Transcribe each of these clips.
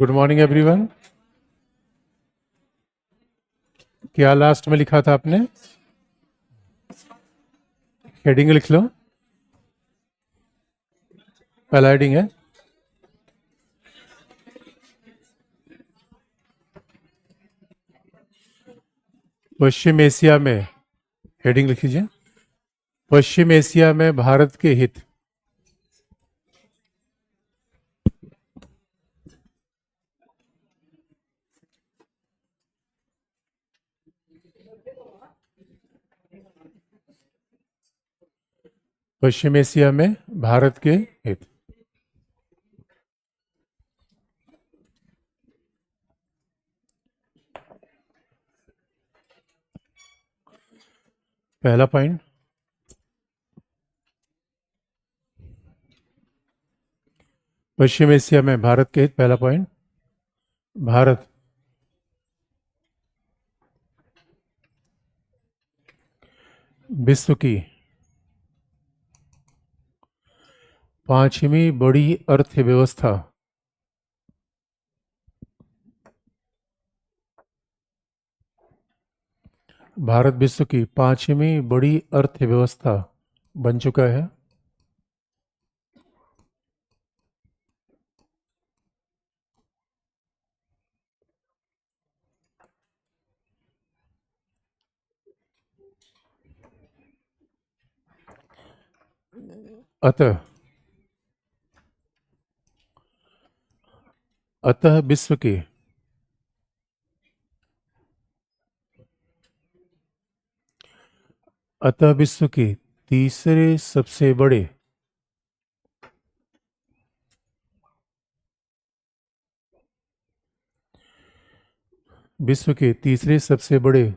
Good morning everyone. क्या last में लिखा था आपने? हेडिंग लिख लो। पहला हेडिंग है पश्चिम एशिया में। हेडिंग लिख लीजिए, पश्चिम एशिया में भारत के हित। पश्चिम एशिया में भारत के हित। पहला पॉइंट, पश्चिम एशिया में भारत के हित। पहला पॉइंट, भारत विश्व की पांचवी बड़ी अर्थव्यवस्था। भारत विश्व की पांचवी बड़ी अर्थव्यवस्था बन चुका है। अतः अतः विश्व के अतः विश्व के तीसरे सबसे बड़े विश्व के तीसरे सबसे बड़े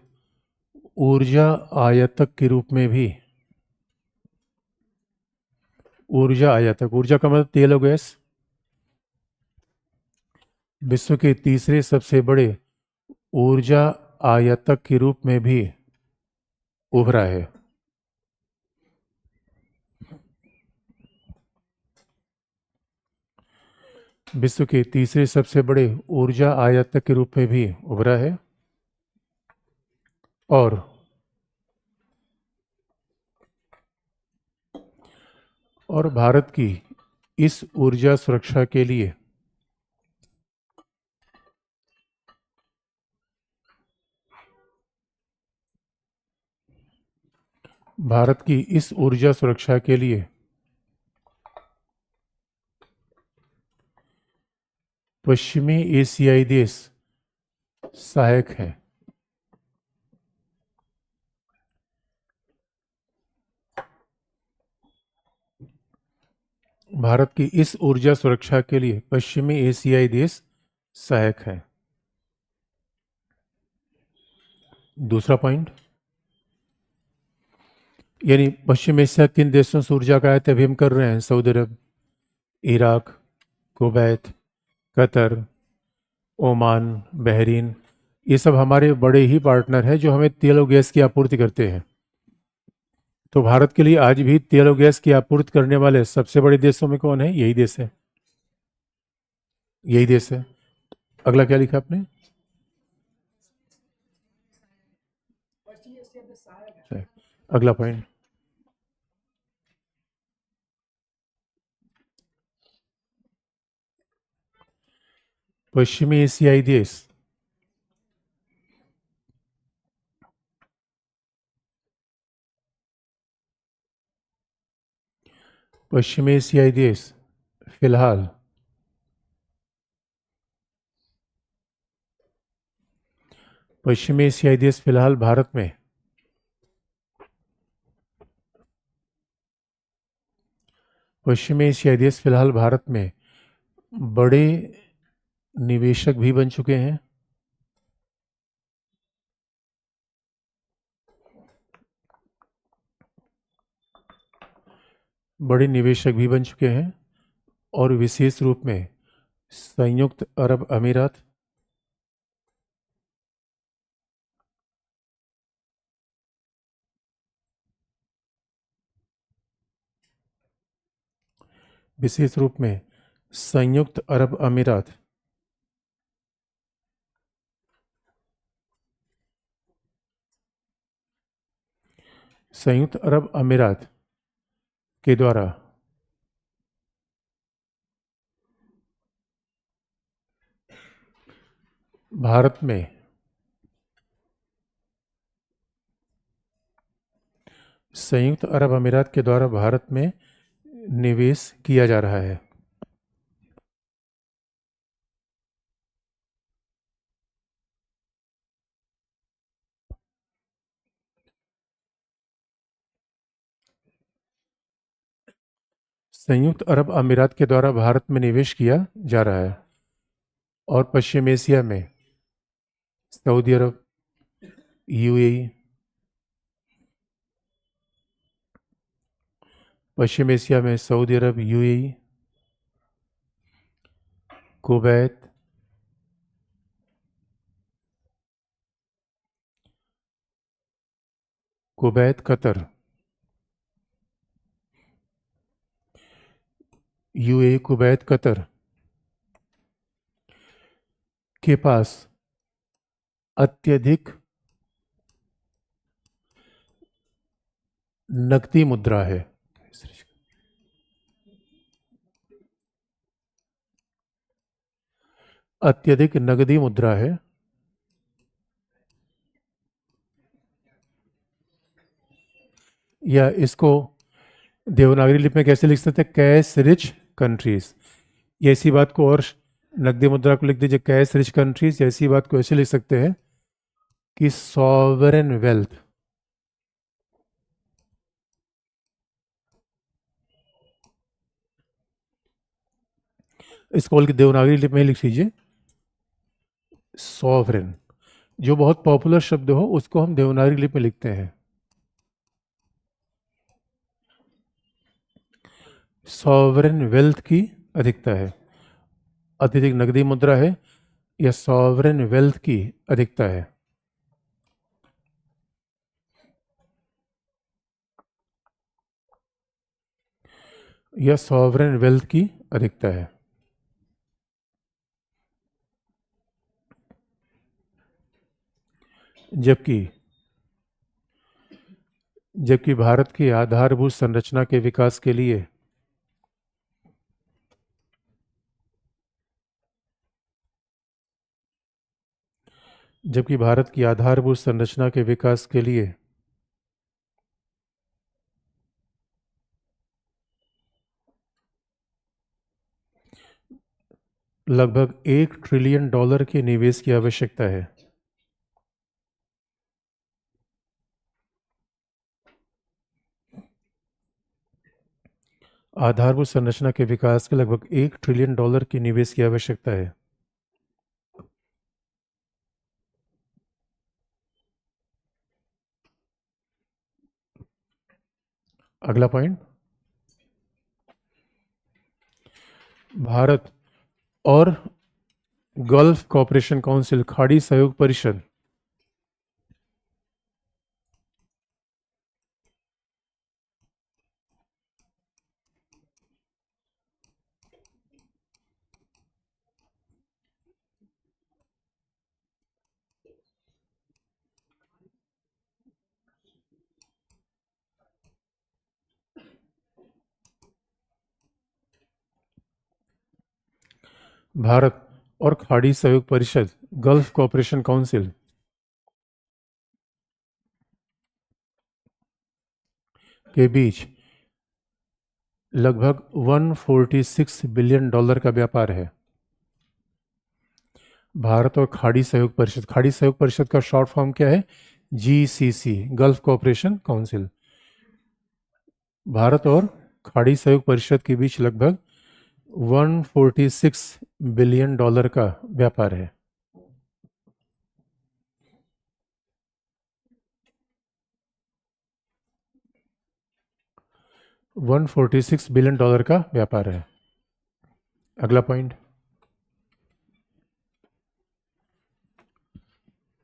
ऊर्जा आयातक के रूप में भी। ऊर्जा आयातक, ऊर्जा का मतलब तेल और गैस। विश्व के तीसरे सबसे बड़े ऊर्जा आयातक के रूप में भी उभरा है। विश्व के तीसरे सबसे बड़े ऊर्जा आयातक के रूप में भी उभरा है और भारत की इस ऊर्जा सुरक्षा के लिए भारत की इस ऊर्जा सुरक्षा के लिए पश्चिमी एशियाई देश सहायक हैं। भारत की इस ऊर्जा सुरक्षा के लिए पश्चिमी एशियाई देश सहायक हैं। दूसरा पॉइंट, यानी पश्चिम एशिया किन देशों से ऊर्जा का आयात अभी हम कर रहे हैं? Saudi Arab, Iraq, Kuwait, Qatar, Oman, Bahrain, ये सब हमारे बड़े ही पार्टनर हैं जो हमें तेल और गैस की आपूर्ति करते हैं। तो भारत के लिए आज भी तेल और गैस की आपूर्ति करने वाले सबसे बड़े देशों में कौन है? यही देश है, यही देश है। अगला क्या लिखा आपने? अगला पॉइंट, पश्चिमी एशियाई देश पश्चिमी एशियाई देश फिलहाल पश्चिमी एशियाई देश फिलहाल भारत में पश्चिमी एशियाई देश फिलहाल भारत में बड़े निवेशक भी बन चुके हैं। बड़े निवेशक भी बन चुके हैं और विशेष रूप में संयुक्त अरब अमीरात, विशेष रूप में संयुक्त अरब अमीरात संयुक्त अरब अमीरात के द्वारा भारत में संयुक्त अरब अमीरात के द्वारा भारत में निवेश किया जा रहा है। संयुक्त अरब अमीरात के द्वारा भारत में निवेश किया जा रहा है। और पश्चिम एशिया में सऊदी अरब, यूएई, पश्चिम एशिया में Saudi Arab, UAE, Kuwait, Qatar, UAE, Kuwait, Qatar के पास अत्यधिक नकदी मुद्रा है। अत्यधिक नकदी मुद्रा है। या इसको देवनागरी लिपि में कैसे लिख सकते हैं? Cash rich countries. ये इसी बात को, और नकदी मुद्रा को लिख दीजिए कैश रिच कंट्रीज। या इसी बात को ऐसे लिख सकते हैं कि सॉवरेन वेल्थ। इसको बल्कि देवनागरी लिपि में लिख लीजिए सॉवरेन। जो बहुत पॉपुलर शब्द हो उसको हम देवनागरी लिपि में लिखते हैं। सॉवरेन वेल्थ की अधिकता है। अत्यधिक नकदी मुद्रा है या सॉवरेन वेल्थ की अधिकता है। यह सॉवरेन वेल्थ की अधिकता है। जबकि जबकि भारत की आधारभूत संरचना के विकास के लिए जबकि भारत की आधारभूत संरचना के विकास के लिए लगभग $1 ट्रिलियन के निवेश की आवश्यकता है। आधारभूत संरचना के विकास के लगभग $1 ट्रिलियन की निवेश की आवश्यकता है। अगला पॉइंट, भारत और गल्फ कॉपरेशन काउंसिल, खाड़ी सहयोग परिषद भारत और खाड़ी सहयोग परिषद, गल्फ कॉपरेशन काउंसिल के बीच लगभग $146 बिलियन का व्यापार है। भारत और खाड़ी सहयोग परिषद, खाड़ी सहयोग परिषद का शॉर्ट फॉर्म क्या है? GCC, gulf cooperation council. Bharat और खाड़ी सहयोग परिषद के बीच लगभग $146 बिलियन का व्यापार है। $146 बिलियन का व्यापार है। अगला पॉइंट,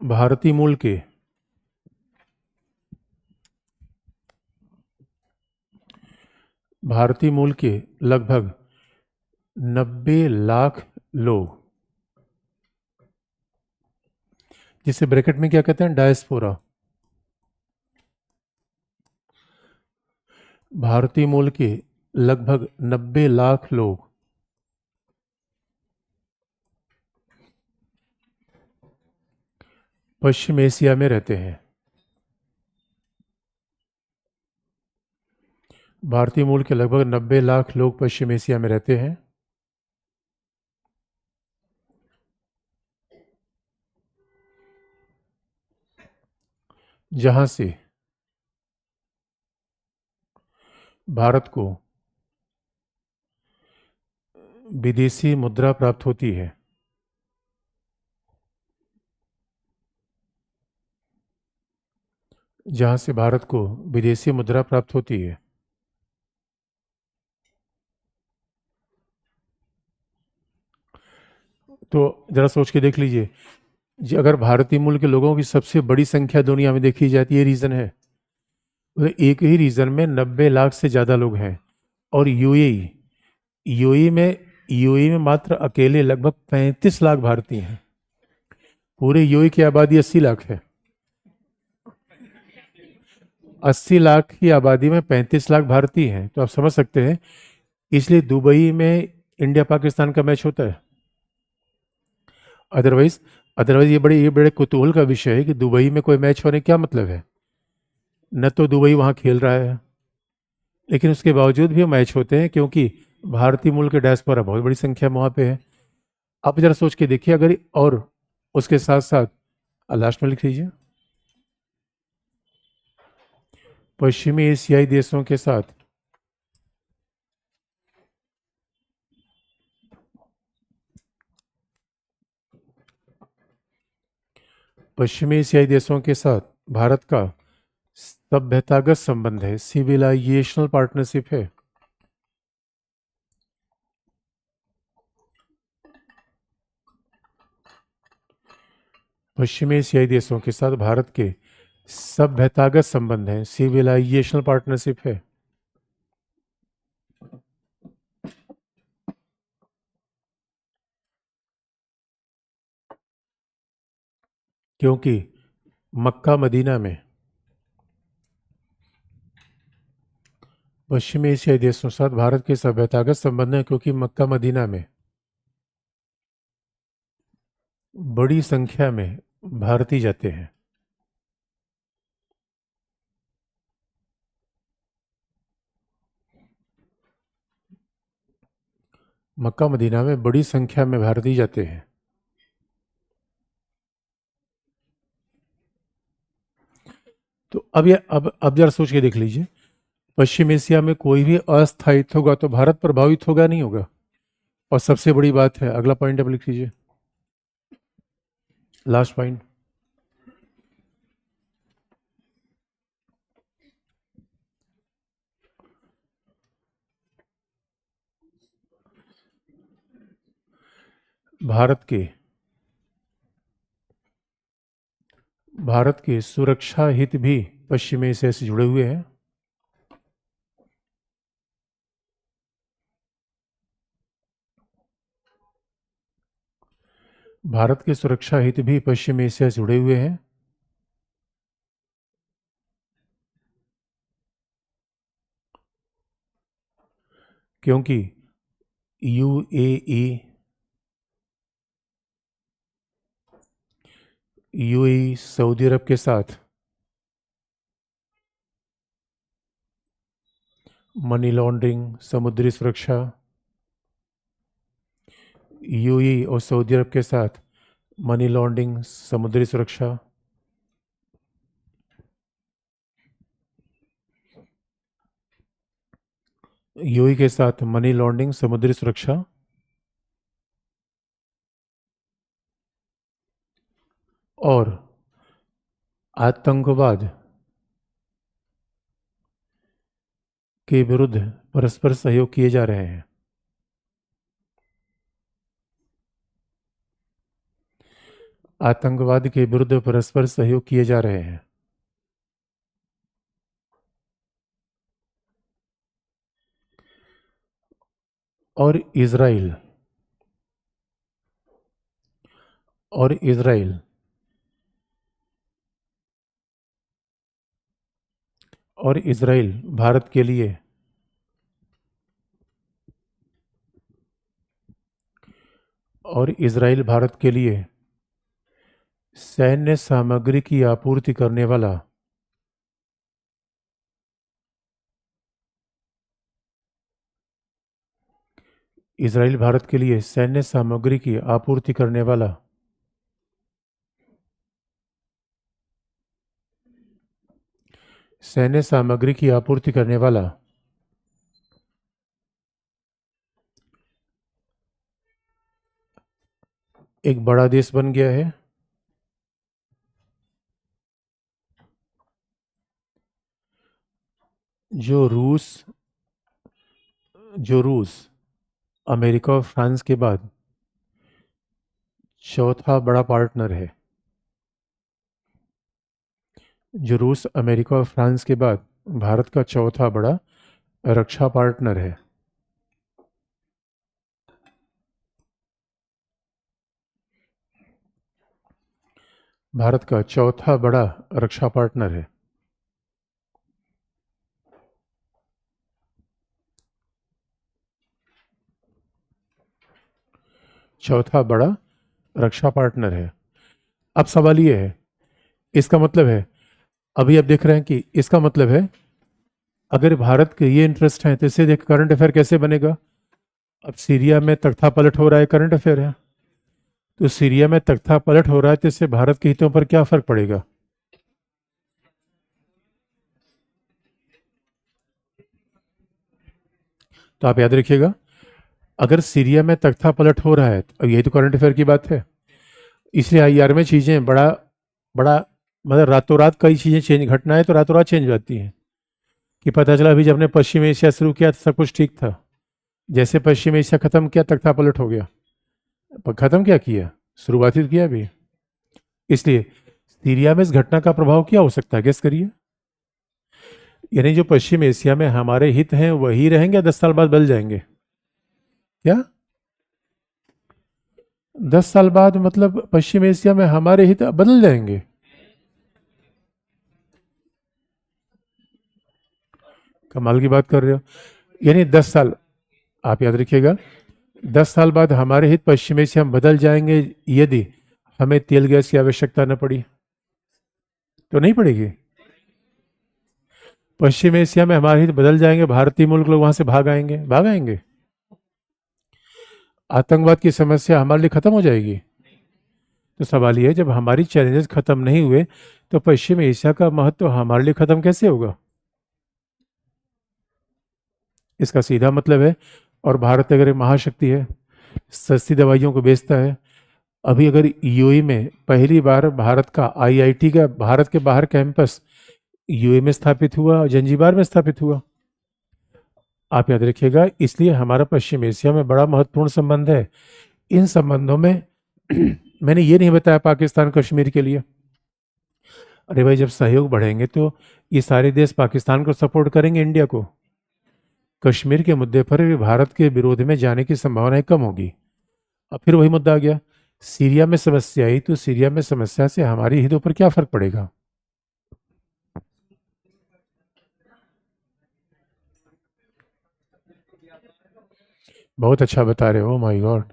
भारतीय मूल के लगभग 90 लाख लोग, जिसे ब्रैकेट में क्या कहते हैं? डायस्पोरा। भारतीय मूल के लगभग 90 लाख लोग पश्चिम एशिया में रहते हैं। भारतीय मूल के लगभग 90 लाख लोग पश्चिम एशिया में रहते हैं, जहां से भारत को विदेशी मुद्रा प्राप्त होती है। जहां से भारत को विदेशी मुद्रा प्राप्त होती है। तो जरा सोच के देख लीजिए, अगर भारतीय मूल के लोगों की सबसे बड़ी संख्या दुनिया में देखी जाती है, रीजन है, तो एक ही रीजन में 90 लाख से ज्यादा लोग हैं। और यूएई में मात्र अकेले लगभग 35 लाख भारतीय हैं। पूरे यूएई की आबादी 80 लाख है। 80 लाख की आबादी में 35 लाख भारतीय हैं, तो आप समझ सकते हैं। इसलिए दुबई में इंडिया पाकिस्तान का मैच होता है। अदरवाइज अदरवाइज ये बड़े कुतूहल का विषय है कि दुबई में कोई मैच होने क्या मतलब है। न तो दुबई वहां खेल रहा है, लेकिन उसके बावजूद भी मैच होते हैं, क्योंकि भारतीय मूल के डायस्पोरा बहुत बड़ी संख्या में वहां पे है। आप जरा सोच के देखिए, अगर और उसके साथ साथ लास्ट में लिख लीजिए, पश्चिमी एशियाई देशों के साथ पश्चिमी एशियाई देशों के साथ भारत का सभ्यतागत संबंध है, सिविलाइजेशनल पार्टनरशिप है। पश्चिमी एशियाई देशों के साथ भारत के सभ्यतागत संबंध है, सिविलाइजेशनल पार्टनरशिप है। क्योंकि मक्का मदीना में पश्चिमी एशियाई देशों के साथ भारत के सभ्यतागत संबंध है, क्योंकि मक्का मदीना में बड़ी संख्या में भारतीय जाते हैं। मक्का मदीना में बड़ी संख्या में भारतीय जाते हैं। तो अब जरा सोच के देख लीजिए, पश्चिम एशिया में कोई भी अस्थायित्व होगा तो भारत प्रभावित होगा, नहीं होगा। और सबसे बड़ी बात है, अगला पॉइंट अब लिख लीजिए, लास्ट पॉइंट, भारत के सुरक्षा हित भी पश्चिम एशिया से जुड़े हुए हैं। भारत के सुरक्षा हित भी पश्चिम एशिया से जुड़े हुए हैं। क्योंकि यूएई सऊदी अरब के साथ मनी लॉन्ड्रिंग, समुद्री सुरक्षा, यूएई और सऊदी अरब के साथ मनी लॉन्ड्रिंग, समुद्री सुरक्षा, यूएई के साथ मनी लॉन्ड्रिंग, समुद्री सुरक्षा और आतंकवाद के विरुद्ध परस्पर सहयोग किए जा रहे हैं। आतंकवाद के विरुद्ध परस्पर सहयोग किए जा रहे हैं। और इजराइल और इजराइल भारत के लिए सैन्य सामग्री की आपूर्ति करने वाला इजराइल भारत के लिए सैन्य सामग्री की आपूर्ति करने वाला सैन्य सामग्री की आपूर्ति करने वाला एक बड़ा देश बन गया है जो रूस अमेरिका और फ्रांस के बाद चौथा बड़ा पार्टनर है। जो रूस अमेरिका और फ्रांस के बाद भारत का चौथा बड़ा रक्षा पार्टनर है। भारत का चौथा बड़ा रक्षा पार्टनर है। चौथा बड़ा रक्षा पार्टनर है। अब सवाल ये है, इसका मतलब है, अभी आप देख रहे हैं कि इसका मतलब है अगर भारत के ये इंटरेस्ट हैं तो इससे देख करंट अफेयर कैसे बनेगा। अब सीरिया में तख्ता पलट हो रहा है, करंट अफेयर है। तो सीरिया में तख्ता पलट हो रहा है तो इससे भारत के हितों पर क्या फर्क पड़ेगा। तो आप याद रखिएगा, अगर सीरिया में तख्ता पलट हो रहा है तो यही तो करंट अफेयर की बात है। इसलिए आईआर में चीज़ें बड़ा बड़ा मतलब रातों रात कई चीज़ें चेंज, घटना है तो रातों रात चेंज हो जाती हैं। कि पता चला अभी जब हमने पश्चिम एशिया शुरू किया तो सब कुछ ठीक था, जैसे पश्चिम एशिया खत्म किया तख्ता पलट हो गया। पर खत्म क्या किया, शुरुआत ही तो किया अभी। इसलिए सीरिया में इस घटना का प्रभाव क्या हो सकता है, गेस करिए। यानी जो पश्चिम एशिया में हमारे हित हैं वही रहेंगे, 10 साल बाद बदल जाएंगे क्या। 10 साल बाद मतलब पश्चिम एशिया में हमारे हित बदल जाएंगे। कमाल की बात कर रहे हो। यानी 10 साल, आप याद रखिएगा, 10 साल बाद हमारे हित पश्चिम एशिया में बदल जाएंगे यदि हमें तेल गैस की आवश्यकता न पड़ी। तो नहीं पड़ेगी। पश्चिम एशिया में हमारे हित बदल जाएंगे, भारतीय मुल्क लोग वहां से भाग आएंगे। आतंकवाद की समस्या हमारे लिए खत्म हो जाएगी। तो सवाल ये है, जब हमारी चैलेंजेस खत्म नहीं हुए तो पश्चिम एशिया का महत्व हमारे लिए खत्म कैसे होगा। इसका सीधा मतलब है, और भारत अगर एक महाशक्ति है, सस्ती दवाइयों को बेचता है। अभी अगर यूएई में पहली बार भारत का आईआईटी का भारत के बाहर कैंपस यूएई में स्थापित हुआ और जंजीबार में स्थापित हुआ। आप याद रखिएगा, इसलिए हमारा पश्चिम एशिया में बड़ा महत्वपूर्ण संबंध है। इन संबंधों में मैंने ये नहीं बताया पाकिस्तान कश्मीर के लिए। अरे भाई, जब सहयोग बढ़ेंगे तो ये सारे देश पाकिस्तान को सपोर्ट करेंगे, इंडिया को। कश्मीर के मुद्दे पर भारत के विरोध में जाने की संभावनाएं कम होगी। अब फिर वही मुद्दा आ गया, सीरिया में समस्या आई तो सीरिया में समस्या से हमारे हितों पर क्या फर्क पड़ेगा। बहुत अच्छा बता रहे हो, माय गॉड,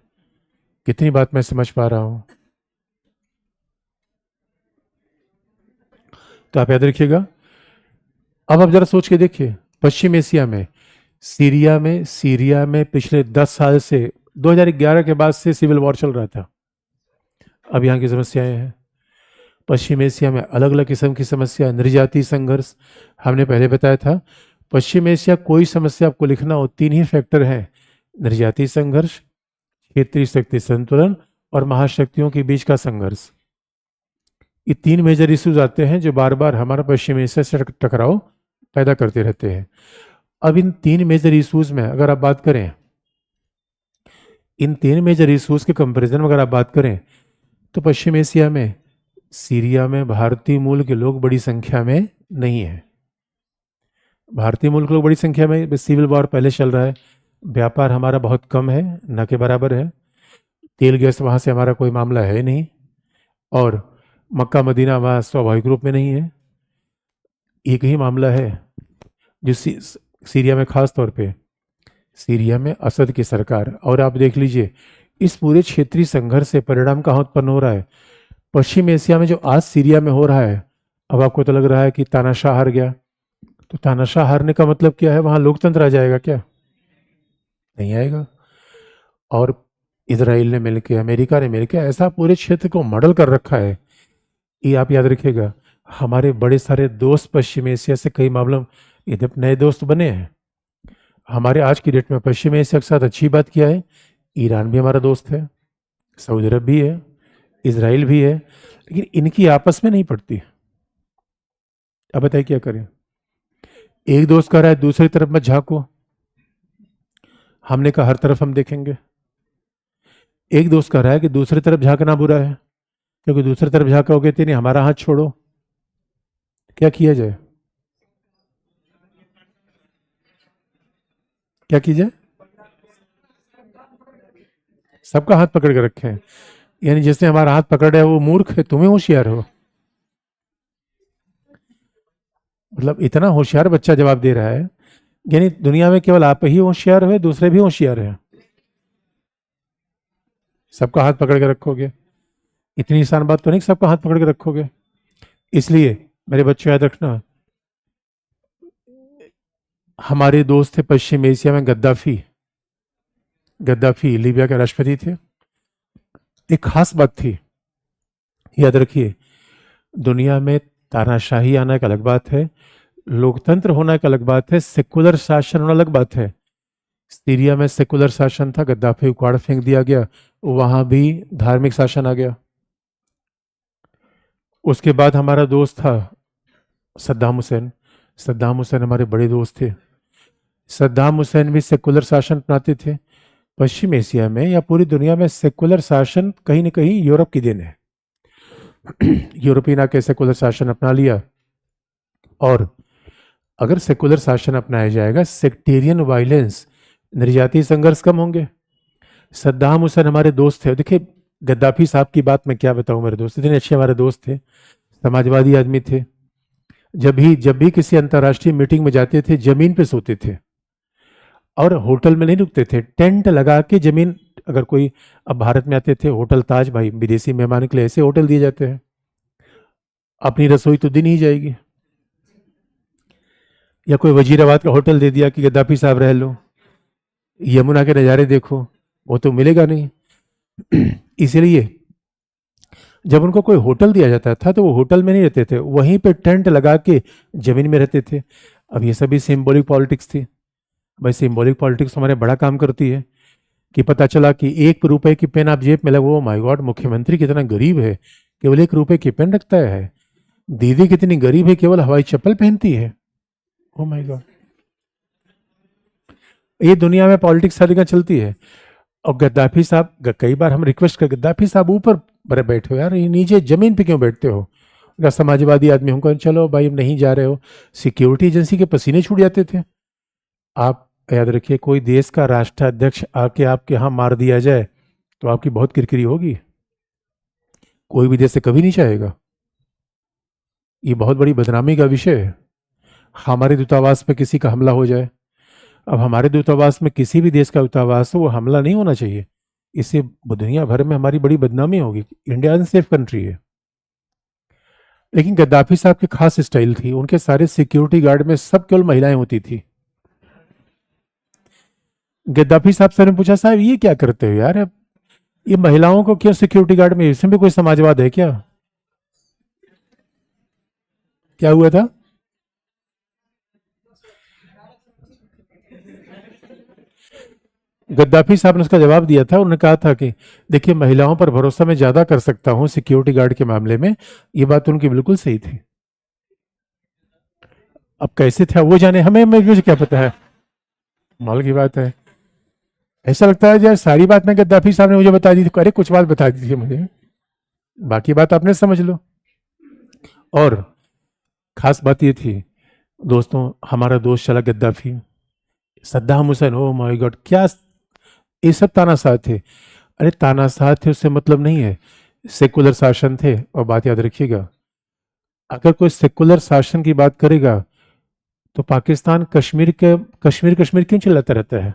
कितनी बात मैं समझ पा रहा हूँ। तो आप याद रखिएगा, अब आप जरा सोच के देखिए, पश्चिम एशिया में सीरिया में पिछले 10 साल से 2011 के बाद से सिविल वॉर चल रहा था। अब यहाँ की समस्याएं हैं, पश्चिम एशिया में अलग अलग किस्म की समस्या, निर्याती संघर्ष। हमने पहले बताया था, पश्चिम एशिया कोई समस्या आपको लिखना हो, 3 ही फैक्टर हैं, निर्याती संघर्ष, क्षेत्रीय शक्ति संतुलन और महाशक्तियों के बीच का संघर्ष। ये 3 मेजर इश्यूज आते हैं जो बार बार हमारा पश्चिम एशिया से टकराव पैदा करते रहते हैं। अब इन 3 मेजर इश्यूज में अगर आप बात करें, इन 3 मेजर इश्यूज के कंपैरिजन में अगर आप बात करें तो पश्चिम एशिया में सीरिया में भारतीय मूल के लोग बड़ी संख्या में नहीं है। भारतीय मूल के लोग बड़ी संख्या में, सिविल वॉर पहले चल रहा है, व्यापार हमारा बहुत कम है, न के बराबर है, तेल गैस वहाँ से हमारा कोई मामला है नहीं, और मक्का मदीना वहाँ स्वाभाविक रूप में नहीं है। एक ही मामला है जो सीरिया में, खास तौर पे सीरिया में असद की सरकार, और आप देख लीजिए इस पूरे क्षेत्रीय संघर्ष से परिणाम कहाँ उत्पन्न हो रहा है? पश्चिम एशिया में जो आज सीरिया में हो रहा है। अब आपको तो लग रहा है कि तानाशाह हार गया, तो तानाशाह हारने का मतलब क्या है? वहां लोकतंत्र आ जाएगा क्या? नहीं आएगा। और इसराइल ने मिलकर, अमेरिका ने मिलकर ऐसा पूरे क्षेत्र को मॉडल कर रखा है, ये आप याद रखिएगा। हमारे बड़े सारे दोस्त पश्चिम एशिया से कई मामलों में इधर नए दोस्त बने हैं। हमारे आज की डेट में पश्चिम एशिया के साथ अच्छी बात किया है। ईरान भी हमारा दोस्त है, सऊदी अरब भी है, इसराइल भी है, लेकिन इनकी आपस में नहीं पड़ती। अब बताइए क्या करें? एक दोस्त कह रहा है दूसरी तरफ मत झांको, हमने कहा हर तरफ हम देखेंगे। एक दोस्त कह रहा है कि दूसरी तरफ झांकना बुरा है, क्योंकि दूसरी तरफ झांकोगे तो नहीं, हमारा हाथ छोड़ो। क्या किया जाए? क्या की जाए? सबका हाथ पकड़ के रखे हैं, यानी जिसने हमारा हाथ पकड़ा है वो मूर्ख है, तुम्हें होशियार हो। मतलब इतना होशियार बच्चा जवाब दे रहा है, यानी दुनिया में केवल आप ही होशियार हो, दूसरे भी होशियार हैं। सबका हाथ पकड़ के रखोगे? इतनी आसान बात तो नहीं कि सबका हाथ पकड़ के रखोगे। इसलिए मेरे बच्चों याद रखना, हमारे दोस्त थे पश्चिम एशिया में गद्दाफी। गद्दाफी लीबिया के राष्ट्रपति थे। एक खास बात थी, याद रखिए, दुनिया में तानाशाही आना एक अलग बात है, लोकतंत्र होना एक अलग बात है, सेकुलर शासन होना अलग बात है। सीरिया में सेकुलर शासन था, गद्दाफी उखाड़ फेंक दिया गया, वहां भी धार्मिक शासन आ गया। उसके बाद हमारा दोस्त था सद्दाम हुसैन। सद्दाम हुसैन हमारे बड़े दोस्त थे। सद्दाम हुसैन भी सेकुलर शासन अपनाते थे। पश्चिम एशिया में या पूरी दुनिया में सेकुलर शासन कहीं ना कहीं यूरोप की देन है। यूरोपियन आके सेकुलर शासन अपना लिया, और अगर सेकुलर शासन अपनाया जाएगा, सेक्टेरियन वायलेंस, निर्जातीय संघर्ष कम होंगे। सद्दाम हुसैन हमारे दोस्त थे। देखिए गद्दाफी साहब की बात मैं क्या बताऊं, मेरे दोस्त इतने अच्छे हमारे दोस्त थे, समाजवादी आदमी थे। जब भी किसी अंतर्राष्ट्रीय मीटिंग में जाते थे, जमीन पे सोते थे, और होटल में नहीं रुकते थे, टेंट लगा के जमीन। अगर कोई अब भारत में आते थे, होटल ताज, भाई विदेशी मेहमान के लिए ऐसे होटल दिए जाते हैं, अपनी रसोई तो दी नहीं जाएगी। या कोई वजीराबाद का होटल दे दिया कि गद्दाफी साहब रह लो, यमुना के नज़ारे देखो, वो तो मिलेगा नहीं। इसलिए जब उनको कोई होटल दिया जाता था तो वो होटल में नहीं रहते थे, वहीं पे टेंट लगा के जमीन में रहते थे। अब ये सभी सिंबॉलिक पॉलिटिक्स थी। भाई सिंबॉलिक पॉलिटिक्स हमारे बड़ा काम करती है, कि पता चला कि 1 रुपए की पेन आप जेब में लगा, वो माय गॉड मुख्यमंत्री कितना गरीब है, केवल 1 रुपए की पेन रखता है। दीदी कितनी गरीब है, केवल हवाई चप्पल पहनती है। ओ माय गॉड, ये दुनिया में पॉलिटिक्स सारी जगह चलती है। और गद्दाफी साहब, कई बार हम रिक्वेस्ट कर, गद्दाफी साहब ऊपर बड़े बैठे हो यार, ये नीचे जमीन पे क्यों बैठते हो? अगर समाजवादी आदमी होंगे, चलो भाई अब नहीं जा रहे हो, सिक्योरिटी एजेंसी के पसीने छूट जाते थे। आप याद रखिए, कोई देश का राष्ट्राध्यक्ष आके आपके यहाँ मार दिया जाए तो आपकी बहुत किरकिरी होगी। कोई भी देश से कभी नहीं चाहेगा। ये बहुत बड़ी बदनामी का विषय है। हमारे दूतावास पे किसी का हमला हो जाए, अब हमारे दूतावास में किसी भी देश का दूतावास हो, वो हमला नहीं होना चाहिए, इससे दुनिया भर में हमारी बड़ी बदनामी होगी। इंडिया अनसेफ कंट्री है। लेकिन गद्दाफी साहब की खास स्टाइल थी, उनके सारे सिक्योरिटी गार्ड में सब केवल महिलाएं होती थी। गद्दाफी साहब से ने पूछा, साहब ये क्या करते हो यार, अब ये महिलाओं को क्यों सिक्योरिटी गार्ड में, इसमें भी कोई समाजवाद है क्या? क्या हुआ था? गद्दाफी साहब ने उसका जवाब दिया था, उन्होंने कहा था कि देखिए महिलाओं पर भरोसा मैं ज्यादा कर सकता हूं सिक्योरिटी गार्ड के मामले में। ये बात उनकी बिल्कुल सही थी। अब कैसे था वो जाने, हमें मुझे क्या पता है, माल की बात है। ऐसा लगता है यार सारी बात मैं गद्दाफी साहब ने मुझे बता दी थी, अरे कुछ बात बता दी थी मुझे, बाकी बात आपने समझ लो। और खास बात ये थी दोस्तों, हमारा दोस्त चला Gaddafi, Saddam Hussain, oh my God, क्या ये सब तानाशाह थे। अरे तानाशाह थे उससे मतलब नहीं है, सेकुलर शासन थे। और बात याद रखिएगा, अगर कोई सेकुलर शासन की बात करेगा तो पाकिस्तान कश्मीर कश्मीर क्यों चिल्लाता रहता है?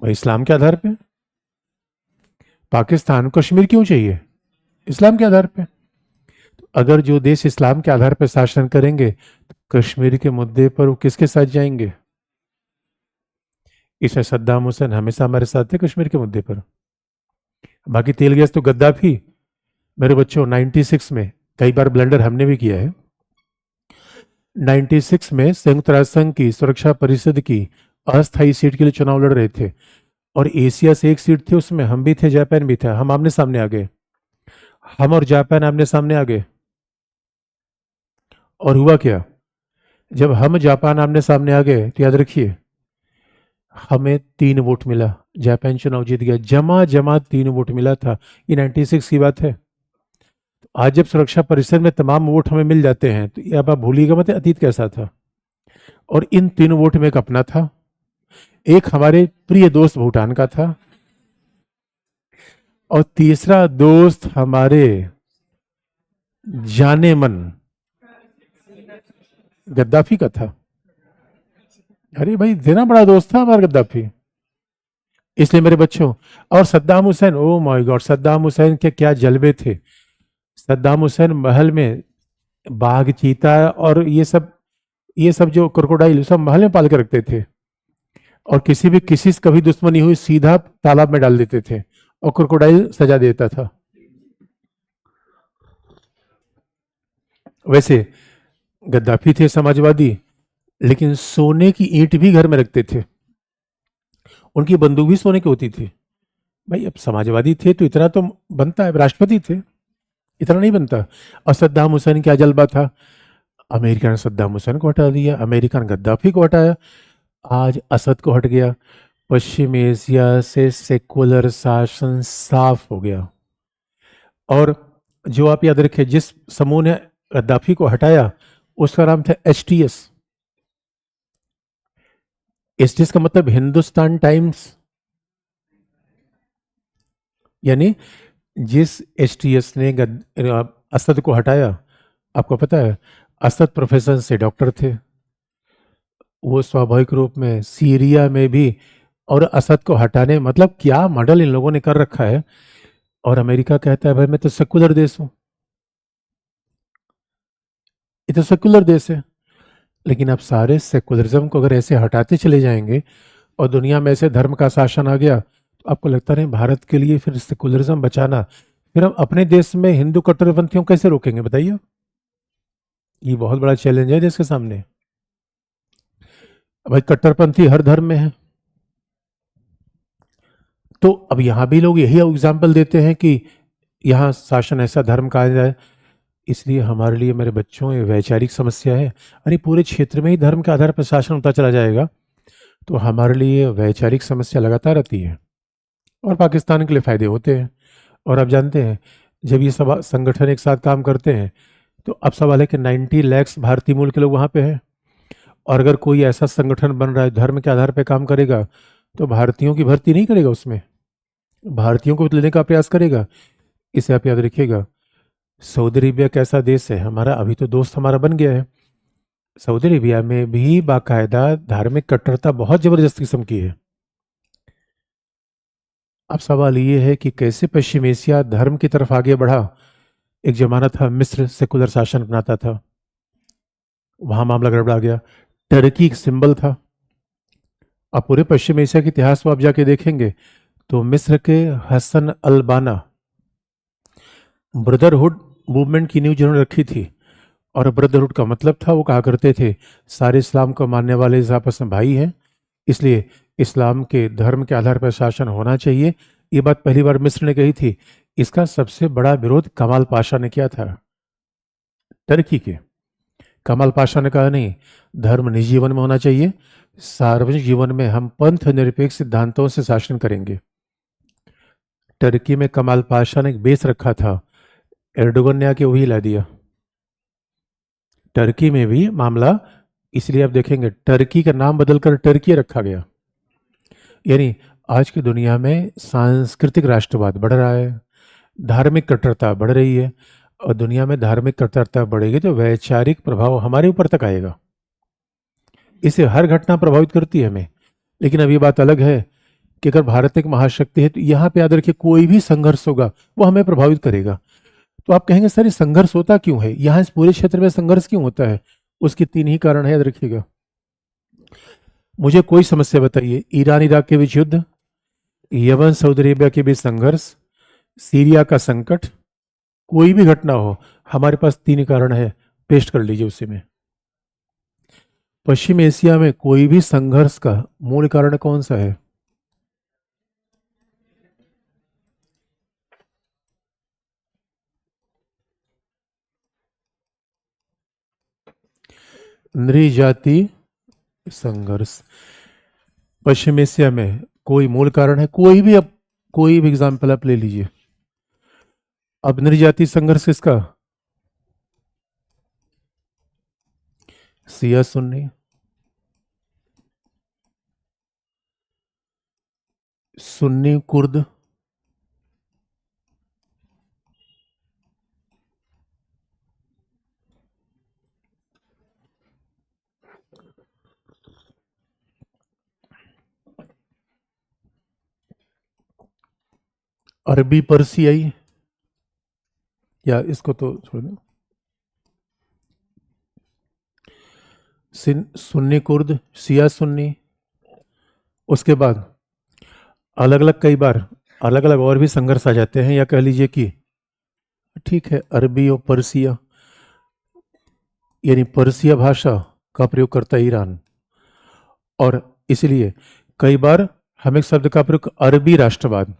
भाई इस्लाम के आधार पे पाकिस्तान को कश्मीर क्यों चाहिए? इस्लाम के आधार पे। अगर जो देश इस्लाम के आधार पर शासन करेंगे तो कश्मीर के मुद्दे पर वो किसके साथ जाएंगे? इसमें सद्दाम हुसैन हमेशा हमारे साथ थे कश्मीर के मुद्दे पर। बाकी तेल गैस तो गद्दाफी। मेरे बच्चों 96 में, कई बार ब्लंडर हमने भी किया है, 96 में संयुक्त राष्ट्र संघ की सुरक्षा परिषद की अस्थायी सीट के लिए चुनाव लड़ रहे थे और एशिया से एक सीट थी, उसमें हम भी थे, जापान भी था। हम आमने सामने आ गए, हम और जापान आमने सामने आ गए। और हुआ क्या? जब हम जापान आमने सामने आ गए तो याद रखिए हमें 3 वोट मिला, जापान चुनाव जीत गया। जमा जमा 3 वोट मिला था। ये 96 की बात है। आज जब सुरक्षा परिषद में तमाम वोट हमें मिल जाते हैं तो ये अब आप भूलिएगा मत अतीत कैसा था। और इन 3 वोट में एक अपना था, एक हमारे प्रिय दोस्त भूटान का था, और तीसरा दोस्त हमारे जाने मन गद्दाफी का था। अरे भाई इतना बड़ा दोस्त था हमारा गद्दाफी। इसलिए मेरे बच्चों, और Saddam Hussain, oh my God, Saddam Hussain के क्या जलवे थे। सद्दाम हुसैन महल में बाघ, चीता और ये सब जो क्रोकोडाइल सब महल में पाल के रखते थे। और किसी से कभी दुश्मनी हुई सीधा तालाब में डाल देते थे और क्रोकोडाइल सजा देता था। वैसे गद्दाफी थे समाजवादी, लेकिन सोने की ईंट भी घर में रखते थे। उनकी बंदूक भी सोने की होती थी। भाई अब समाजवादी थे तो इतना तो बनता है, राष्ट्रपति थे, इतना नहीं बनता। और सद्दाम हुसैन क्या जलवा था? अमेरिका ने सद्दाम हुसैन को हटा दिया, अमेरिका ने गद्दाफी को हटाया, आज असद को हट गया। पश्चिम एशिया से सेकुलर शासन साफ हो गया। और जो आप याद रखें, जिस समूह ने गद्दाफी को हटाया उसका नाम था HTS। HTS का मतलब हिंदुस्तान टाइम्स। यानी जिस HTS ने असद को हटाया, आपको पता है असद प्रोफेशन से डॉक्टर थे, वो स्वाभाविक रूप में सीरिया में भी, और असद को हटाने मतलब क्या मॉडल इन लोगों ने कर रखा है। और अमेरिका कहता है भाई मैं तो सेकुलर देश हूं, ये तो सेकुलर देश है। लेकिन अब सारे सेकुलरिज्म को अगर ऐसे हटाते चले जाएंगे और दुनिया में ऐसे धर्म का शासन आ गया तो आपको लगता नहीं भारत के लिए फिर सेकुलरिज्म बचाना, फिर हम अपने देश में हिंदू कट्टरपंथियों को कैसे रोकेंगे बताइए? ये बहुत बड़ा चैलेंज है देश के सामने। भाई कट्टरपंथी हर धर्म में है। तो अब यहां भी लोग यही एग्जाम्पल देते हैं कि यहाँ शासन ऐसा धर्म का आ जाए। इसलिए हमारे लिए मेरे बच्चों ये वैचारिक समस्या है। अरे पूरे क्षेत्र में ही धर्म के आधार पर शासन होता चला जाएगा तो हमारे लिए वैचारिक समस्या लगातार रहती है और पाकिस्तान के लिए फायदे होते हैं। और आप जानते हैं जब ये सब संगठन एक साथ काम करते हैं तो अब सवाल है कि 90 लाख भारतीय मूल के लोग वहाँ पे हैं। और अगर कोई ऐसा संगठन बन रहा है धर्म के आधार पर काम करेगा तो भारतीयों की भर्ती नहीं करेगा, उसमें भारतीयों को लेने का प्रयास करेगा। इसे आप याद रखिएगा। सऊदी अरेबिया कैसा देश है हमारा, अभी तो दोस्त हमारा बन गया है। सऊदी अरेबिया में भी बाकायदा धार्मिक कट्टरता बहुत जबरदस्त किस्म की है। अब सवाल ये है कि कैसे पश्चिम एशिया धर्म की तरफ आगे बढ़ा। एक जमाना था मिस्र सेकुलर शासन अपनाता था, वहां मामला गड़बड़ा गया। टर्की एक सिंबल था। अब पूरे पश्चिम एशिया के इतिहास को आप जाके देखेंगे तो मिस्र के हसन अल बाना ब्रदरहुड मूवमेंट की नींव जिन्होंने रखी थी। और ब्रदरहुड का मतलब था, वो कहा करते थे सारे इस्लाम को मानने वाले आपस में भाई हैं, इसलिए इस्लाम के धर्म के आधार पर शासन होना चाहिए। ये बात पहली बार मिस्र ने कही थी। इसका सबसे बड़ा विरोध कमाल पाशा ने किया था, टर्की के। कमाल पाशा ने कहा नहीं, धर्म निजी जीवन में होना चाहिए, सार्वजनिक जीवन में हम पंथ निरपेक्ष सिद्धांतों से शासन करेंगे। टर्की में कमाल पाशा ने एक बेस रखा था, एर्डोगन ने आके वही ला दिया। टर्की में भी मामला, इसलिए आप देखेंगे टर्की का नाम बदलकर टर्की रखा गया। यानी आज की दुनिया में सांस्कृतिक राष्ट्रवाद बढ़ रहा है, धार्मिक कट्टरता बढ़ रही है। और दुनिया में धार्मिक कट्टरता बढ़ेगी तो वैचारिक प्रभाव हमारे ऊपर तक आएगा। इससे हर घटना प्रभावित करती है हमें। लेकिन अब ये बात अलग है कि अगर भारत एक महाशक्ति है तो यहाँ पे याद रखिए कोई भी संघर्ष होगा वो हमें प्रभावित करेगा। तो आप कहेंगे सर ये संघर्ष होता क्यों है, यहाँ इस पूरे क्षेत्र में संघर्ष क्यों होता है? उसके 3 ही कारण है, याद रखिएगा। मुझे कोई समस्या बताइए, ईरान इराक के बीच युद्ध, यमन सऊदी अरेबिया के बीच संघर्ष, सीरिया का संकट, कोई भी घटना हो, हमारे पास 3 कारण है। पेस्ट कर लीजिए उसी में। पश्चिम एशिया में कोई भी संघर्ष का मूल कारण कौन सा है? नृजाति संघर्ष। पश्चिम एशिया में कोई मूल कारण है, कोई भी, अब कोई भी एग्जाम्पल आप ले लीजिए। अब नृजाति संघर्ष किसका? सिया सुन्नी, सुन्नी कुर्द, अरबी पर्सियाई, या इसको तो छोड़ दो, सुन्नी कुर्द, सिया सुन्नी। उसके बाद अलग अलग, कई बार अलग अलग और भी संघर्ष आ जाते हैं, या कह लीजिए कि ठीक है अरबी और पर्सिया, यानी पर्सिया भाषा का प्रयोग करता है ईरान। और इसलिए कई बार हम एक शब्द का प्रयोग अरबी राष्ट्रवाद,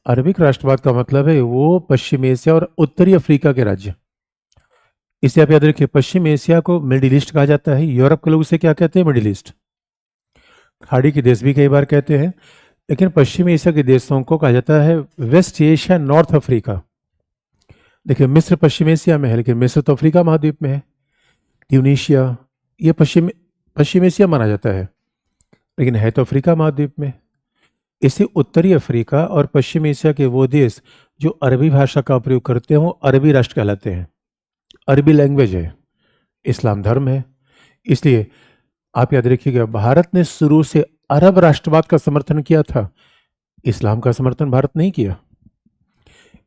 अरबिक राष्ट्रवाद का मतलब है वो पश्चिम एशिया और उत्तरी अफ्रीका के राज्य। इसे आप याद रखिए, पश्चिम एशिया को मिडिल ईस्ट कहा जाता है, यूरोप के लोग इसे क्या कहते हैं? Middle east. खाड़ी के देश भी कई बार कहते हैं, लेकिन पश्चिम एशिया के देशों को कहा जाता है वेस्ट एशिया, नॉर्थ अफ्रीका। देखिए मिस्र पश्चिम एशिया में है, लेकिन मिस्र तो अफ्रीका महाद्वीप में है। ट्यूनीशिया, ये पश्चिम एशिया माना जाता है, लेकिन है तो अफ्रीका महाद्वीप में। इसे उत्तरी अफ्रीका और पश्चिम एशिया के वो देश जो अरबी भाषा का प्रयोग करते हैं वो अरबी राष्ट्र कहलाते हैं। अरबी लैंग्वेज है, इस्लाम धर्म है। इसलिए आप याद रखिएगा, भारत ने शुरू से अरब राष्ट्रवाद का समर्थन किया था, इस्लाम का समर्थन भारत नहीं किया।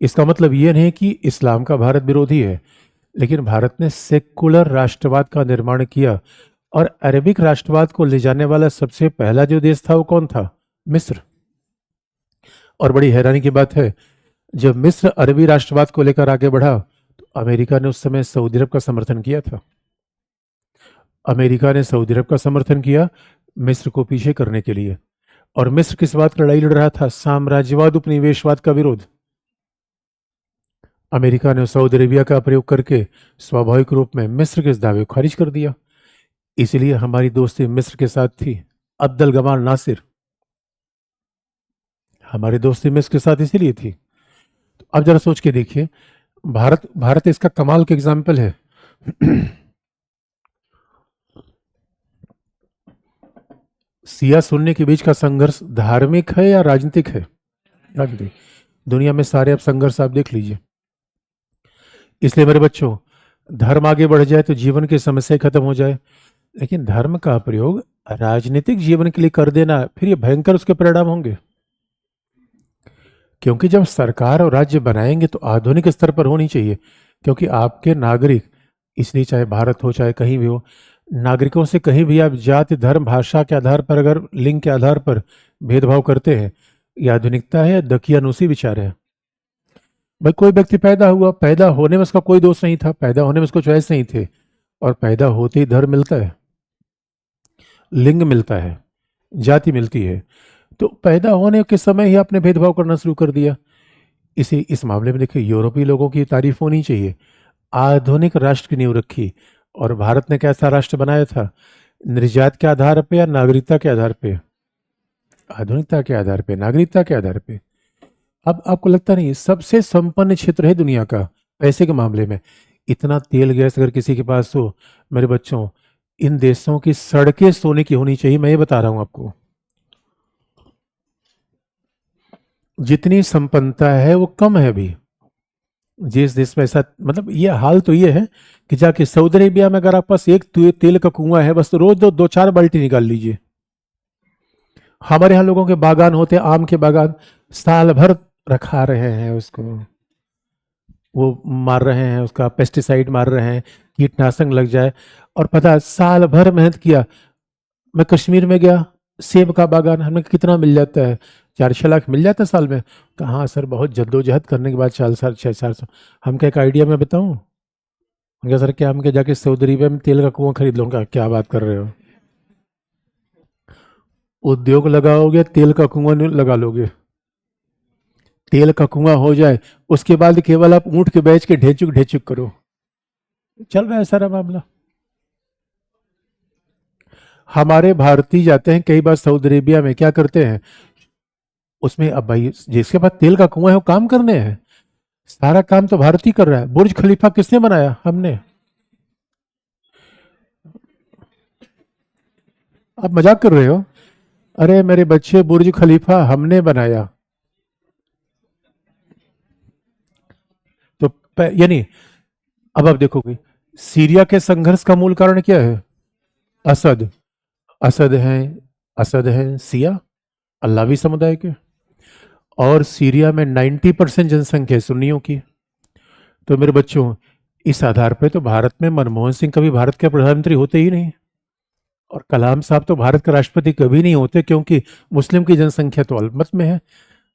इसका मतलब यह नहीं कि इस्लाम का भारत विरोधी है, लेकिन भारत ने सेकुलर राष्ट्रवाद का निर्माण किया। और अरबिक राष्ट्रवाद को ले जाने वाला सबसे पहला जो देश था वो कौन था? मिस्र। और बड़ी हैरानी की बात है, जब मिस्र अरबी राष्ट्रवाद को लेकर आगे बढ़ा तो अमेरिका ने उस समय सऊदी अरब का समर्थन किया था। अमेरिका ने सऊदी अरब का समर्थन किया मिस्र को पीछे करने के लिए। और मिस्र किस बात की लड़ाई लड़ रहा था? साम्राज्यवाद, उपनिवेशवाद का विरोध। अमेरिका ने सऊदी अरेबिया का प्रयोग करके स्वाभाविक रूप में मिस्र के इस दावे को खारिज कर दिया। इसलिए हमारी दोस्ती मिस्र के साथ थी। अब्दुल गमाल नासिर, हमारी दोस्ती मिस्र के साथ इसीलिए थी। तो अब जरा सोच के देखिए, भारत इसका कमाल का एग्जाम्पल है। सिया सुन्नी के बीच का संघर्ष धार्मिक है या राजनीतिक है? राजनीतिक। दुनिया में सारे अब संघर्ष आप देख लीजिए। इसलिए मेरे बच्चों, धर्म आगे बढ़ जाए तो जीवन की समस्या खत्म हो जाए, लेकिन धर्म का प्रयोग राजनीतिक जीवन के लिए कर देना, फिर ये भयंकर उसके परिणाम होंगे। क्योंकि जब सरकार और राज्य बनाएंगे तो आधुनिक स्तर पर होनी चाहिए, क्योंकि आपके नागरिक, इसलिए चाहे भारत हो चाहे कहीं भी हो, नागरिकों से कहीं भी आप जाति, धर्म, भाषा के आधार पर, अगर लिंग के आधार पर भेदभाव करते हैं, यह आधुनिकता है या दकियानूसी विचार है? भाई कोई व्यक्ति पैदा हुआ, पैदा होने में उसका कोई दोष नहीं था, पैदा होने में उसको चॉइस नहीं थे, और पैदा होते ही धर्म मिलता है, लिंग मिलता है, जाति मिलती है। तो पैदा होने के समय ही आपने भेदभाव करना शुरू कर दिया। इस मामले में देखिए, यूरोपीय लोगों की तारीफ होनी चाहिए, आधुनिक राष्ट्र की नींव रखी। और भारत ने कैसा राष्ट्र बनाया था? निर्जात के आधार पे या नागरिकता के आधार पे? आधुनिकता के आधार पे, नागरिकता के आधार पे। अब आपको लगता नहीं सबसे संपन्न क्षेत्र है दुनिया का पैसे के मामले में? इतना तेल गैस अगर किसी के पास हो, मेरे बच्चों, इन देशों की सड़कें सोने की होनी चाहिए। मैं ये बता रहा हूं आपको, जितनी संपन्नता है वो कम है अभी। जिस देश में ऐसा, मतलब ये हाल तो ये है कि जाके सऊदी अरेबिया में अगर आपके पास एक तेल का कुआं है बस, तो रोज दो दो चार बाल्टी निकाल लीजिए। हमारे यहाँ लोगों के बागान होते हैं, आम के बागान, साल भर रखा रहे हैं उसको, वो मार रहे हैं, उसका पेस्टिसाइड मार रहे हैं, कीटनाशक लग जाए। और पता है, साल भर मेहनत किया। मैं कश्मीर में गया, सेब का बागान हमें कितना मिल जाता है, 4-6 लाख मिल जाता है साल में। कहाँ सर, बहुत जद्दोजहद करने के बाद 4 साल 6 4 सौ। हम क्या, एक आइडिया मैं बताऊं? हम क्या सर, क्या हम क्या जाके सऊदी अरेबिया में तेल का कुआं खरीद लूंगा? क्या बात कर रहे हो? उद्योग लगाओगे, तेल का कुआं नहीं लगा लोगे। तेल का कुआं हो जाए, उसके बाद केवल आप ऊंट के बेच के ढेचुक ढेचुक करो। चल रहा है सारा मामला। हमारे भारतीय जाते हैं कई बार सऊदी अरेबिया में, क्या करते हैं उसमें, अब भाई जिसके पास तेल का कुआं है वो काम करने हैं, सारा काम तो भारतीय कर रहा है। बुर्ज खलीफा किसने बनाया? हमने। आप मजाक कर रहे हो? अरे मेरे बच्चे, बुर्ज खलीफा हमने बनाया। तो यानी, अब आप देखोगे, सीरिया के संघर्ष का मूल कारण क्या है? असद। असद हैं, असद हैं सिया, अल्लावी समुदाय के। और सीरिया में 90% जनसंख्या है सुन्नियों की। तो मेरे बच्चों, इस आधार पे तो भारत में मनमोहन सिंह कभी भारत के प्रधानमंत्री होते ही नहीं, और कलाम साहब तो भारत के राष्ट्रपति कभी नहीं होते, क्योंकि मुस्लिम की जनसंख्या तो अल्पमत में है।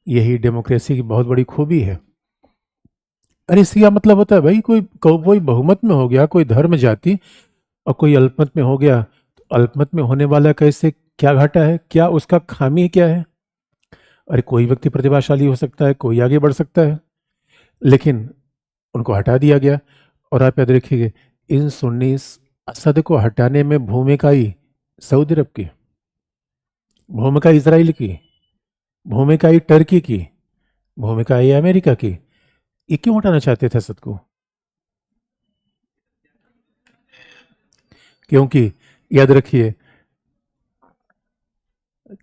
यही डेमोक्रेसी की बहुत बड़ी खूबी है। अरे इसका क्या मतलब होता है भाई, कोई बहुमत में हो गया, कोई धर्म जाति, और कोई अल्पमत में हो गया, तो अल्पमत में होने वाला कैसे, क्या घाटा है, क्या उसका खामी क्या है? अरे कोई व्यक्ति प्रतिभाशाली हो सकता है, कोई आगे बढ़ सकता है, लेकिन उनको हटा दिया गया। और आप याद रखिए, इन सुन्नी असद को हटाने में भूमिका आई सऊदी अरब की, भूमिका इसराइल की, भूमिका आई टर्की की, भूमिका आई अमेरिका की। ये क्यों हटाना चाहते थे असद को? क्योंकि, याद रखिए,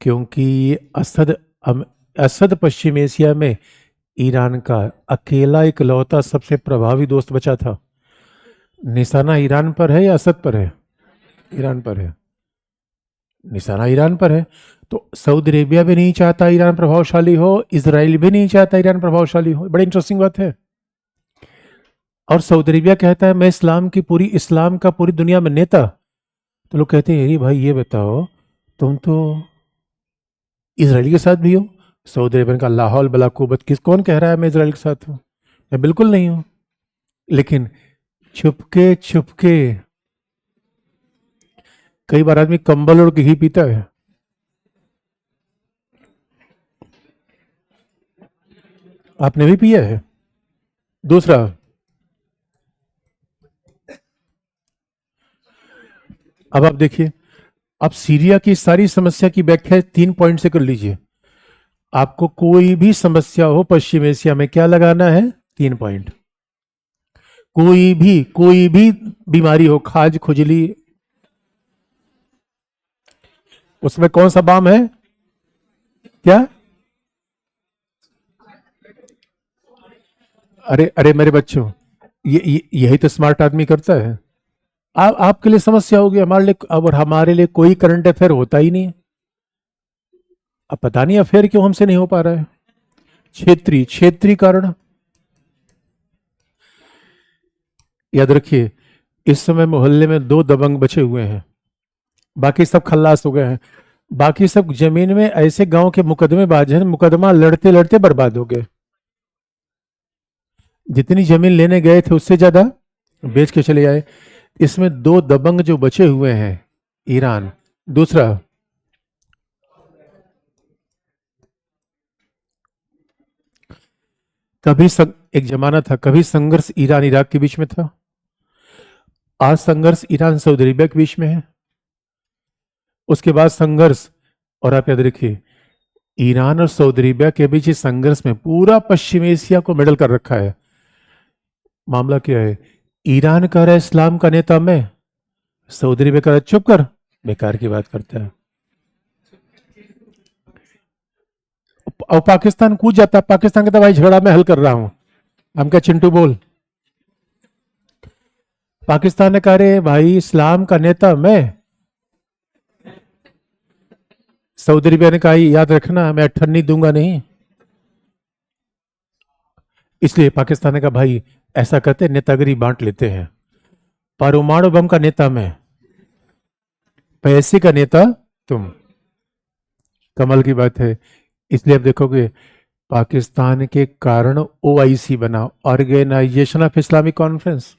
क्योंकि असद असद पश्चिम एशिया में ईरान का अकेला इकलौता सबसे प्रभावी दोस्त बचा था। निशाना ईरान पर है या असद पर है? ईरान पर है, निशाना ईरान पर है। तो सऊदी अरेबिया भी नहीं चाहता ईरान प्रभावशाली हो, इसराइल भी नहीं चाहता ईरान प्रभावशाली हो। बड़ी इंटरेस्टिंग बात है। और सऊदी अरेबिया कहता है मैं इस्लाम का पूरी दुनिया में नेता। तो लोग कहते हैं, ये भाई ये बताओ, तुम तो इसराइल के साथ भी हो। सऊदी अरेबिया का लाहौल बला कुवत, कौन कह रहा है मैं इसराइल के साथ हूँ? मैं बिल्कुल नहीं हूँ। लेकिन छुपके छुपके, कई बार आदमी कंबल ओढ़ के घी पीता है। आपने भी पिया है? दूसरा, अब आप देखिए, आप सीरिया की सारी समस्या की व्याख्या 3 पॉइंट से कर लीजिए। आपको कोई भी समस्या हो पश्चिम एशिया में, क्या लगाना है? 3 पॉइंट। कोई भी बीमारी हो, खाज खुजली, उसमें कौन सा बाम है? क्या? अरे अरे मेरे बच्चों, यही तो स्मार्ट आदमी करता है। आपके लिए समस्या होगी, हमारे लिए, अब और हमारे लिए कोई करंट अफेयर होता ही नहीं है। अब पता नहीं अफेयर क्यों हमसे नहीं हो पा रहा है। क्षेत्रीय क्षेत्रीय कारण। याद रखिए, इस समय मोहल्ले में 2 दबंग बचे हुए हैं, बाकी सब खल्लास हो गए हैं। बाकी सब जमीन में ऐसे गांव के मुकदमेबाज हैं, मुकदमा लड़ते लड़ते बर्बाद हो गए। जितनी जमीन लेने गए थे उससे ज्यादा बेच के चले आए। इसमें 2 दबंग जो बचे हुए हैं, ईरान। दूसरा, एक जमाना था, कभी संघर्ष ईरान इराक के बीच में था। आज संघर्ष ईरान सऊदी अरेबिया के बीच में है। उसके बाद संघर्ष, और आप याद रखिए, ईरान और सऊदी अरेबिया के बीच इस संघर्ष में पूरा पश्चिम एशिया को मेडल कर रखा है। मामला क्या है? ईरान कह रहा है इस्लाम का नेता मैं, सऊदी अरेबिया कह रहा है चुप कर, बेकार की बात करता है। और पाकिस्तान कूद जाता है, पाकिस्तान कहता है भाई झगड़ा मैं हल कर रहा हूं। हम क्या चिंटू बोल। पाकिस्तान ने कहा रे भाई इस्लाम का नेता मैं। सऊदी अरेबिया ने कहा याद रखना मैं अठन्नी दूंगा नहीं। इसलिए पाकिस्तान ने कहा भाई ऐसा करते नेतागिरी बांट लेते हैं, परमाणु बम का नेता मैं, पैसे का नेता तुम। कमल की बात है। इसलिए आप देखोगे पाकिस्तान के कारण ओआईसी बना, organisation of Islamic conference.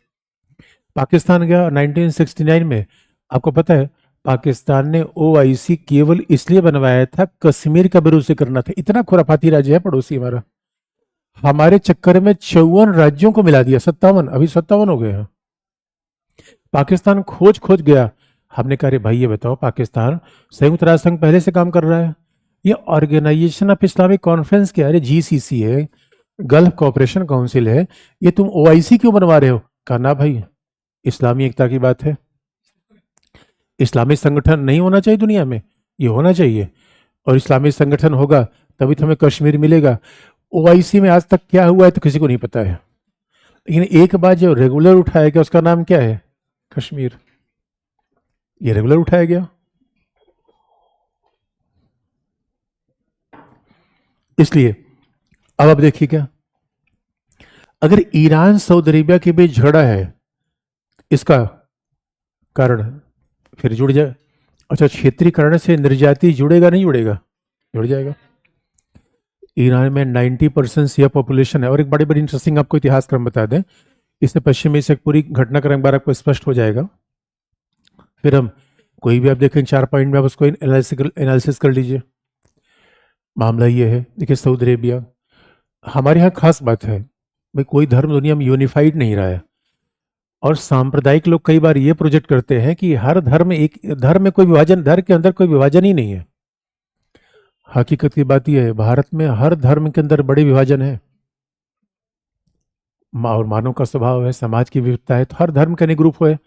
Pakistan गया 1969 में। आपको पता है पाकिस्तान ने ओआईसी केवल इसलिए बनवाया था कश्मीर का विरोध से करना था। इतना खुराफाती राज्य है पड़ोसी हमारा। हमारे चक्कर में 54 राज्यों को मिला दिया, 57, अभी 57 हो गए हैं। पाकिस्तान खोज खोज गया। हमने कहा भाई ये बताओ पाकिस्तान संयुक्त राष्ट्र संघ पहले से काम कर रहा है, ये ऑर्गेनाइजेशन ऑफ इस्लामिक कॉन्फ्रेंस क्या है, जीसीसी है, गल्फ कोऑपरेशन काउंसिल है, ये तुम ओआईसी क्यों बनवा रहे हो। कहा ना भाई इस्लामी एकता की बात है, इस्लामी संगठन नहीं होना चाहिए दुनिया में, ये होना चाहिए, और इस्लामी संगठन होगा तभी तो हमें कश्मीर मिलेगा। ओआईसी में आज तक क्या हुआ है तो किसी को नहीं पता है, लेकिन एक बात जो रेगुलर उठाया गया उसका नाम क्या है, कश्मीर। ये रेगुलर उठाया गया। इसलिए अब आप देखिए क्या, अगर ईरान सऊदी अरेबिया के बीच झगड़ा है इसका कारण फिर जुड़ जाए। अच्छा क्षेत्रीकरण से निर्याती जुड़ेगा नहीं जुड़ेगा, जुड़ जाएगा। ईरान में 90% शिया पॉपुलेशन है। और एक बड़ी बड़ी इंटरेस्टिंग आपको इतिहास क्रम बता दें, इससे पश्चिमी से पूरी घटनाक्रम बार आपको स्पष्ट हो जाएगा। फिर हम कोई भी आप देखें 4 पॉइंट में आप उसको एनालिसिस कर लीजिए। मामला ये है, देखिए सऊदी अरेबिया हमारे यहाँ खास बात है भाई, कोई धर्म दुनिया में यूनिफाइड नहीं रहा है, और सांप्रदायिक लोग कई बार ये प्रोजेक्ट करते हैं कि हर धर्म एक धर्म में कोई विभाजन, धर्म के अंदर कोई विभाजन ही नहीं है। हकीकत की बात यह है भारत में हर धर्म के अंदर बड़े विभाजन है, और मानव का स्वभाव है, समाज की विविधता है, तो हर धर्म के अनेक ग्रुप हुए।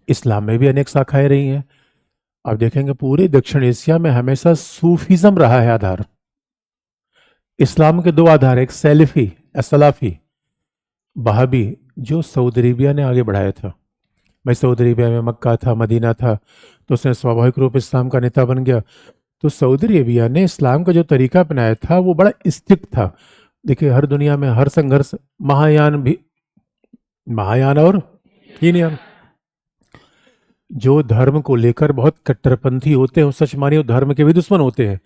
इस्लाम में भी अनेक शाखाएं रही हैं। आप देखेंगे पूरे दक्षिण एशिया में हमेशा सूफीज्म रहा है आधार। इस्लाम के 2 आधार, एक सैलफी सलाफी, बहाबी, जो सऊदी अरेबिया ने आगे बढ़ाया था। भाई सऊदी अरेबिया में मक्का था, मदीना था, तो उसने स्वाभाविक रूप इस्लाम का नेता बन गया। तो सऊदी अरेबिया ने इस्लाम का जो तरीका अपनाया था वो बड़ा स्ट्रिक्ट था। देखिए हर दुनिया में हर संघर्ष, महायान भी, महायान और हीनयान, जो धर्म को लेकर बहुत कट्टरपंथी होते हैं सच मानिए धर्म के भी दुश्मन होते हैं।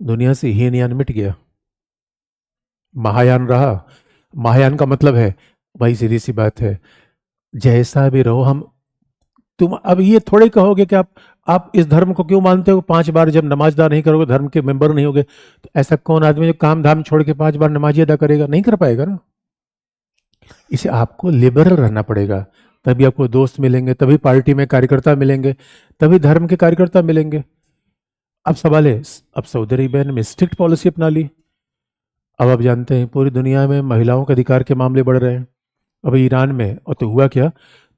दुनिया से हीनयान मिट गया, महायान रहा। महायान का मतलब है भाई सीधी सी बात है, जैसा भी रहो हम, तुम अब ये थोड़े कहोगे कि आप इस धर्म को क्यों मानते हो, 5 बार जब नमाज अदा नहीं करोगे धर्म के मेंबर नहीं होगे। तो ऐसा कौन आदमी जो काम धाम छोड़ के 5 बार नमाज अदा करेगा, नहीं कर पाएगा ना। इसे आपको लिबरल रहना पड़ेगा, तभी आपको दोस्त मिलेंगे, तभी पार्टी में कार्यकर्ता मिलेंगे, तभी धर्म के कार्यकर्ता मिलेंगे। अब सवाल है, अब सऊदी अरेबिया ने स्ट्रिक्ट पॉलिसी अपना ली। अब आप जानते हैं पूरी दुनिया में महिलाओं के अधिकार के मामले बढ़ रहे हैं। अब ईरान में और तो हुआ क्या,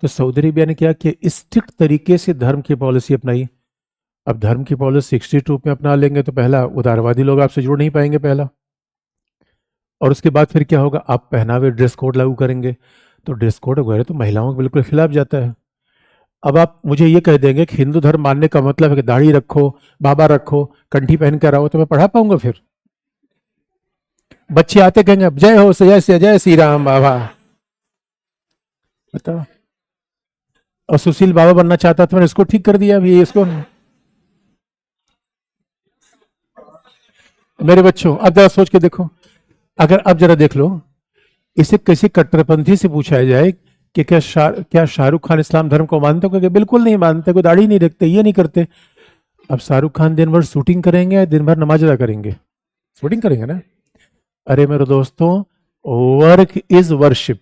तो सऊदी अरेबिया ने क्या किया, स्ट्रिक्ट तरीके से धर्म की पॉलिसी अपनाई। अब धर्म की पॉलिसी 62 में अपना लेंगे तो पहला उदारवादी लोग आपसे जुड़ नहीं पाएंगे पहला, और उसके बाद फिर क्या होगा, आप पहनावे ड्रेस कोड लागू करेंगे, तो ड्रेस कोड वगैरह तो महिलाओं के बिल्कुल खिलाफ जाता है। अब आप मुझे ये कह देंगे कि हिंदू धर्म मानने का मतलब है कि दाढ़ी रखो, बाबा रखो, कंठी पहन कर आओ, तो मैं पढ़ा पाऊंगा फिर। बच्चे आते कहेंगे जय हो जय श्री राम बाबा, बताओ। और सुशील बाबा बनना चाहता था, मैंने इसको ठीक कर दिया अभी इसको। मेरे बच्चों अब जरा सोच के देखो, अगर अब जरा देख लो, इसे किसी कट्टरपंथी से पूछा जाए कि क्या शाहरुख खान इस्लाम धर्म को मानते हो, कि बिल्कुल नहीं मानते, कोई दाढ़ी नहीं रखते, ये नहीं करते। अब शाहरुख खान दिन भर शूटिंग करेंगे या दिन भर नमाज अदा करेंगे, शूटिंग करेंगे ना। अरे मेरे दोस्तों, वर्क इज वर्शिप,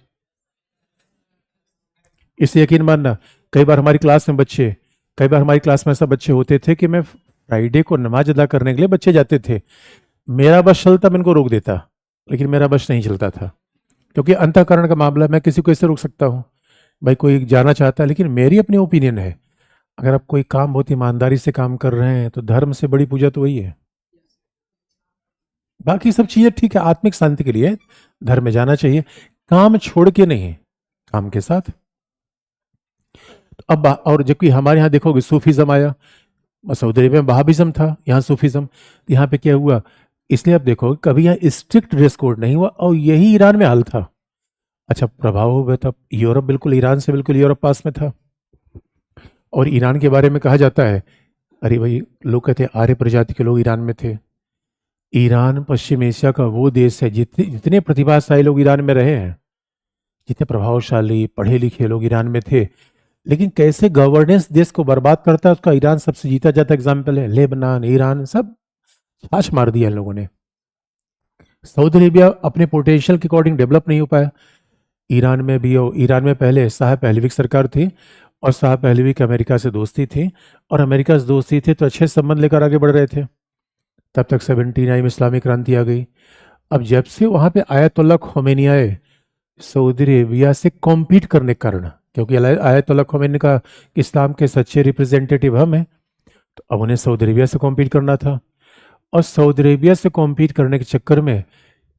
इसे यकीन मानना। कई बार हमारी क्लास में बच्चे, कई बार हमारी क्लास में ऐसा बच्चे होते थे कि मैं फ्राइडे को नमाज अदा करने के लिए बच्चे जाते थे, मेरा बस चलता मैं इनको रोक देता, लेकिन मेरा बस नहीं चलता था, क्योंकि अंतःकरण का मामला, मैं किसी को कैसे रोक सकता हूँ। भाई कोई जाना चाहता है, लेकिन मेरी अपनी ओपिनियन है, अगर आप कोई काम बहुत ईमानदारी से काम कर रहे हैं तो धर्म से बड़ी पूजा तो वही है। बाकी सब चीज़ें ठीक है, आत्मिक शांति के लिए धर्म में जाना चाहिए। काम छोड़ के नहीं, काम के साथ। अब और जबकि हमारे यहाँ देखोगे सूफीज्म आया, सऊदी अरेबिया में वहाबिज्म था, यहाँ सूफीज्म। यहाँ पे क्या हुआ, इसलिए आप देखो कभी यहाँ स्ट्रिक्ट ड्रेस कोड नहीं हुआ, और यही ईरान में हाल था। अच्छा, प्रभाव हुआ था यूरोप, बिल्कुल ईरान से बिल्कुल यूरोप पास में था। और ईरान के बारे में कहा जाता है, अरे भाई लोग कहते हैं आर्य प्रजाति के लोग ईरान में थे। ईरान पश्चिम एशिया का वो देश है, जितने जितने प्रतिभाशाली लोग ईरान में रहे हैं, जितने प्रभावशाली पढ़े लिखे लोग ईरान में थे, लेकिन कैसे गवर्नेंस देश को बर्बाद करता है उसका ईरान सबसे जीता जाता एग्जाम्पल है। लेबनान, ईरान, सब छाछ मार दिया इन लोगों ने। सऊदी अरेबिया अपने पोटेंशियल के अकॉर्डिंग डेवलप नहीं हो पाया। ईरान में भी, और ईरान में पहले शाह पहलवी की सरकार थी, और शाह पहलवी की अमेरिका से दोस्ती थी, और अमेरिका से दोस्ती थी तो अच्छे संबंध लेकर आगे बढ़ रहे थे। तब तक 79 में इस्लामिक क्रांति आ गई। अब जब से वहां पे आयतुल्लाह खोमेनी आए सऊदी अरेबिया से कॉम्पीट करने के कारण, क्योंकि आयतुल्लाह खोमेनी का इस्लाम के सच्चे रिप्रेजेंटेटिव हम हैं, तो अब उन्हें सऊदी अरेबिया से कॉम्पीट करना था। और सऊदी अरेबिया से कॉम्पीट करने के चक्कर में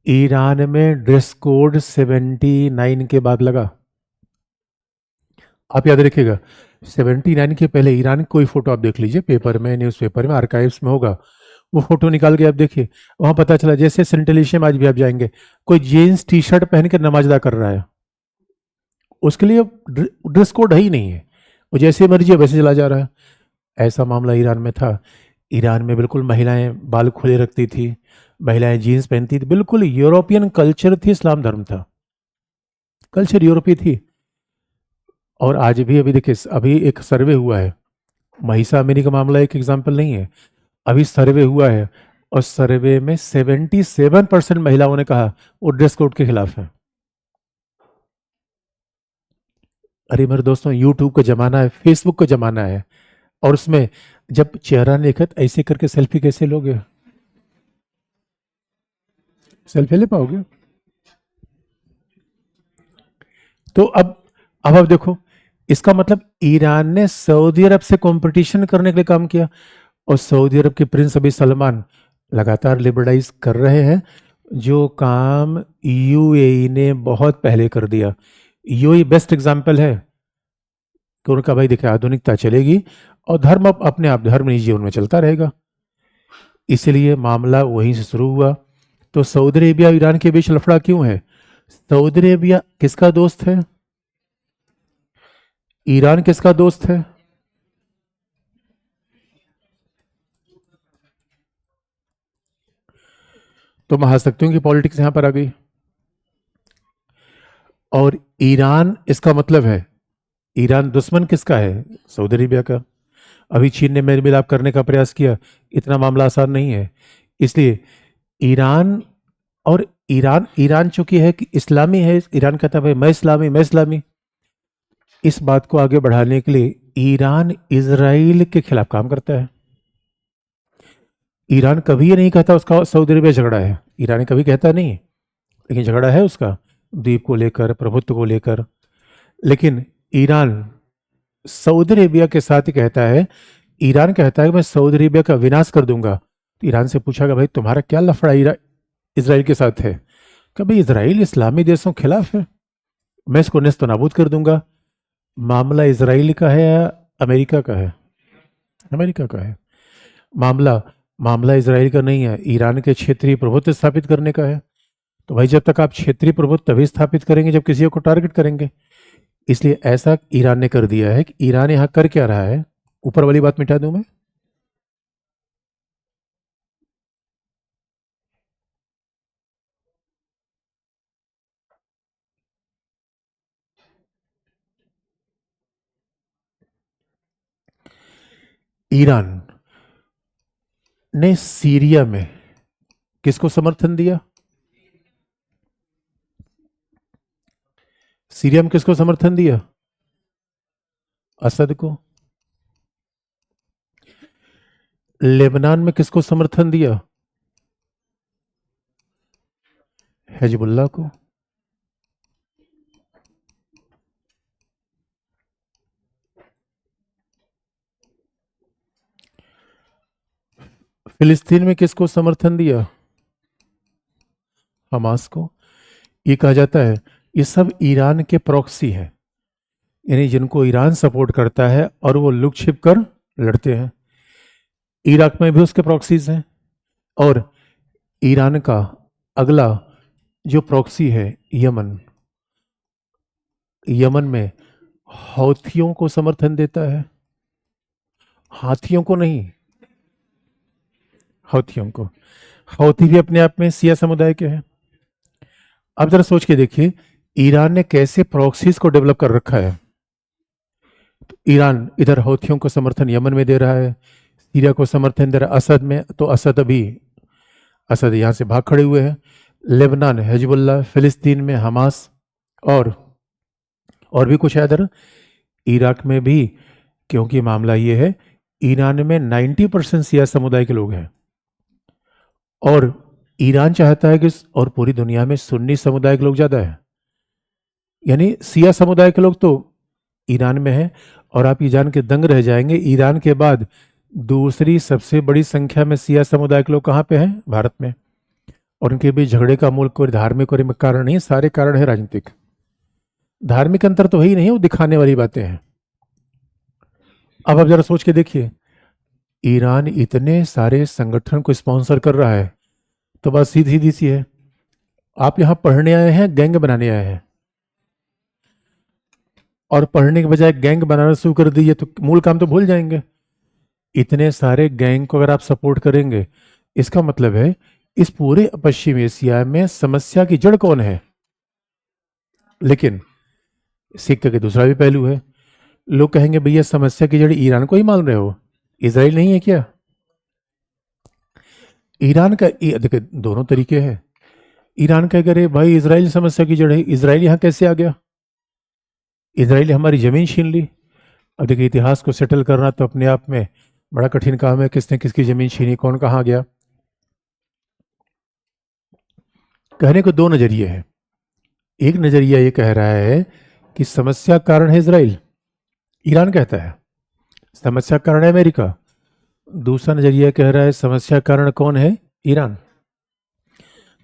ईरान में ड्रेस कोड 79 के बाद लगा। आप याद रखिएगा, 79 के पहले ईरान की कोई फोटो आप देख लीजिए, पेपर में, न्यूज़पेपर में, आर्काइव्स में होगा, वो फोटो निकाल के आप देखिए, वहां पता चला जैसे सेंट्रल एशिया में आज भी आप जाएंगे, कोई जीन्स टी शर्ट पहन कर नमाज अदा कर रहा है, उसके लिए ड्रेस कोड है ही नहीं है, वो जैसे मर्जी है वैसे चला जा रहा है। ऐसा मामला ईरान में था। ईरान में बिल्कुल महिलाएं बाल खुले रखती थी, महिलाएं जीन्स पहनती थी, बिल्कुल यूरोपियन कल्चर थी, इस्लाम धर्म था, कल्चर यूरोपीय थी। और आज भी, अभी देखिए, अभी एक सर्वे हुआ है, महिसा अमीनी का मामला एक एग्जाम्पल नहीं है, अभी सर्वे हुआ है, और सर्वे में 77% महिलाओं ने कहा वो ड्रेस कोड के खिलाफ है। अरे मेरे दोस्तों, यूट्यूब का जमाना है, फेसबुक का जमाना है, और उसमें जब चेहरा नहीं दिखत ऐसे करके सेल्फी कैसे लोगे? सेल्फी ले पाओगे? तो अब आप देखो, इसका मतलब ईरान ने सऊदी अरब से कंपटीशन करने के लिए काम किया, और सऊदी अरब के प्रिंस अभी सलमान लगातार लिबरलाइज कर रहे हैं, जो काम यूएई ने बहुत पहले कर दिया। यूएई बेस्ट एग्जाम्पल है कि उनका भाई देखिए आधुनिकता चलेगी, और धर्म अपने आप धर्म निजी जीवन में चलता रहेगा, इसलिए मामला वहीं से शुरू हुआ। तो सऊदी अरेबिया और ईरान के बीच लफड़ा क्यों है? सऊदी अरेबिया किसका दोस्त है? ईरान किसका दोस्त है? तो महाशक्तियों की पॉलिटिक्स यहां पर आ गई, और ईरान इसका मतलब है, ईरान दुश्मन किसका है? सऊदी अरेबिया का। अभी चीन ने मेल मिलाप करने का प्रयास किया, इतना मामला आसान नहीं है। इसलिए ईरान, और ईरान ईरान चूंकि है कि इस्लामी है, ईरान कहता है मैं इस्लामी, मैं इस्लामी, इस बात को आगे बढ़ाने के लिए ईरान इजराइल के खिलाफ काम करता है। ईरान कभी ये नहीं कहता उसका सऊदी अरेबिया झगड़ा है, ईरान कभी कहता नहीं, लेकिन झगड़ा है उसका द्वीप को लेकर, प्रभुत्व को लेकर। लेकिन ईरान सऊदी अरेबिया के साथ ही कहता है, ईरान कहता है कि मैं सऊदी अरेबिया का विनाश कर दूंगा। तो ईरान से पूछा कि भाई तुम्हारा क्या लफड़ा इसराइल के साथ है? कभी इसराइल इस्लामी देशों के खिलाफ है, मैं इसको नेस्त नाबूद कर दूंगा। मामला इसराइल का है या अमेरिका का है? अमेरिका का है। मामला मामला इसराइल का नहीं है, ईरान के क्षेत्रीय प्रभुत्व स्थापित करने का है। तो भाई जब तक आप क्षेत्रीय प्रभुत्व तभी स्थापित करेंगे जब किसी को टारगेट करेंगे। इसलिए ऐसा ईरान ने कर दिया है कि ईरान यहां कर क्या रहा है, ऊपर वाली बात मिटा दूं मैं। ईरान ने सीरिया में किसको समर्थन दिया? सीरिया में किसको समर्थन दिया? असद को। लेबनान में किसको समर्थन दिया? हिजबुल्लाह को। फिलिस्तीन में किसको समर्थन दिया? हमास को। ये कहा जाता है ये सब ईरान के प्रॉक्सी हैं, यानी जिनको ईरान सपोर्ट करता है और वो लुक छिप कर लड़ते हैं। इराक में भी उसके प्रॉक्सीज हैं, और ईरान का अगला जो प्रॉक्सी है यमन, यमन में हौथियों को समर्थन देता है, हाथियों को नहीं, हौथियों को। हौथी भी अपने आप में सिया समुदाय के हैं। अब जरा सोच के देखिए ईरान ने कैसे प्रॉक्सीज को डेवलप कर रखा है। तो ईरान इधर हौथियों को समर्थन यमन में दे रहा है, सीरिया को समर्थन दे रहा है असद में, तो असद यहाँ से भाग खड़े हुए हैं। लेबनान हिजबुल्लाह, फिलिस्तीन में हमास, और भी कुछ है इधर। इराक में भी, क्योंकि मामला ये है ईरान में 90% सिया समुदाय के लोग हैं, और ईरान चाहता है कि और पूरी दुनिया में सुन्नी समुदाय के लोग ज़्यादा है, यानी सिया समुदाय के लोग तो ईरान में है। और आप ये जान के दंग रह जाएंगे, ईरान के बाद दूसरी सबसे बड़ी संख्या में सिया समुदाय के लोग कहाँ पे हैं? भारत में। और उनके बीच झगड़े का मूल कोई धार्मिक और कारण नहीं, सारे कारण है राजनीतिक। धार्मिक अंतर तो है ही नहीं, वो दिखाने वाली बातें हैं। अब आप जरा सोच के देखिए, ईरान इतने सारे संगठन को स्पॉन्सर कर रहा है, तो बात सीधी सीधी सी है, आप यहां पढ़ने आए हैं, गैंग बनाने आए हैं, और पढ़ने के बजाय गैंग बनाना शुरू कर दीजिए तो मूल काम तो भूल जाएंगे। इतने सारे गैंग को अगर आप सपोर्ट करेंगे, इसका मतलब है इस पूरे पश्चिम एशिया में समस्या की जड़ कौन है? लेकिन सिक्के के दूसरा भी पहलू है, लोग कहेंगे भैया समस्या की जड़ ईरान को ही मान रहे हो, इजराइल नहीं है क्या? ईरान का देखिए दोनों तरीके हैं। ईरान कह करे भाई इजराइल समस्या की जड़ है, इजराइल यहां कैसे आ गया? इजराइल हमारी जमीन छीन ली। अब देखिए इतिहास को सेटल करना तो अपने आप में बड़ा कठिन काम है, किसने किसकी जमीन छीनी, कौन कहाँ गया। कहने को दो नजरिए हैं। एक नजरिया ये कह रहा है कि समस्या कारण है इजराइल, ईरान कहता है समस्या कारण है अमेरिका। दूसरा नजरिया कह रहा है समस्या कारण कौन है? ईरान,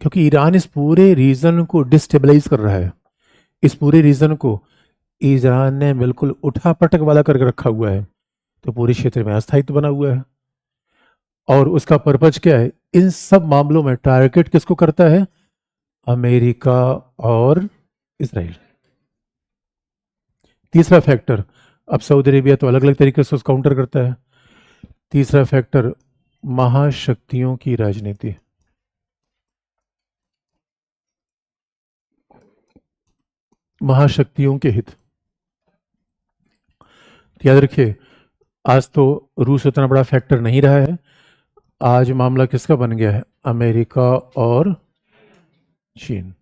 क्योंकि ईरान इस पूरे रीजन को डिस्टेबलाइज कर रहा है। इस पूरे रीजन को ईरान ने बिल्कुल उठा पटक वाला करके रखा हुआ है, तो पूरे क्षेत्र में अस्थायित्व बना हुआ है। और उसका पर्पज क्या है? इन सब मामलों में टारगेट किसको करता है? अमेरिका और इसराइल। तीसरा फैक्टर, अब सऊदी अरेबिया तो अलग अलग तरीके से उसको काउंटर करता है। तीसरा फैक्टर, महाशक्तियों की राजनीति। महाशक्तियों के हित। याद रखिए आज तो रूस उतना बड़ा फैक्टर नहीं रहा है, आज मामला किसका बन गया है? अमेरिका और चीन।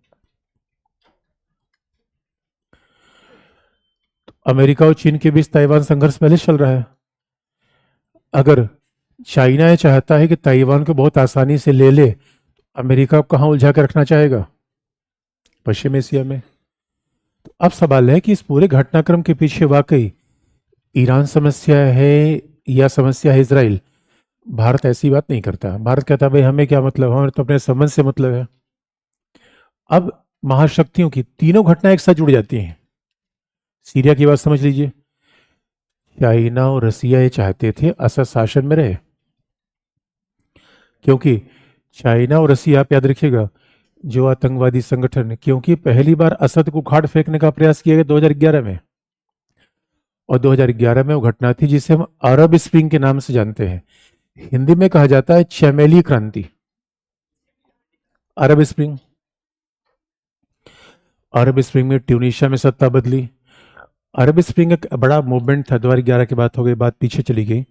अमेरिका और चीन के बीच ताइवान संघर्ष पहले चल रहा है। अगर चाइना ये चाहता है कि ताइवान को बहुत आसानी से ले ले, अमेरिका को कहाँ उलझा के रखना चाहेगा? पश्चिम एशिया में। तो अब सवाल है कि इस पूरे घटनाक्रम के पीछे वाकई ईरान समस्या है या समस्या है इसराइल? भारत ऐसी बात नहीं करता। भारत कहता भाई हमें क्या मतलब, हमें तो अपने संबंध से मतलब है। अब महाशक्तियों की तीनों घटनाएं एक साथ जुड़ जाती हैं। सीरिया की बात समझ लीजिए, चाइना और रसिया ये चाहते थे असद शासन में रहे, क्योंकि चाइना और रसिया, आप याद रखिएगा, जो आतंकवादी संगठन, क्योंकि पहली बार असद को उखाड़ फेंकने का प्रयास किया गया 2011 में, और 2011 में वो घटना थी जिसे हम अरब स्प्रिंग के नाम से जानते हैं। हिंदी में कहा जाता है चमेली क्रांति। अरब स्प्रिंग, अरब स्प्रिंग में ट्यूनीशिया में सत्ता बदली। अरब स्प्रिंग एक बड़ा मूवमेंट था, 2011 की बात हो गई, बात पीछे चली गई।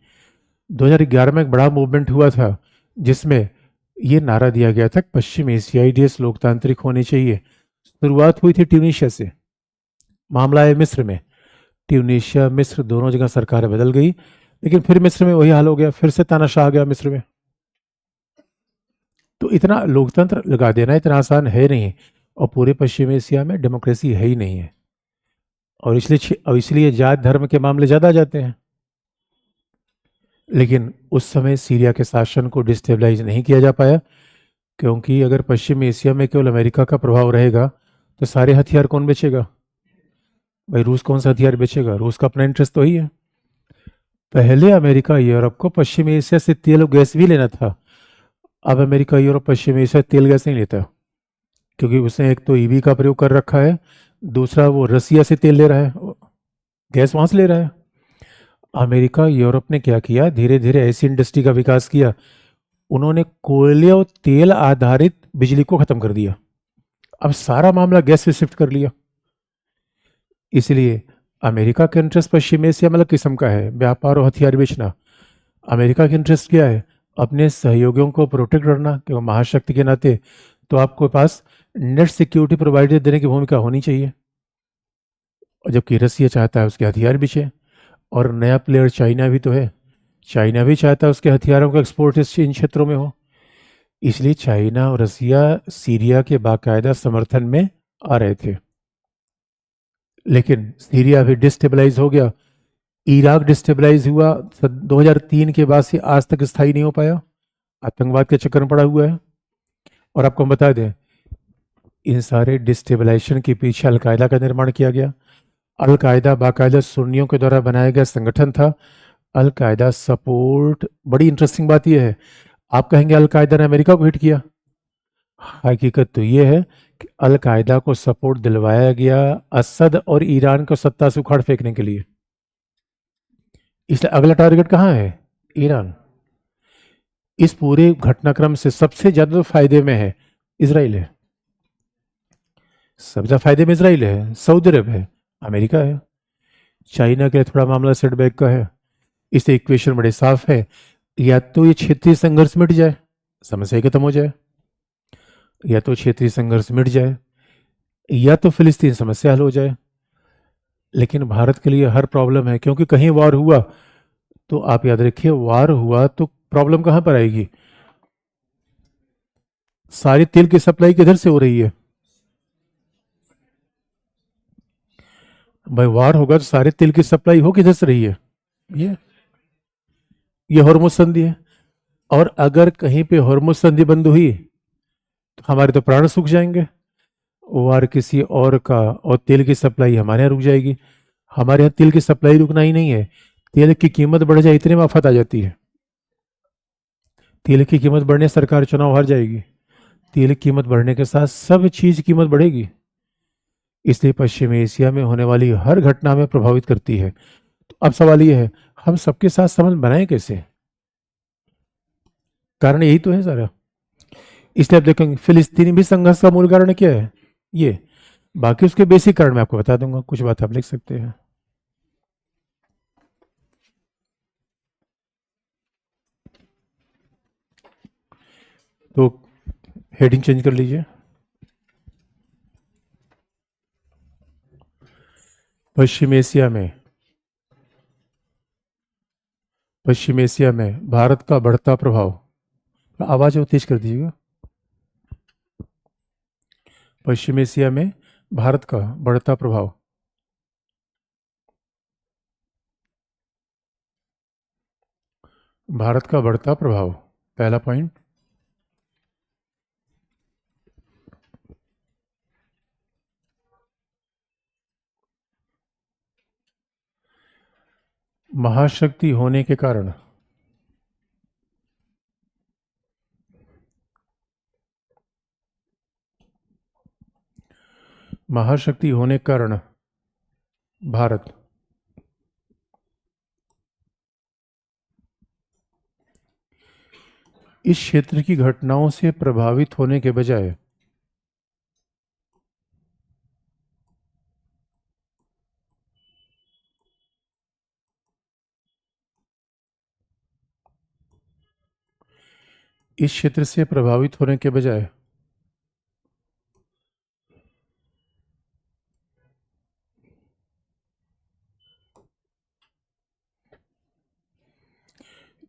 2011 में एक बड़ा मूवमेंट हुआ था जिसमें ये नारा दिया गया था पश्चिम एशियाई देश लोकतांत्रिक होने चाहिए। शुरुआत हुई थी ट्यूनीशिया से। मामला है मिस्र में, ट्यूनीशिया मिस्र दोनों जगह सरकार बदल गई, लेकिन फिर मिस्र में वही हाल हो गया, फिर से तानाशाह आ गया मिस्र में। तो इतना लोकतंत्र लगा देना इतना आसान है नहीं, और पूरे पश्चिम एशिया में डेमोक्रेसी है ही नहीं है, और इसलिए जात धर्म के मामले ज़्यादा आ जाते हैं। लेकिन उस समय सीरिया के शासन को डिस्टेबलाइज नहीं किया जा पाया, क्योंकि अगर पश्चिम एशिया में केवल अमेरिका का प्रभाव रहेगा तो सारे हथियार कौन बेचेगा? भाई रूस कौन सा हथियार बेचेगा? रूस का अपना इंटरेस्ट तो ही है। पहले अमेरिका यूरोप को पश्चिम एशिया से तेल और गैस भी लेना था। अब अमेरिका यूरोप पश्चिम एशिया से तेल गैस नहीं लेता, क्योंकि उसने एक तो ईवी का प्रयोग कर रखा है, दूसरा वो रसिया से तेल ले रहा है, गैस वहां से ले रहा है। अमेरिका यूरोप ने क्या किया, धीरे धीरे ऐसी इंडस्ट्री का विकास किया, उन्होंने कोयले और तेल आधारित बिजली को खत्म कर दिया। अब सारा मामला गैस पे शिफ्ट कर लिया। इसलिए अमेरिका का इंटरेस्ट पश्चिम एशिया में अलग किस्म का है, व्यापार और हथियार बेचना। अमेरिका का इंटरेस्ट क्या है? अपने सहयोगियों को प्रोटेक्ट करना, क्योंकि महाशक्ति के नाते तो आपके पास नेट सिक्योरिटी प्रोवाइड देने की भूमिका होनी चाहिए। और जबकि रसिया चाहता है उसके हथियार बिचे, और नया प्लेयर चाइना भी तो है, चाइना भी चाहता है उसके हथियारों का एक्सपोर्ट इन क्षेत्रों में हो। इसलिए चाइना और रसिया सीरिया के बाकायदा समर्थन में आ रहे थे। लेकिन सीरिया भी डिस्टेबलाइज हो गया, इराक डिस्टेबलाइज हुआ, 2003 के बाद से आज तक स्थायी नहीं हो पाया, आतंकवाद के चक्कर में पड़ा हुआ है। और आपको हम बता दें, इन सारे डिस्टेबलाइजेशन के पीछे अलकायदा का निर्माण किया गया। अलकायदा बाकायदा सुन्नियों के द्वारा बनाया गया संगठन था। अलकायदा सपोर्ट, बड़ी इंटरेस्टिंग बात यह है, आप कहेंगे अलकायदा ने अमेरिका को हिट किया, हकीकत तो ये है कि अलकायदा को सपोर्ट दिलवाया गया असद और ईरान को सत्ता से उखाड़ फेंकने के लिए। इसलिए अगला टारगेट कहाँ है? ईरान। इस पूरे घटनाक्रम से सबसे ज्यादा तो फायदे में है इसराइल है, सबसे ज्यादा फायदे में इसराइल है, सऊदी अरब है, अमेरिका है। चाइना के लिए थोड़ा मामला सेटबैक का है। इससे इक्वेशन बड़े साफ है, या तो ये क्षेत्रीय संघर्ष मिट जाए, समस्या ही खत्म हो जाए, या तो क्षेत्रीय संघर्ष मिट जाए, या तो फिलिस्तीन समस्या हल हो जाए। लेकिन भारत के लिए हर प्रॉब्लम है, क्योंकि कहीं वार हुआ तो आप याद रखिए, वार हुआ तो प्रॉब्लम कहां पर आएगी? सारी तेल की सप्लाई किधर से हो रही है? भाई वार होगा तो सारे तेल की सप्लाई हो किधर से रही है? ये ये हॉर्मुज संधि है। और अगर कहीं पे हॉर्मुज संधि बंद हुई तो हमारे तो प्राण सूख जाएंगे, वार किसी और का, और तेल की सप्लाई हमारे यहाँ रुक जाएगी। हमारे यहाँ तेल की सप्लाई रुकना ही नहीं है, तेल की कीमत बढ़ जाए इतने में आफत आ जाती है। तेल की कीमत बढ़ने से सरकार चुनाव हार जाएगी। तेल की कीमत बढ़ने के साथ सब चीज की कीमत बढ़ेगी। इसलिए पश्चिम एशिया में होने वाली हर घटना में प्रभावित करती है। तो अब सवाल ये है, हम सबके साथ संबंध बनाएं कैसे? कारण यही तो है सारा। इसलिए आप देखेंगे फिलिस्तीनी भी संघर्ष का मूल कारण क्या है? ये। बाकी उसके बेसिक कारण मैं आपको बता दूंगा, कुछ बात आप लिख सकते हैं। तो हेडिंग चेंज कर लीजिए। पश्चिम एशिया में भारत का बढ़ता प्रभाव, आवाज वो तेज कर दीजिएगा। पश्चिम एशिया में भारत का बढ़ता प्रभाव। भारत का बढ़ता प्रभाव, पहला पॉइंट। महाशक्ति होने के कारण, महाशक्ति होने के कारण भारत इस क्षेत्र की घटनाओं से प्रभावित होने के बजाय इस क्षेत्र से प्रभावित होने के बजाय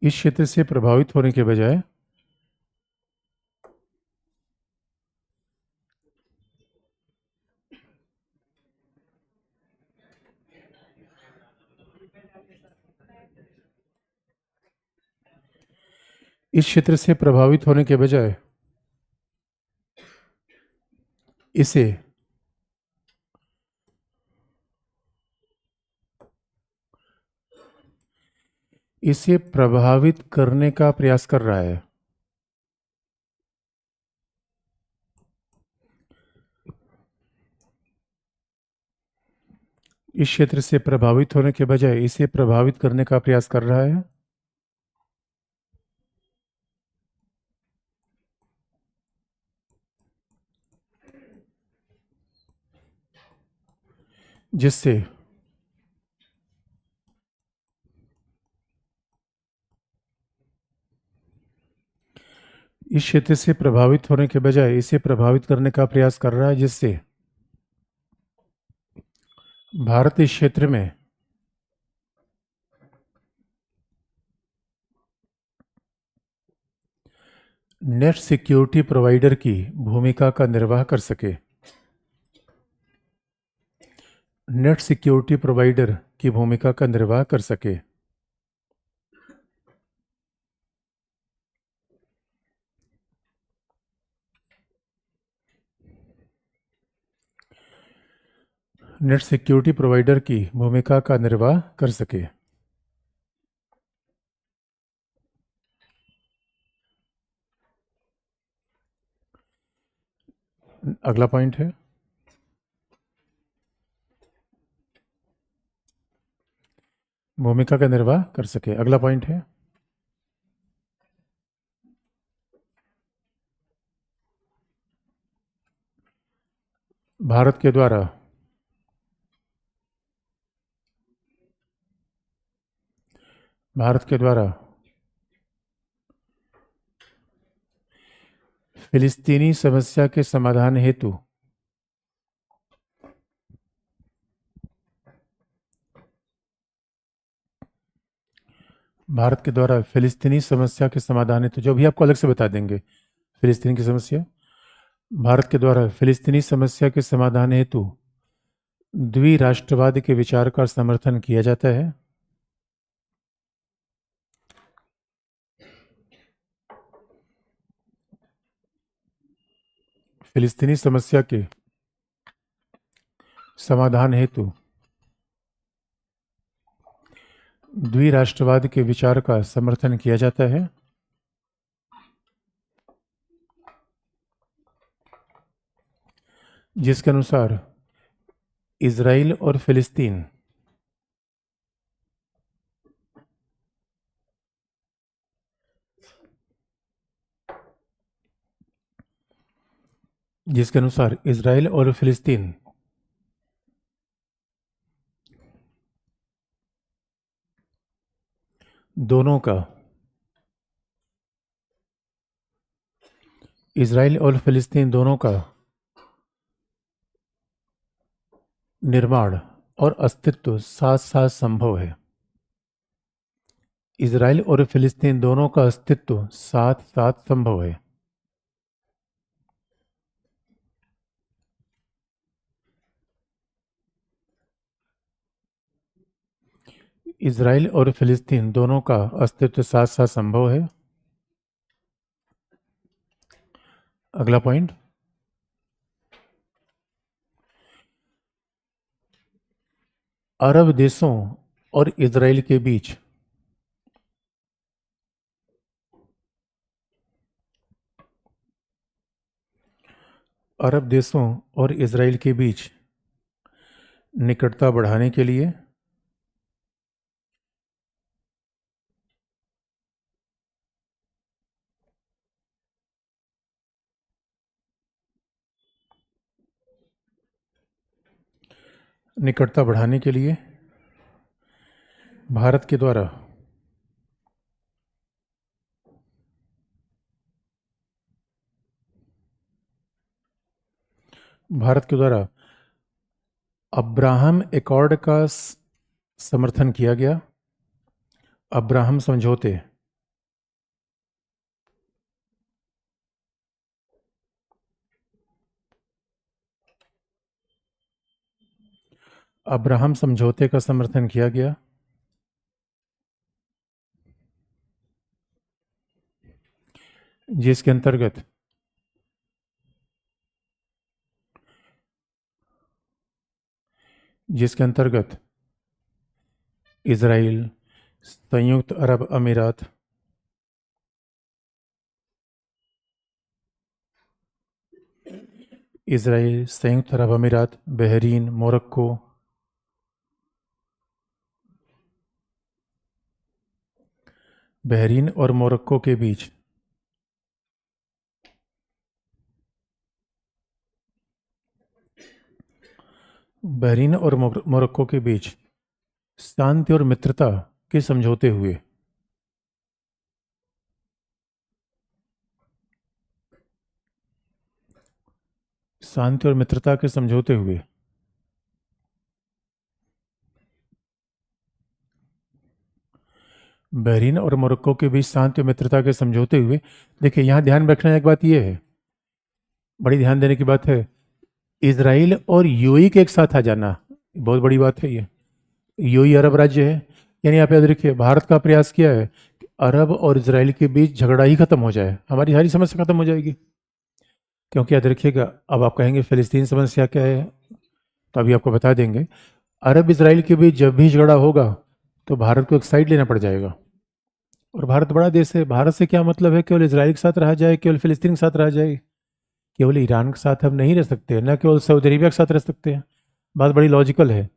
इस क्षेत्र से प्रभावित होने के बजाय इस क्षेत्र से प्रभावित होने के बजाय इसे इसे प्रभावित करने का प्रयास कर रहा है। इस क्षेत्र से प्रभावित होने के बजाय इसे प्रभावित करने का प्रयास कर रहा है। जिससे इस क्षेत्र से प्रभावित होने के बजाय इसे प्रभावित करने का प्रयास कर रहा है, जिससे भारत इस क्षेत्र में नेट सिक्योरिटी प्रोवाइडर की भूमिका का निर्वाह कर सके। नेट सिक्योरिटी प्रोवाइडर की भूमिका का निर्वाह कर सके। नेट सिक्योरिटी प्रोवाइडर की भूमिका का निर्वाह कर सके। अगला पॉइंट है भूमिका का निर्वाह कर सके। अगला पॉइंट है भारत के द्वारा फिलिस्तीनी समस्या के समाधान हेतु भारत के द्वारा फिलिस्तीनी समस्या के समाधान हेतु, जो भी आपको अलग से बता देंगे, फिलिस्तीन की समस्या, भारत के द्वारा फिलिस्तीनी समस्या के समाधान हेतु द्विराष्ट्रवाद के विचार का समर्थन किया जाता है। फिलिस्तीनी समस्या के समाधान हेतु द्विराष्ट्रवाद के विचार का समर्थन किया जाता है। जिसके अनुसार इजराइल और फिलिस्तीन दोनों का इजराइल और फिलिस्तीन दोनों का निर्माण और अस्तित्व साथ साथ संभव है। इजराइल और फिलिस्तीन दोनों का अस्तित्व साथ साथ संभव है। इजराइल और फिलिस्तीन दोनों का अस्तित्व साथ साथ संभव है। अगला पॉइंट, अरब देशों और इजराइल के बीच अरब देशों और इजराइल के बीच निकटता बढ़ाने के लिए भारत के द्वारा अब्राहम एकॉर्ड का समर्थन किया गया। अब्राहम समझौते का समर्थन किया गया, जिसके अंतर्गत इजराइल, संयुक्त अरब अमीरात, इसराइल, संयुक्त अरब अमीरात, बहरीन, मोरक्को, बहरीन और मोरक्को के बीच बहरीन और मोरक्को के बीच शांति और मित्रता के समझौते हुए। शांति और मित्रता के समझौते हुए। बहरीन और मोरक्को के बीच शांति और मित्रता के समझौते हुए। देखिए, यहाँ ध्यान रखने एक बात यह है, बड़ी ध्यान देने की बात है, इसराइल और यूएई के एक साथ आ जाना बहुत बड़ी बात है। ये यूएई अरब राज्य है, यानी आप याद रखिए, भारत का प्रयास किया है कि अरब और इसराइल के बीच झगड़ा ही खत्म हो जाए, हमारी सारी समस्या खत्म हो जाएगी। क्योंकि याद रखिएगा, अब आप कहेंगे फिलिस्तीन समस्या क्या है, तो अभी आपको बता देंगे। अरब इसराइल के बीच जब भी झगड़ा होगा तो भारत को एक साइड लेना पड़ जाएगा। और भारत बड़ा देश है, भारत से क्या मतलब है केवल इसराइल के साथ रहा जाए, केवल फिलिस्तीन के साथ रहा जाए, केवल ईरान के साथ हम नहीं रह सकते, न केवल सऊदी अरेबिया के साथ रह सकते हैं। बात बड़ी लॉजिकल है।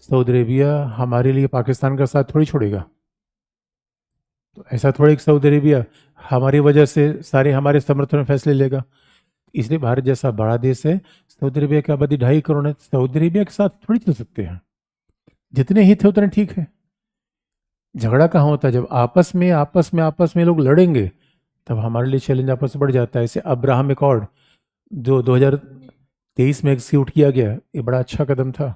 सऊदी अरेबिया हमारे लिए पाकिस्तान का साथ थोड़ी छोड़ेगा। तो ऐसा थोड़ी कि सऊदी अरेबिया हमारी वजह से सारे हमारे समर्थन में फैसले लेगा। इसलिए भारत जैसा बड़ा देश है, सऊदी अरेबिया की आबादी 2.5 करोड़ है, सऊदी अरेबिया के साथ थोड़ी चल सकते हैं। जितने ही थे उतने ठीक है। झगड़ा कहाँ होता है, जब आपस में लोग लड़ेंगे, तब हमारे लिए चैलेंज आपस में बढ़ जाता है। ऐसे अब्राहम एकॉर्ड जो 2023 में एग्जीक्यूट किया गया, ये बड़ा अच्छा कदम था।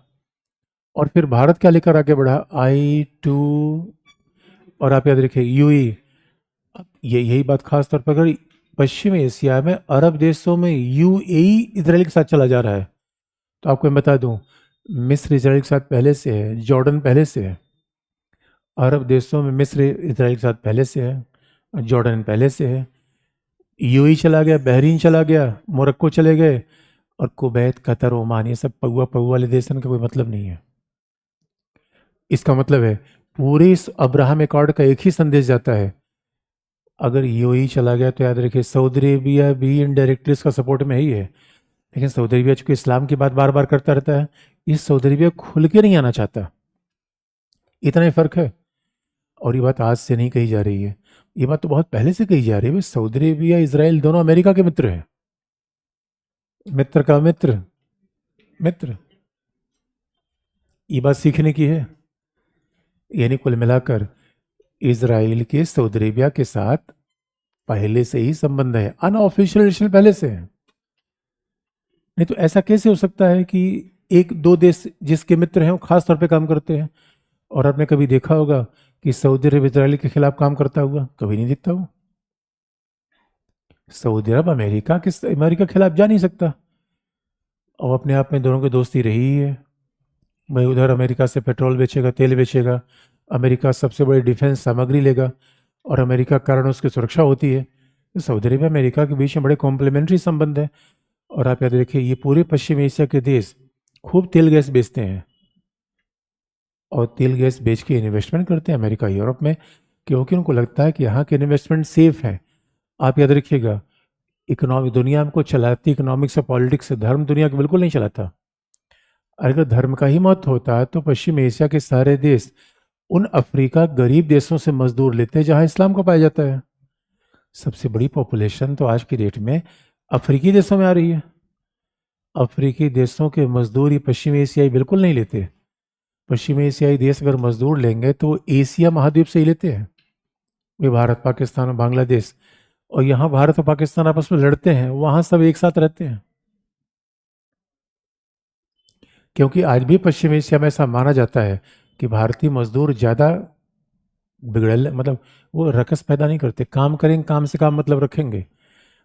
और फिर भारत क्या लेकर आगे बढ़ा, I-2, और आप याद रखिए यूई। ये यही बात खास तौर पर अगर पश्चिम एशिया में अरब देशों में यूएई इसराइल के साथ चला जा रहा है, तो आपको मैं बता दूं, मिस्र इसराइल के साथ पहले से है, जॉर्डन पहले से है। अरब देशों में मिस्र इसराइल के साथ पहले से है, जॉर्डन पहले से है, यूएई चला गया, बहरीन चला गया, मोरक्को चले गए, और कुवैत, कतर, ओमान, ये सब पौवा पौवा वाले देश हैं, का कोई मतलब नहीं है। इसका मतलब है पूरे इस अब्राहम एकॉर्ड का एक ही संदेश जाता है, अगर यूएई चला गया तो याद रखिए सऊदी अरेबिया भी इनडायरेक्टली इसका सपोर्ट में ही है। लेकिन सऊदी अरेबिया चूंकि इस्लाम की बात बार बार करता रहता है, इस सऊदी अरेबिया खुल के नहीं आना चाहता, इतना ही फर्क है। और ये बात आज से नहीं कही जा रही है, ये बात तो बहुत पहले से कही जा रही है। भाई सऊदी अरेबिया इसराइल दोनों अमेरिका के मित्र हैं, मित्र का मित्र मित्र, ये बात सीखने की है। यानी कुल मिलाकर इसराइल के सऊदी अरेबिया के साथ पहले से ही संबंध है, अनऑफिशियल रिलेशन पहले से है। नहीं तो ऐसा कैसे हो सकता है कि एक दो देश जिसके मित्र हैं वो खास तौर पे काम करते हैं। और आपने कभी देखा होगा कि सऊदी अरब इसराइल के खिलाफ काम करता हुआ, कभी नहीं दिखता वो। सऊदी अरब अमेरिका के खिलाफ जा नहीं सकता, और अपने आप में दोनों की दोस्ती रही ही है। भाई उधर अमेरिका से पेट्रोल बेचेगा, तेल बेचेगा, अमेरिका सबसे बड़ी डिफेंस सामग्री लेगा, और अमेरिका के कारण उसकी सुरक्षा होती है। तो सऊदी अरेबिया अमेरिका के बीच में बड़े कॉम्प्लीमेंट्री संबंध है। और आप याद रखिए, ये पूरे पश्चिम एशिया के देश खूब तेल गैस बेचते हैं, और तेल गैस बेच के इन्वेस्टमेंट करते हैं अमेरिका यूरोप में, क्योंकि उनको लगता है कि यहाँ के इन्वेस्टमेंट सेफ हैं। आप याद रखिएगा, इकोनॉमिक दुनिया को चलाती इकोनॉमिक्स और पॉलिटिक्स से धर्म दुनिया को बिल्कुल नहीं चलाता। अगर धर्म का ही महत्व होता तो पश्चिम एशिया के सारे देश उन अफ्रीका गरीब देशों से मजदूर लेते हैं जहां इस्लाम को पाया जाता है। सबसे बड़ी पॉपुलेशन तो आज की डेट में अफ्रीकी देशों में आ रही है। अफ्रीकी देशों के मजदूर ये पश्चिम एशियाई बिल्कुल नहीं लेते। पश्चिम एशियाई देश अगर मजदूर लेंगे तो एशिया महाद्वीप से ही लेते हैं, वे भारत, पाकिस्तान और बांग्लादेश। और यहाँ भारत और पाकिस्तान आपस में लड़ते हैं, वहां सब एक साथ रहते हैं। क्योंकि आज भी पश्चिम एशिया में ऐसा माना जाता है कि भारतीय मजदूर ज़्यादा बिगड़ल, मतलब वो रकस पैदा नहीं करते, काम करेंगे, काम से काम मतलब रखेंगे।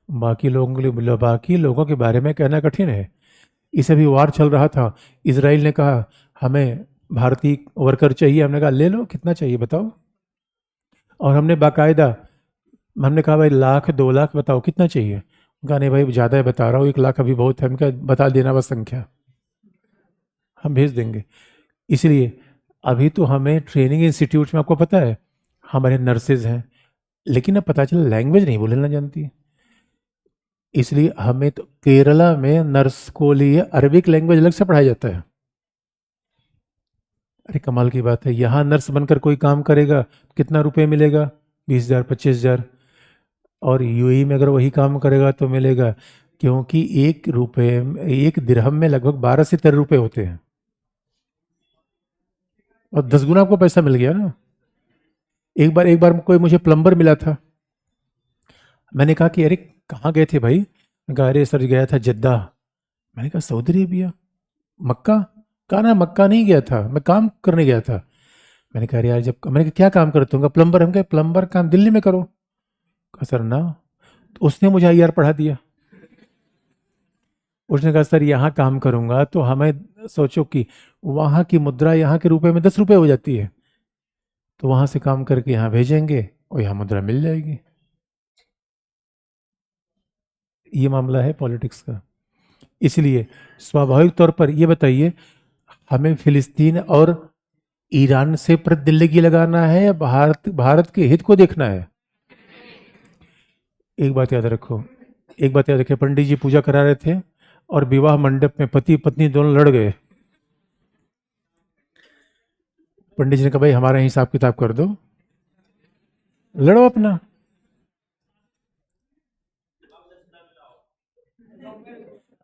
बाकी लोगों के लिए, बाकी लोगों के बारे में कहना कठिन है। इसे भी वार चल रहा था, इसराइल ने कहा हमें भारतीय वर्कर चाहिए, हमने कहा ले लो, कितना चाहिए बताओ। और हमने बाकायदा, हमने कहा भाई 1,00,000 2,00,000 बताओ कितना चाहिए। कहा नहीं भाई ज़्यादा है बता रहा हूँ, 1,00,000 अभी बहुत है। हमने कहा बता देना बस संख्या, हम भेज देंगे। इसलिए अभी तो हमें ट्रेनिंग इंस्टीट्यूट में, आपको पता है, हमारे नर्सेज हैं, लेकिन अब पता चला लैंग्वेज नहीं बोलना जानती। इसलिए हमें तो केरला में नर्स को लिए अरबिक लैंग्वेज अलग से पढ़ाया जाता है। अरे कमाल की बात है, यहाँ नर्स बनकर कोई काम करेगा, कितना रुपए मिलेगा? 20,000, 25,000। और यूएई में अगर वही काम करेगा तो मिलेगा, क्योंकि एक रुपए, एक दिरहम में लगभग 12 से 13 रुपए होते हैं, और 10 गुना आपको पैसा मिल गया ना। एक बार कोई मुझे प्लम्बर मिला था। मैंने कहा कि अरे कहाँ गए थे भाई? कहा अरे सर गया था जद्दा। मैंने कहा सऊदी अरेबिया, मक्का? कहा ना मक्का नहीं गया था, मैं काम करने गया था। मैंने कहा अरे यार, जब मैंने कहा क्या काम करते होंगे? प्लम्बर। हम कहे प्लम्बर काम दिल्ली में करो। कहा सर ना। तो उसने मुझे आईआर पढ़ा दिया। उसने कहा सर यहाँ काम करूंगा तो हमें, सोचो कि वहाँ की मुद्रा यहाँ के रुपए में 10 रुपए हो जाती है, तो वहाँ से काम करके यहाँ भेजेंगे और यहाँ मुद्रा मिल जाएगी। ये मामला है पॉलिटिक्स का। इसलिए स्वाभाविक तौर पर ये बताइए, हमें फिलिस्तीन और ईरान से प्रतिदिल्ली लगाना है या भारत भारत के हित को देखना है? एक बात याद रखो, एक बात याद रखिए, पंडित जी पूजा करा रहे थे और विवाह मंडप में पति पत्नी दोनों लड़ गए। पंडित जी ने कहा भाई हमारा हिसाब किताब कर दो, लड़ो अपना।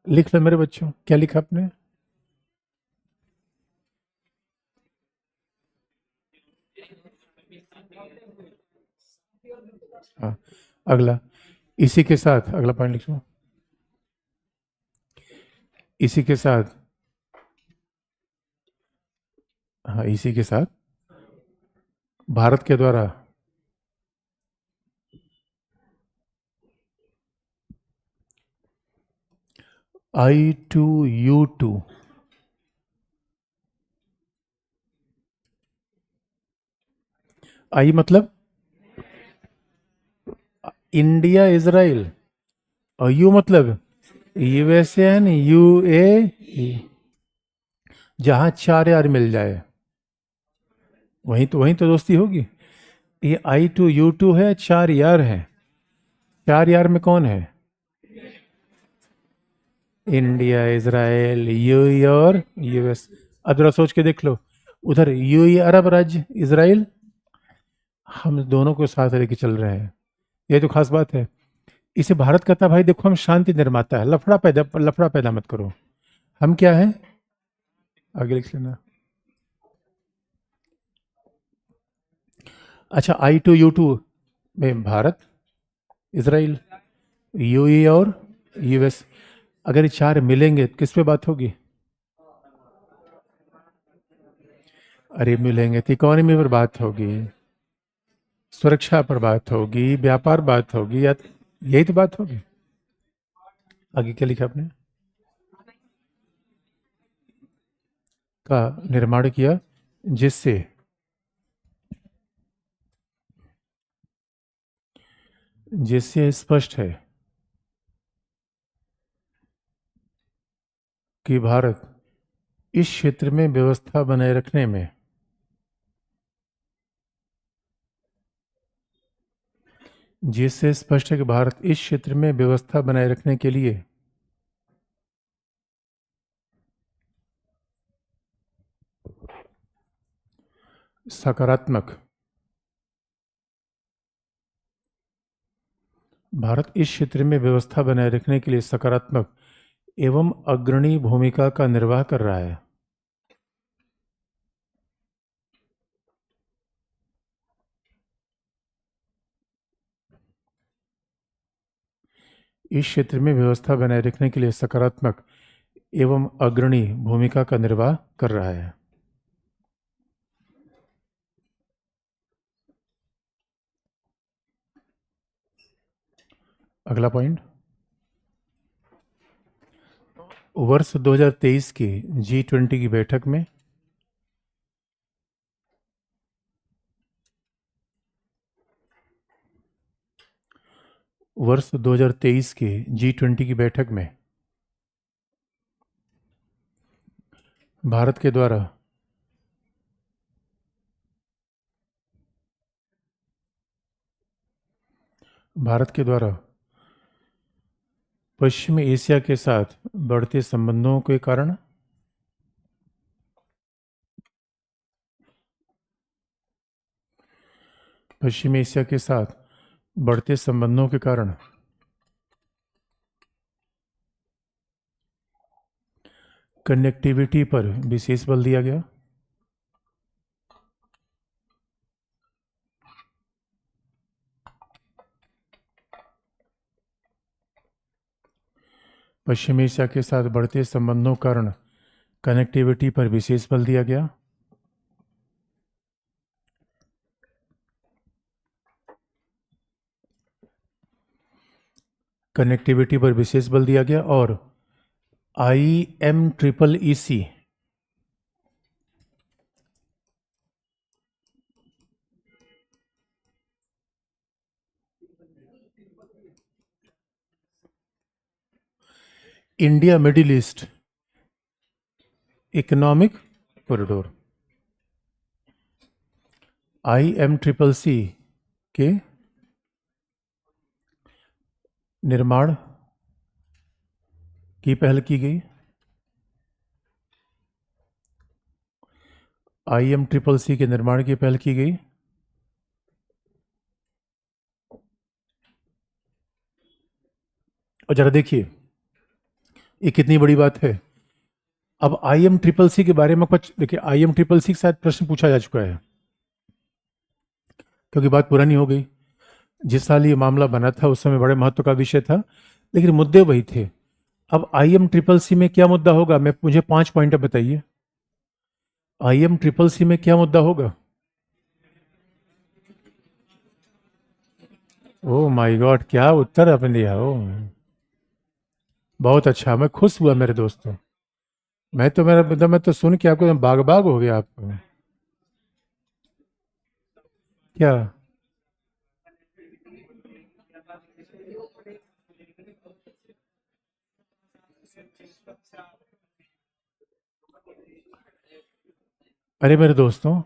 लिख लो मेरे बच्चों, क्या लिखा आपने? हाँ। अगला, इसी के साथ अगला पॉइंट लिखो। इसी के साथ, हाँ इसी के साथ भारत के द्वारा I2U2, आई मतलब इंडिया इजराइल, और यू मतलब यूएसएन यूए, जहां चार यार मिल जाए वहीं तो दोस्ती होगी। ये I2U2 है, चार यार हैं। चार यार में कौन है? इंडिया, इजराइल, यूएई और यूएस। अब जरा सोच के देख लो, उधर यूएई अरब राज्य, इजराइल, हम दोनों को साथ लेके चल रहे हैं। ये तो खास बात है। इसे भारत कहता है भाई देखो हम शांति निर्माता है, लफड़ा पैदा मत करो। हम क्या है? आगे लिख लेना। अच्छा, I2U2 में भारत, इसराइल, यूएई और यूएस, अगर ये चार मिलेंगे तो किस पे बात होगी? अरे मिलेंगे तो इकोनॉमी पर बात होगी, सुरक्षा पर बात होगी, व्यापार बात होगी, या यही तो बात होगी। आगे क्या लिखा आपने? का निर्माण किया, जिससे जिससे स्पष्ट है कि भारत इस क्षेत्र में व्यवस्था बनाए रखने में, जिससे स्पष्ट है कि भारत इस क्षेत्र में व्यवस्था बनाए रखने के लिए सकारात्मक, भारत इस क्षेत्र में व्यवस्था बनाए रखने के लिए सकारात्मक एवं अग्रणी भूमिका का निर्वाह कर रहा है। इस क्षेत्र में व्यवस्था बनाए रखने के लिए सकारात्मक एवं अग्रणी भूमिका का निर्वाह कर रहा है। अगला पॉइंट, वर्ष 2023 की G20 की बैठक में वर्ष 2023 के G20 की बैठक में भारत के द्वारा भारत के द्वारा पश्चिमी एशिया के साथ बढ़ते संबंधों के कारण पश्चिमी एशिया के साथ बढ़ते संबंधों के कारण कनेक्टिविटी पर विशेष बल दिया गया। पश्चिमी एशिया के साथ बढ़ते संबंधों के कारण कनेक्टिविटी पर विशेष बल दिया गया। कनेक्टिविटी पर विशेष बल दिया गया और IMEEC India middle east economic corridor IMEEC के निर्माण की पहल की गई। IMEEC के निर्माण की पहल की गई। और जरा देखिए ये कितनी बड़ी बात है। अब IMEEC के बारे में कुछ देखिए, IMEEC के साथ प्रश्न पूछा जा चुका है क्योंकि बात पुरानी हो गई। जिस साल ये मामला बना था उस समय बड़े महत्व का विषय था, लेकिन मुद्दे वही थे। अब IMEEC में क्या मुद्दा होगा, मुझे 5 पॉइंट बताइए। IMEEC में क्या मुद्दा होगा? ओ माय गॉड, क्या उत्तर आपने दिया हो, बहुत अच्छा, मैं खुश हुआ मेरे दोस्तों। मैं तो सुन के आपको बाग बाग हो गया आपको। क्या अरे मेरे दोस्तों,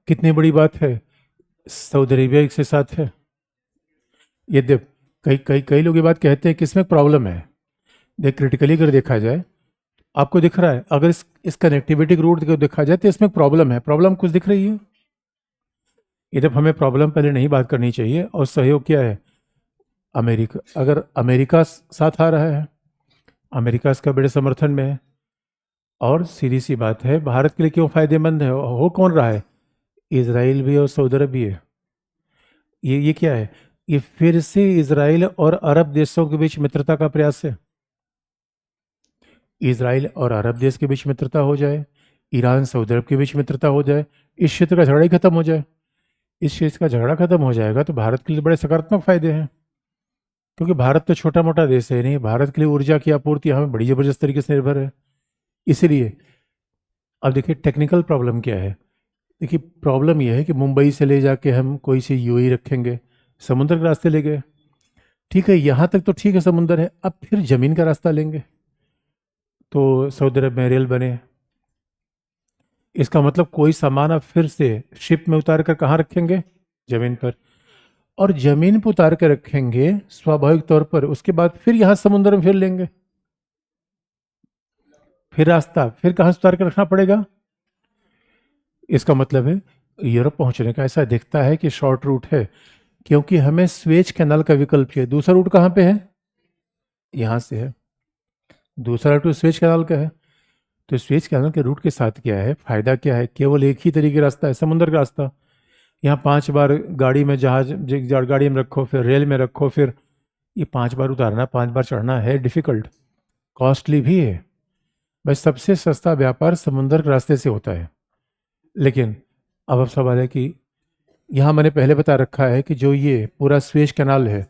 कितनी बड़ी बात है, सऊदी अरेबिया के साथ है ये। देख, कई कई कई लोग ये बात कहते हैं कि इसमें प्रॉब्लम है। देख, क्रिटिकली अगर देखा जाए, आपको दिख रहा है, अगर इस कनेक्टिविटी के रूट को देखा जाए तो इसमें प्रॉब्लम है। प्रॉब्लम कुछ दिख रही है? ये जब हमें प्रॉब्लम पहले नहीं बात करनी चाहिए। और सहयोग क्या है? अमेरिका, अगर अमेरिका साथ आ रहा है, अमेरिका इसका बड़े समर्थन में है। और सीधी सी बात है, भारत के लिए क्यों फायदेमंद है? हो कौन रहा है? इजराइल भी और सऊदी अरब भी है। ये क्या है? ये फिर से इजराइल और अरब देशों के बीच मित्रता का प्रयास है। इजराइल और अरब देश के बीच मित्रता हो जाए, ईरान सऊदी अरब के बीच मित्रता हो जाए, इस क्षेत्र का झगड़ा ही खत्म हो जाए। इस क्षेत्र का झगड़ा खत्म हो जाएगा तो भारत के लिए बड़े सकारात्मक फायदे हैं, क्योंकि भारत तो छोटा मोटा देश है नहीं। भारत के लिए ऊर्जा की आपूर्ति हमें बड़ी जबरदस्त तरीके से निर्भर है। इसीलिए अब देखिए टेक्निकल प्रॉब्लम क्या है। देखिए प्रॉब्लम यह है कि मुंबई से ले जाके हम कोई सी यूएई रखेंगे, समुद्र के रास्ते ले गए, ठीक है, यहाँ तक तो ठीक है, समुद्र है। अब फिर जमीन का रास्ता लेंगे तो सऊदी अरब में रेल बने, इसका मतलब कोई सामान अब फिर से शिप में उतार कर कहाँ रखेंगे? जमीन पर। और जमीन पर उतार कर रखेंगे स्वाभाविक तौर पर, उसके बाद फिर यहाँ समुद्र में फिर लेंगे, फिर रास्ता फिर कहाँ से उतार कर रखना पड़ेगा? इसका मतलब है यूरोप पहुंचने का ऐसा दिखता है कि शॉर्ट रूट है, क्योंकि हमें स्वेज कैनाल का विकल्प चाहिए। दूसरा रूट कहाँ पे है? यहाँ से है। दूसरा रूट स्वेज कैनाल का है। तो स्वेज कैनाल के रूट के साथ क्या है, फायदा क्या है? केवल एक ही तरीके का रास्ता है, समुद्र का रास्ता। यहाँ 5 बार गाड़ी में गाड़ी में रखो, फिर रेल में रखो, फिर ये 5 बार उतारना, 5 बार चढ़ना है डिफिकल्ट, कॉस्टली भी है। बस सबसे सस्ता व्यापार समुद्र के रास्ते से होता है। लेकिन अब सवाल है कि यहाँ मैंने पहले बता रखा है कि जो ये पूरा स्वेज कैनाल है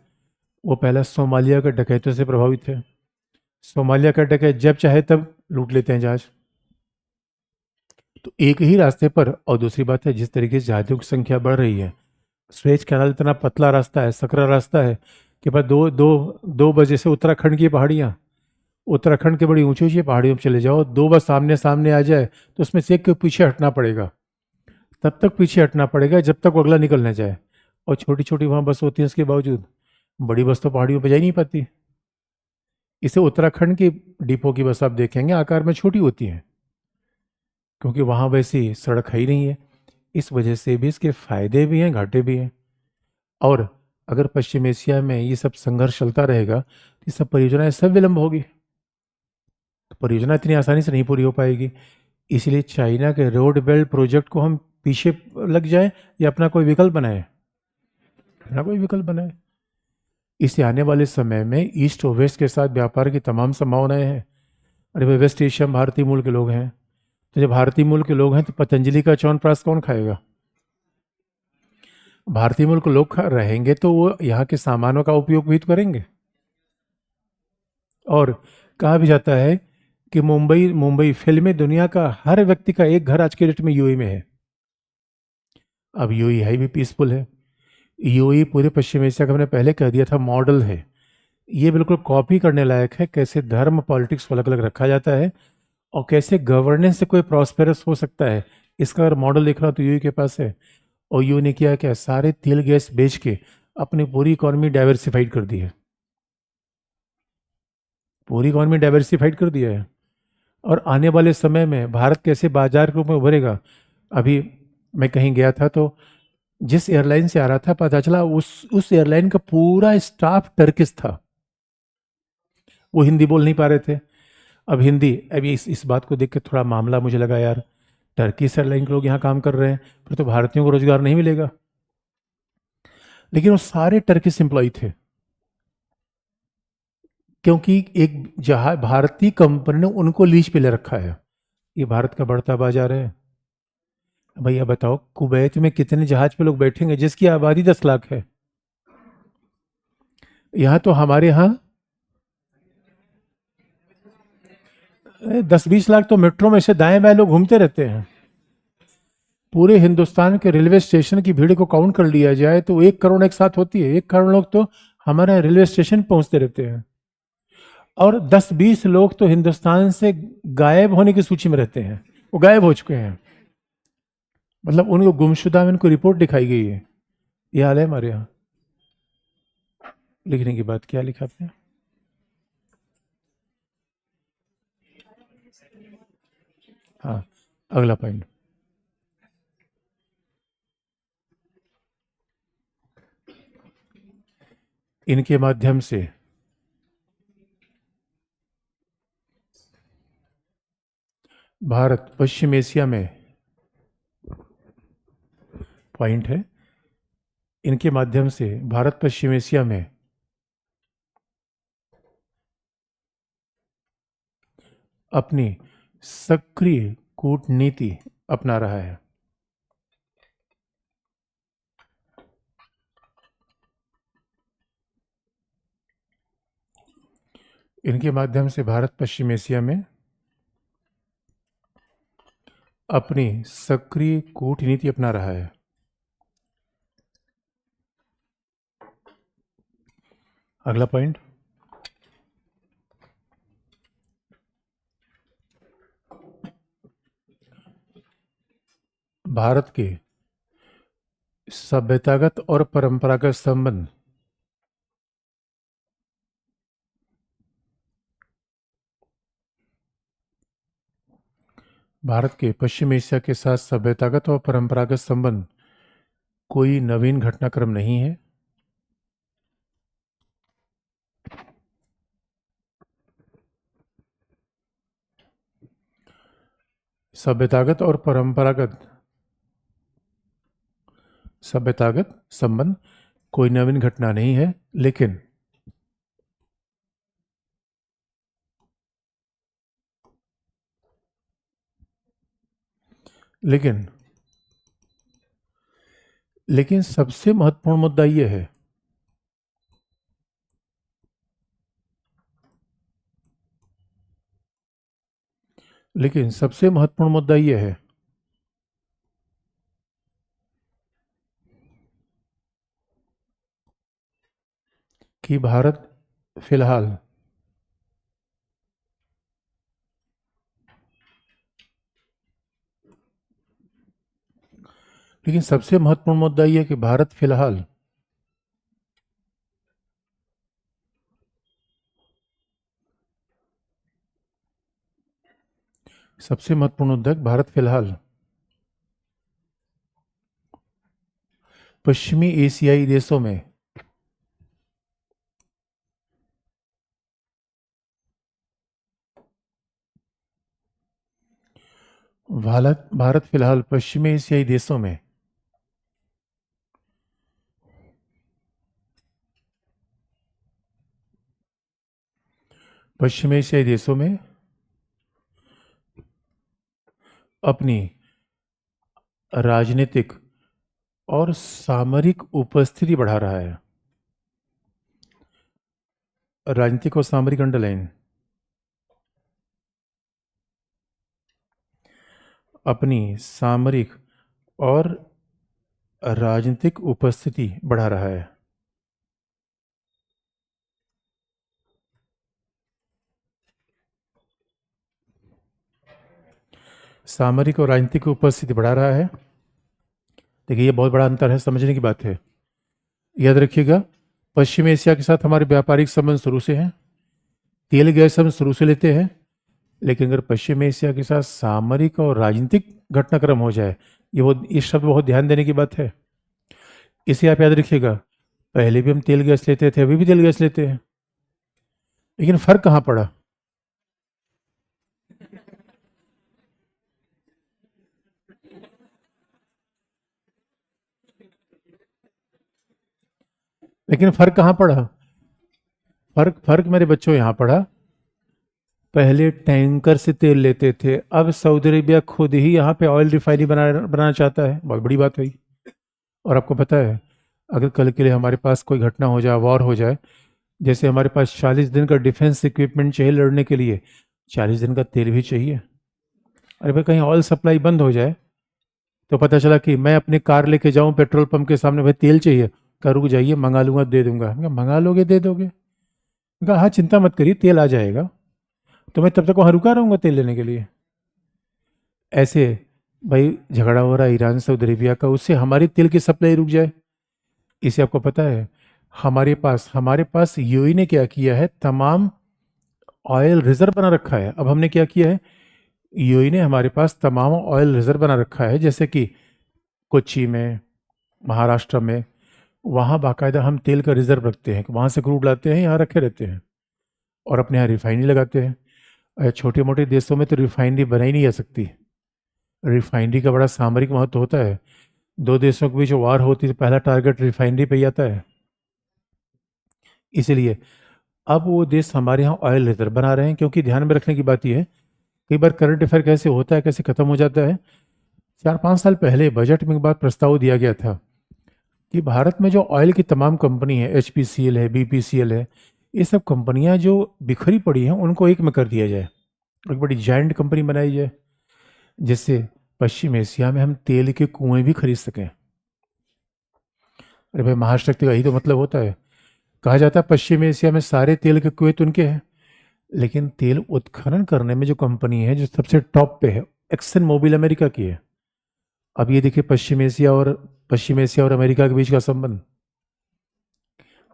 वो पहला सोमालिया के डकैतों से प्रभावित है। सोमालिया का डकैत जब चाहे तब लूट लेते हैं जहाज। तो एक ही रास्ते पर, और दूसरी बात है जिस तरीके से जहाज़ों की संख्या बढ़ रही है, स्वेज कैनाल इतना पतला रास्ता है, सकरा रास्ता है कि बस 2 बजे से उत्तराखंड की पहाड़ियाँ, उत्तराखंड के बड़ी ऊंची ऊंची पहाड़ियों में चले जाओ, 2 बस सामने सामने आ जाए तो उसमें से एक के पीछे हटना पड़ेगा। तब तक पीछे हटना पड़ेगा जब तक वो अगला निकल न जाए। और छोटी छोटी वहाँ बस होती है उसके बावजूद। बड़ी बस तो पहाड़ियों पे जा ही नहीं पाती। इसे उत्तराखंड की डिपो की बस आप देखेंगे आकार में छोटी होती हैं, क्योंकि वहाँ वैसी सड़क है ही नहीं है। इस वजह से भी इसके फायदे भी हैं, घाटे भी हैं। और अगर पश्चिम एशिया में ये सब संघर्ष चलता रहेगा तो ये सब परियोजनाएं सब विलंब होगी, तो परियोजना इतनी आसानी से नहीं पूरी हो पाएगी। इसलिए चाइना के रोड बेल्ट प्रोजेक्ट को हम पीछे लग जाए या अपना कोई विकल्प बनाए, अपना कोई विकल्प बनाए। इससे आने वाले समय में ईस्ट और वेस्ट के साथ व्यापार की तमाम संभावनाएं हैं। अरे भाई, वेस्ट एशिया में भारतीय मूल के लोग हैं, तो जब भारतीय मूल के लोग हैं तो पतंजलि का च्यवनप्राश कौन खाएगा? भारतीय मूल के लोग रहेंगे तो वो यहाँ के सामानों का उपयोग भी तो करेंगे। और कहा भी जाता है कि मुंबई मुंबई फिल्मी दुनिया का हर व्यक्ति का एक घर आज के डेट में यूएई में है। अब यूएई है भी पीसफुल है। यूएई पूरे पश्चिम एशिया का, मैंने पहले कह दिया था, मॉडल है। ये बिल्कुल कॉपी करने लायक है, कैसे धर्म पॉलिटिक्स को अलग अलग रखा जाता है और कैसे गवर्नेंस से कोई प्रॉस्पेरस हो सकता है। इसका अगर मॉडल देख रहा हो तो यूएई के पास है। और यूएई ने किया क्या, सारे तेल गैस बेच के अपनी पूरी इकोनॉमी डाइवर्सिफाइड कर दी है, पूरी इकोनॉमी डाइवर्सिफाइड कर दिया है। और आने वाले समय में भारत कैसे बाजार के रूप में उभरेगा। अभी मैं कहीं गया था तो जिस एयरलाइन से आ रहा था पता चला उस एयरलाइन का पूरा स्टाफ टर्किश था। वो हिंदी बोल नहीं पा रहे थे। अब हिंदी, अभी इस बात को देख के थोड़ा मामला मुझे लगा, यार टर्किश एयरलाइन के लोग यहाँ काम कर रहे हैं, फिर तो भारतीयों को रोजगार नहीं मिलेगा। लेकिन वो सारे टर्किश एम्प्लॉय थे, क्योंकि एक जहाज भारतीय कंपनी ने उनको लीज पे ले रखा है। ये भारत का बढ़ता बाजार है। भैया बताओ, कुवैत में कितने जहाज पे लोग बैठेंगे जिसकी आबादी 10 लाख है। यहाँ तो हमारे यहाँ 10-20 लाख तो मेट्रो में से दाएं बाएं लोग घूमते रहते हैं। पूरे हिंदुस्तान के रेलवे स्टेशन की भीड़ को काउंट कर लिया जाए तो 1 करोड़ एक साथ होती है। 1 करोड़ लोग तो हमारे रेलवे स्टेशन पहुंचते रहते हैं। और 10-20 लोग तो हिंदुस्तान से गायब होने की सूची में रहते हैं, वो गायब हो चुके हैं। मतलब उनको गुमशुदा में उनको रिपोर्ट दिखाई गई है। ये हाल है हमारे यहाँ। लिखने की बात, क्या लिखा आपने? हाँ, अगला पॉइंट। इनके माध्यम से भारत पश्चिम एशिया में, पॉइंट है, इनके माध्यम से भारत पश्चिम एशिया में अपनी सक्रिय कूटनीति अपना रहा है। इनके माध्यम से भारत पश्चिम एशिया में अपनी सक्रिय कूटनीति अपना रहा है। अगला पॉइंट। भारत के सभ्यतागत और परंपरागत संबंध भारत के पश्चिम एशिया के साथ सभ्यतागत और परंपरागत संबंध कोई नवीन घटनाक्रम नहीं है। सभ्यतागत और परंपरागत सभ्यतागत संबंध कोई नवीन घटना नहीं है, लेकिन लेकिन लेकिन सबसे महत्वपूर्ण मुद्दा यह है, लेकिन सबसे महत्वपूर्ण मुद्दा यह है कि भारत फिलहाल लेकिन सबसे महत्वपूर्ण मुद्दा यह है कि भारत फिलहाल सबसे महत्वपूर्ण उद्योग भारत फिलहाल पश्चिमी एशियाई देशों में भारत भारत फिलहाल पश्चिमी एशियाई देशों में पश्चिमी एशियाई देशों में अपनी राजनीतिक और सामरिक उपस्थिति बढ़ा रहा है। राजनीतिक और सामरिक अंडरलाइन। अपनी सामरिक और राजनीतिक उपस्थिति बढ़ा रहा है। सामरिक और राजनीतिक उपस्थिति बढ़ा रहा है। देखिए, ये बहुत बड़ा अंतर है, समझने की बात है। याद रखिएगा, पश्चिमी एशिया के साथ हमारे व्यापारिक संबंध शुरू से हैं, तेल गैस हम शुरू से लेते हैं, लेकिन अगर पश्चिम एशिया के साथ सामरिक और राजनीतिक घटनाक्रम हो जाए, ये शब्द बहुत ध्यान देने की बात है। इसे आप याद रखिएगा, पहले भी हम तेल गैस लेते थे, अभी भी तेल गैस लेते हैं, लेकिन फर्क कहाँ पड़ा? लेकिन फर्क कहाँ पड़ा? फर्क फर्क मेरे बच्चों यहाँ पड़ा। पहले टैंकर से तेल लेते थे, अब सऊदी अरेबिया खुद ही यहाँ पे ऑयल रिफाइनरी बनाना चाहता है। बहुत बड़ी बात हुई। और आपको पता है, अगर कल के लिए हमारे पास कोई घटना हो जाए, वॉर हो जाए, जैसे हमारे पास 40 दिन का डिफेंस इक्विपमेंट चाहिए लड़ने के लिए, 40 दिन का तेल भी चाहिए। अरे भाई, कहीं ऑयल सप्लाई बंद हो जाए तो पता चला कि मैं अपनी कार लेके जाऊं पेट्रोल पंप के सामने, भाई तेल चाहिए, कहा रुक जाइए मंगा लूंगा, दे दूंगा। मैं कहा, मंगा लोगे, दे दोगे? मैं कहा हाँ, चिंता मत करिए, तेल आ जाएगा। तो मैं तब तक वहाँ रुका रहूंगा तेल लेने के लिए। ऐसे भाई झगड़ा हो रहा है ईरान सऊदी अरेबिया का, उससे हमारी तेल की सप्लाई रुक जाए। इसे आपको पता है, हमारे पास यूएई ने क्या किया है, तमाम ऑयल रिजर्व बना रखा है। अब हमने क्या किया है, यूएई ने हमारे पास तमाम ऑयल रिजर्व बना रखा है, जैसे कि कोच्चि में, महाराष्ट्र में, वहाँ बाकायदा हम तेल का रिजर्व रखते हैं, वहाँ से क्रूड लाते हैं, यहाँ रखे रहते हैं और अपने यहाँ रिफाइनरी लगाते हैं। छोटे मोटे देशों में तो रिफाइनरी बनाई नहीं जा सकती। रिफाइनरी का बड़ा सामरिक महत्व होता है। दो देशों के बीच वार होती है तो पहला टारगेट रिफाइनरी पे ही आता है। इसलिए अब वो देश हमारे यहाँ ऑयल रिजर्व बना रहे हैं, क्योंकि ध्यान में रखने की बात यह है, कई बार करंट अफेयर कैसे होता है, कैसे खत्म हो जाता है। 4-5 साल पहले बजट में एक बार प्रस्ताव दिया गया था कि भारत में जो ऑयल की तमाम कंपनी है, HPCL है, BPCL है, ये सब कंपनियां जो बिखरी पड़ी हैं उनको एक में कर दिया जाए, एक बड़ी जायंट कंपनी बनाई जाए, जिससे पश्चिम एशिया में हम तेल के कुएं भी खरीद सकें। अरे भाई, महाशक्ति का यही तो मतलब होता है। कहा जाता है पश्चिम एशिया में सारे तेल के कुएं तो उनके हैं, लेकिन तेल उत्खनन करने में जो कंपनी है जो सबसे टॉप पे है, एक्सन मोबिल अमेरिका की है। अब ये देखिए, पश्चिम एशिया और अमेरिका के बीच का संबंध,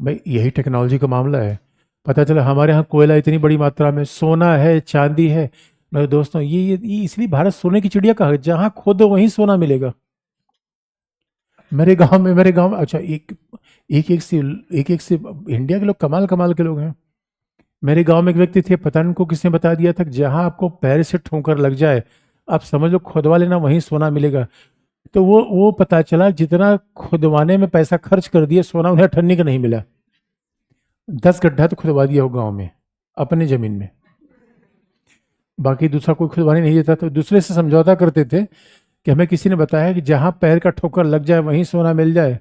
भाई यही टेक्नोलॉजी का मामला है। पता चला हमारे यहाँ कोयला इतनी बड़ी मात्रा में, सोना है, चांदी है। मेरे दोस्तों, ये इसलिए भारत सोने की चिड़िया कहा है, जहां खोदो वहीं सोना मिलेगा। मेरे गांव में अच्छा, एक एक से इंडिया के लोग कमाल कमाल के लोग हैं। मेरे गांव में एक व्यक्ति थे, पता नहीं उनको किसने बता दिया था कि जहां आपको पैर से ठोकर लग जाए, आप समझ लो खुदवा लेना, वहीं सोना मिलेगा। तो वो पता चला, जितना खुदवाने में पैसा खर्च कर दिया, सोना उन्हें ठन्नी का नहीं मिला। 10 गड्ढा तो खुदवा दिया हो गांव में, अपने जमीन में, बाकी दूसरा कोई खुदवाने नहीं देता। तो दूसरे से समझौता करते थे कि हमें किसी ने बताया कि जहां पैर का ठोकर लग जाए वहीं सोना मिल जाए।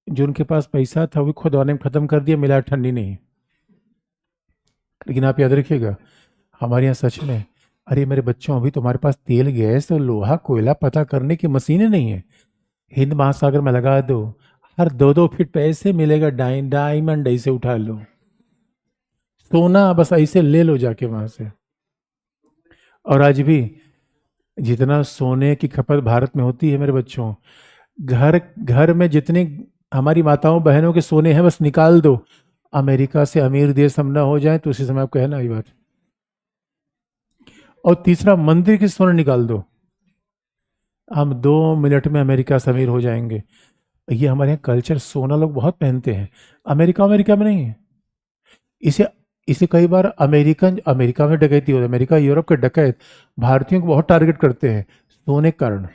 जो उनके पास पैसा था वो खुदवाने में खत्म कर दिया, मिला ठंडी नहीं। लेकिन आप याद रखिएगा, हमारे यहाँ सच में, अरे मेरे बच्चों, अभी तुम्हारे पास तेल गैस और लोहा कोयला पता करने की मशीनें नहीं है। हिंद महासागर में लगा दो, हर 2-2 फीट पे ऐसे मिलेगा, डायमंड ऐसे उठा लो, सोना बस ऐसे ले लो जाके वहां से। और आज भी जितना सोने की खपत भारत में होती है मेरे बच्चों, घर घर में जितने हमारी माताओं बहनों के सोने हैं, बस निकाल दो, अमेरिका से अमीर देश हम ना हो जाए तो उसी समय आप कहना ये बात। और तीसरा मंदिर की सोना निकाल दो, हम 2 मिनट में अमेरिका से अमीर हो जाएंगे। ये हमारे यहाँ कल्चर, सोना लोग बहुत पहनते हैं, अमेरिका अमेरिका में नहीं है। इसे इसे कई बार अमेरिका में डकैती होती है, अमेरिका यूरोप के डकैत भारतीयों को बहुत टारगेट करते हैं सोने के कारण।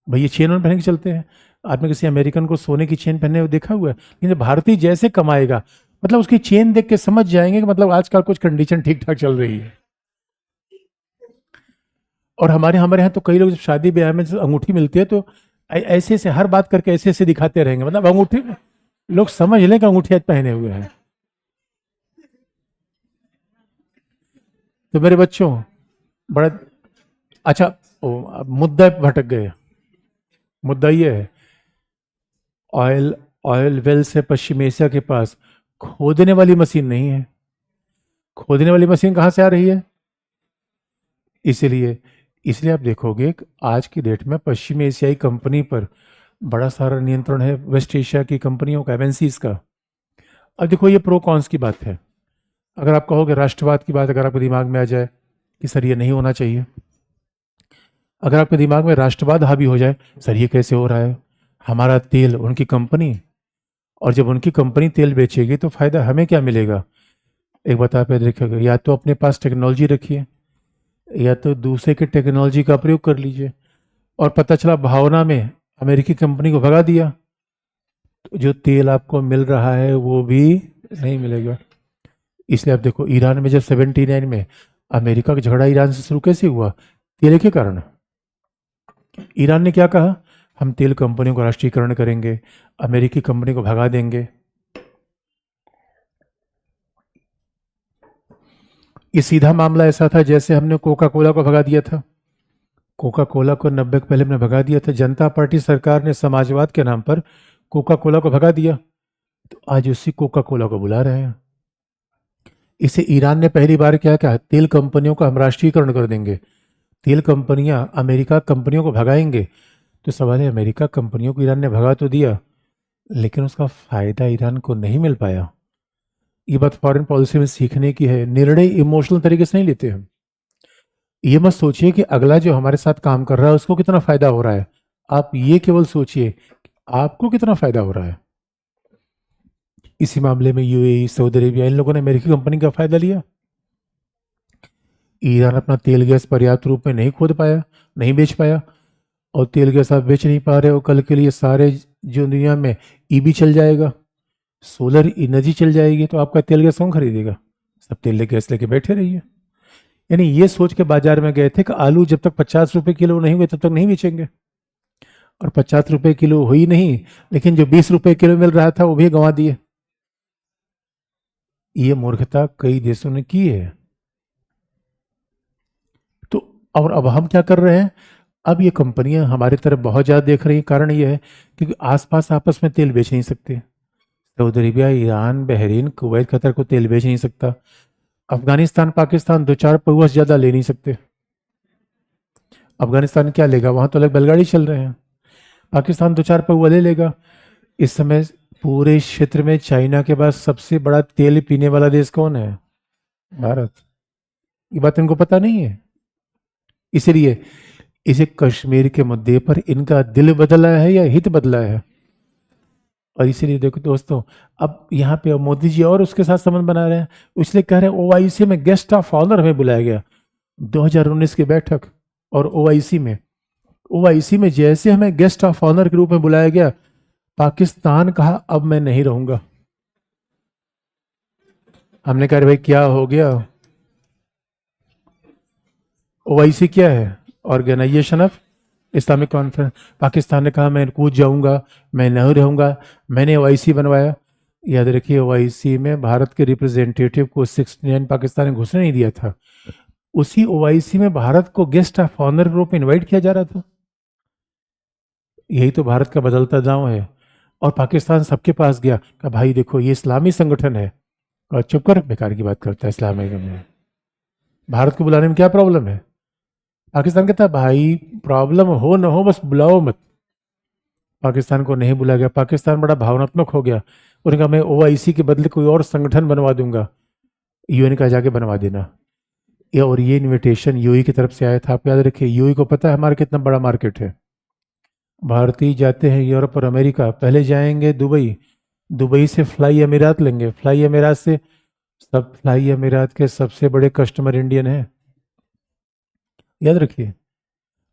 भाई ये चेन पहन के चलते हैं, आपने किसी अमेरिकन को सोने की चेन पहने हुए देखा हुआ है? लेकिन भारतीय जैसे कमाएगा, मतलब उसकी चेन देख के समझ जाएंगे कि मतलब आजकल कुछ कंडीशन ठीक ठाक चल रही है। और हमारे हमारे यहाँ तो कई लोग जब शादी ब्याह में अंगूठी मिलती है तो ऐसे ऐसे हर बात करके ऐसे ऐसे दिखाते रहेंगे, मतलब अंगूठी लोग समझ लें कि अंगूठी आज पहने हुए हैं। तो मेरे बच्चों, बड़ा अच्छा, मुद्दा भटक गए। मुद्दा ये है, ऑयल ऑयल वेल से पश्चिम एशिया के पास खोदने वाली मशीन नहीं है। खोदने वाली मशीन कहाँ से आ रही है? इसीलिए इसलिए आप देखोगे कि आज की डेट में पश्चिम एशियाई कंपनी पर बड़ा सारा नियंत्रण है, वेस्ट एशिया की कंपनियों का, एमएनसीज का। अब देखो ये प्रो कॉन्स की बात है। अगर आप कहोगे राष्ट्रवाद की बात अगर आपके दिमाग में आ जाए कि सर ये नहीं होना चाहिए, अगर आपके दिमाग में राष्ट्रवाद हावी हो जाए, सर ये कैसे हो रहा है, हमारा तेल उनकी कंपनी, और जब उनकी कंपनी तेल बेचेगी तो फायदा हमें क्या मिलेगा? एक बात आप याद रखिएगा, या तो अपने पास टेक्नोलॉजी रखिए या तो दूसरे के टेक्नोलॉजी का प्रयोग कर लीजिए। और पता चला भावना में अमेरिकी कंपनी को भगा दिया, तो जो तेल आपको मिल रहा है वो भी नहीं मिलेगा। इसलिए आप देखो ईरान में जब 79 में अमेरिका का झगड़ा ईरान से शुरू कैसे हुआ? तेल के कारण। ईरान ने क्या कहा, हम तेल कंपनियों का राष्ट्रीयकरण करेंगे, अमेरिकी कंपनी को भगा देंगे। ये सीधा मामला ऐसा था जैसे हमने कोका कोला को भगा दिया था। कोका कोला को 90 के पहले हमने भगा दिया था, जनता पार्टी सरकार ने समाजवाद के नाम पर कोका कोला को भगा दिया, तो आज उसी कोका कोला को बुला रहे हैं। इसे ईरान ने पहली बार क्या कहा, तेल कंपनियों का हम राष्ट्रीयकरण कर देंगे, तेल कंपनियां अमेरिका कंपनियों को भगाएंगे। तो सवाल है, अमेरिका कंपनियों को ईरान ने भगा तो दिया, लेकिन उसका फायदा ईरान को नहीं मिल पाया। ये बात फॉरेन पॉलिसी में सीखने की है, निर्णय इमोशनल तरीके से नहीं लेते हम। ये मत सोचिए कि अगला जो हमारे साथ काम कर रहा है उसको कितना फायदा हो रहा है, आप ये केवल सोचिए आपको कितना फायदा हो रहा है। इसी मामले में यूएई, सऊदी अरेबिया, इन लोगों ने अमेरिकी कंपनी का फायदा लिया। ईरान अपना तेल गैस पर्याप्त रूप में नहीं खोद पाया, नहीं बेच पाया, और तेल गैस आप बेच नहीं पा रहे हो, कल के लिए सारे जो दुनिया में ईवी चल जाएगा, सोलर एनर्जी चल जाएगी, तो आपका तेल गैस कौन खरीदेगा? सब तेल गैस लेके बैठे रहिए। यानी ये सोच के बाजार में गए थे कि आलू जब तक 50 रुपए किलो नहीं हुए तब तक नहीं बेचेंगे, और 50 रुपए किलो हुई नहीं, लेकिन जो 20 रुपए किलो मिल रहा था वो भी गंवा दिए। ये मूर्खता कई देशों ने की है। तो और अब हम क्या कर रहे हैं, अब ये कंपनियां हमारी तरफ बहुत ज़्यादा देख रही हैं। कारण ये है क्योंकि आसपास आपस में तेल बेच नहीं सकते। Saudi Arabia, Iran, Bahrain, Kuwait, Qatar को तेल बेच नहीं सकता। अफगानिस्तान, पाकिस्तान 2-4 पौवा से ज़्यादा ले नहीं सकते। अफगानिस्तान क्या लेगा, वहाँ तो अलग बैलगाड़ी चल रहे हैं। पाकिस्तान 2-4 पौवा ले लेगा। इस समय पूरे क्षेत्र में चाइना के बाद सबसे बड़ा तेल पीने वाला देश कौन है? भारत। ये बात इनको पता नहीं है। इसलिए इसे कश्मीर के मुद्दे पर इनका दिल बदला है या हित बदला है। और इसीलिए देखो दोस्तों, अब यहाँ पे मोदी जी और उसके साथ संबंध बना रहे हैं, इसलिए कह रहे हैं ओआईसी में गेस्ट ऑफ ऑनर हमें बुलाया गया 2019 की बैठक। और ओआईसी में जैसे हमें गेस्ट ऑफ ऑनर के रूप में बुलाया गया, पाकिस्तान कहा अब मैं नहीं रहूंगा। हमने कहा भाई क्या हो गया? ओआईसी क्या है? Organisation of Islamic conference. Pakistan ने कहा मैं कूद जाऊंगा, मैं नहीं रहूंगा, मैंने ओआईसी बनवाया। याद रखिए ओआईसी में भारत के रिप्रेजेंटेटिव को 69 पाकिस्तान ने घुसने नहीं दिया था। उसी ओआईसी में भारत को गेस्ट ऑफ ऑनर के रूप में इन्वाइट किया जा रहा था। यही तो भारत का बदलता दांव है। और पाकिस्तान सबके पास गया, कहा भाई देखो ये इस्लामी संगठन है, और चुप कर, बेकार की बात करता है इस्लामी में, भारत को बुलाने में क्या प्रॉब्लम है? पाकिस्तान कहता है भाई प्रॉब्लम हो ना हो बस बुलाओ मत। पाकिस्तान को नहीं बुलाया गया। पाकिस्तान बड़ा भावनात्मक हो गया, उन्होंने कहा मैं ओआईसी के बदले कोई और संगठन बनवा दूंगा। यूएन का जाके बनवा देना। और ये इनविटेशन यूएई की तरफ से आया था। आप याद रखिए, यूएई को पता है हमारा कितना बड़ा मार्केट है। भारतीय जाते हैं यूरोप और अमेरिका, पहले जाएंगे दुबई, दुबई से फ्लाई अमीरात लेंगे, फ्लाई अमीरात से सब, फ्लाई अमीरात के सबसे बड़े कस्टमर इंडियन हैं, याद रखिए।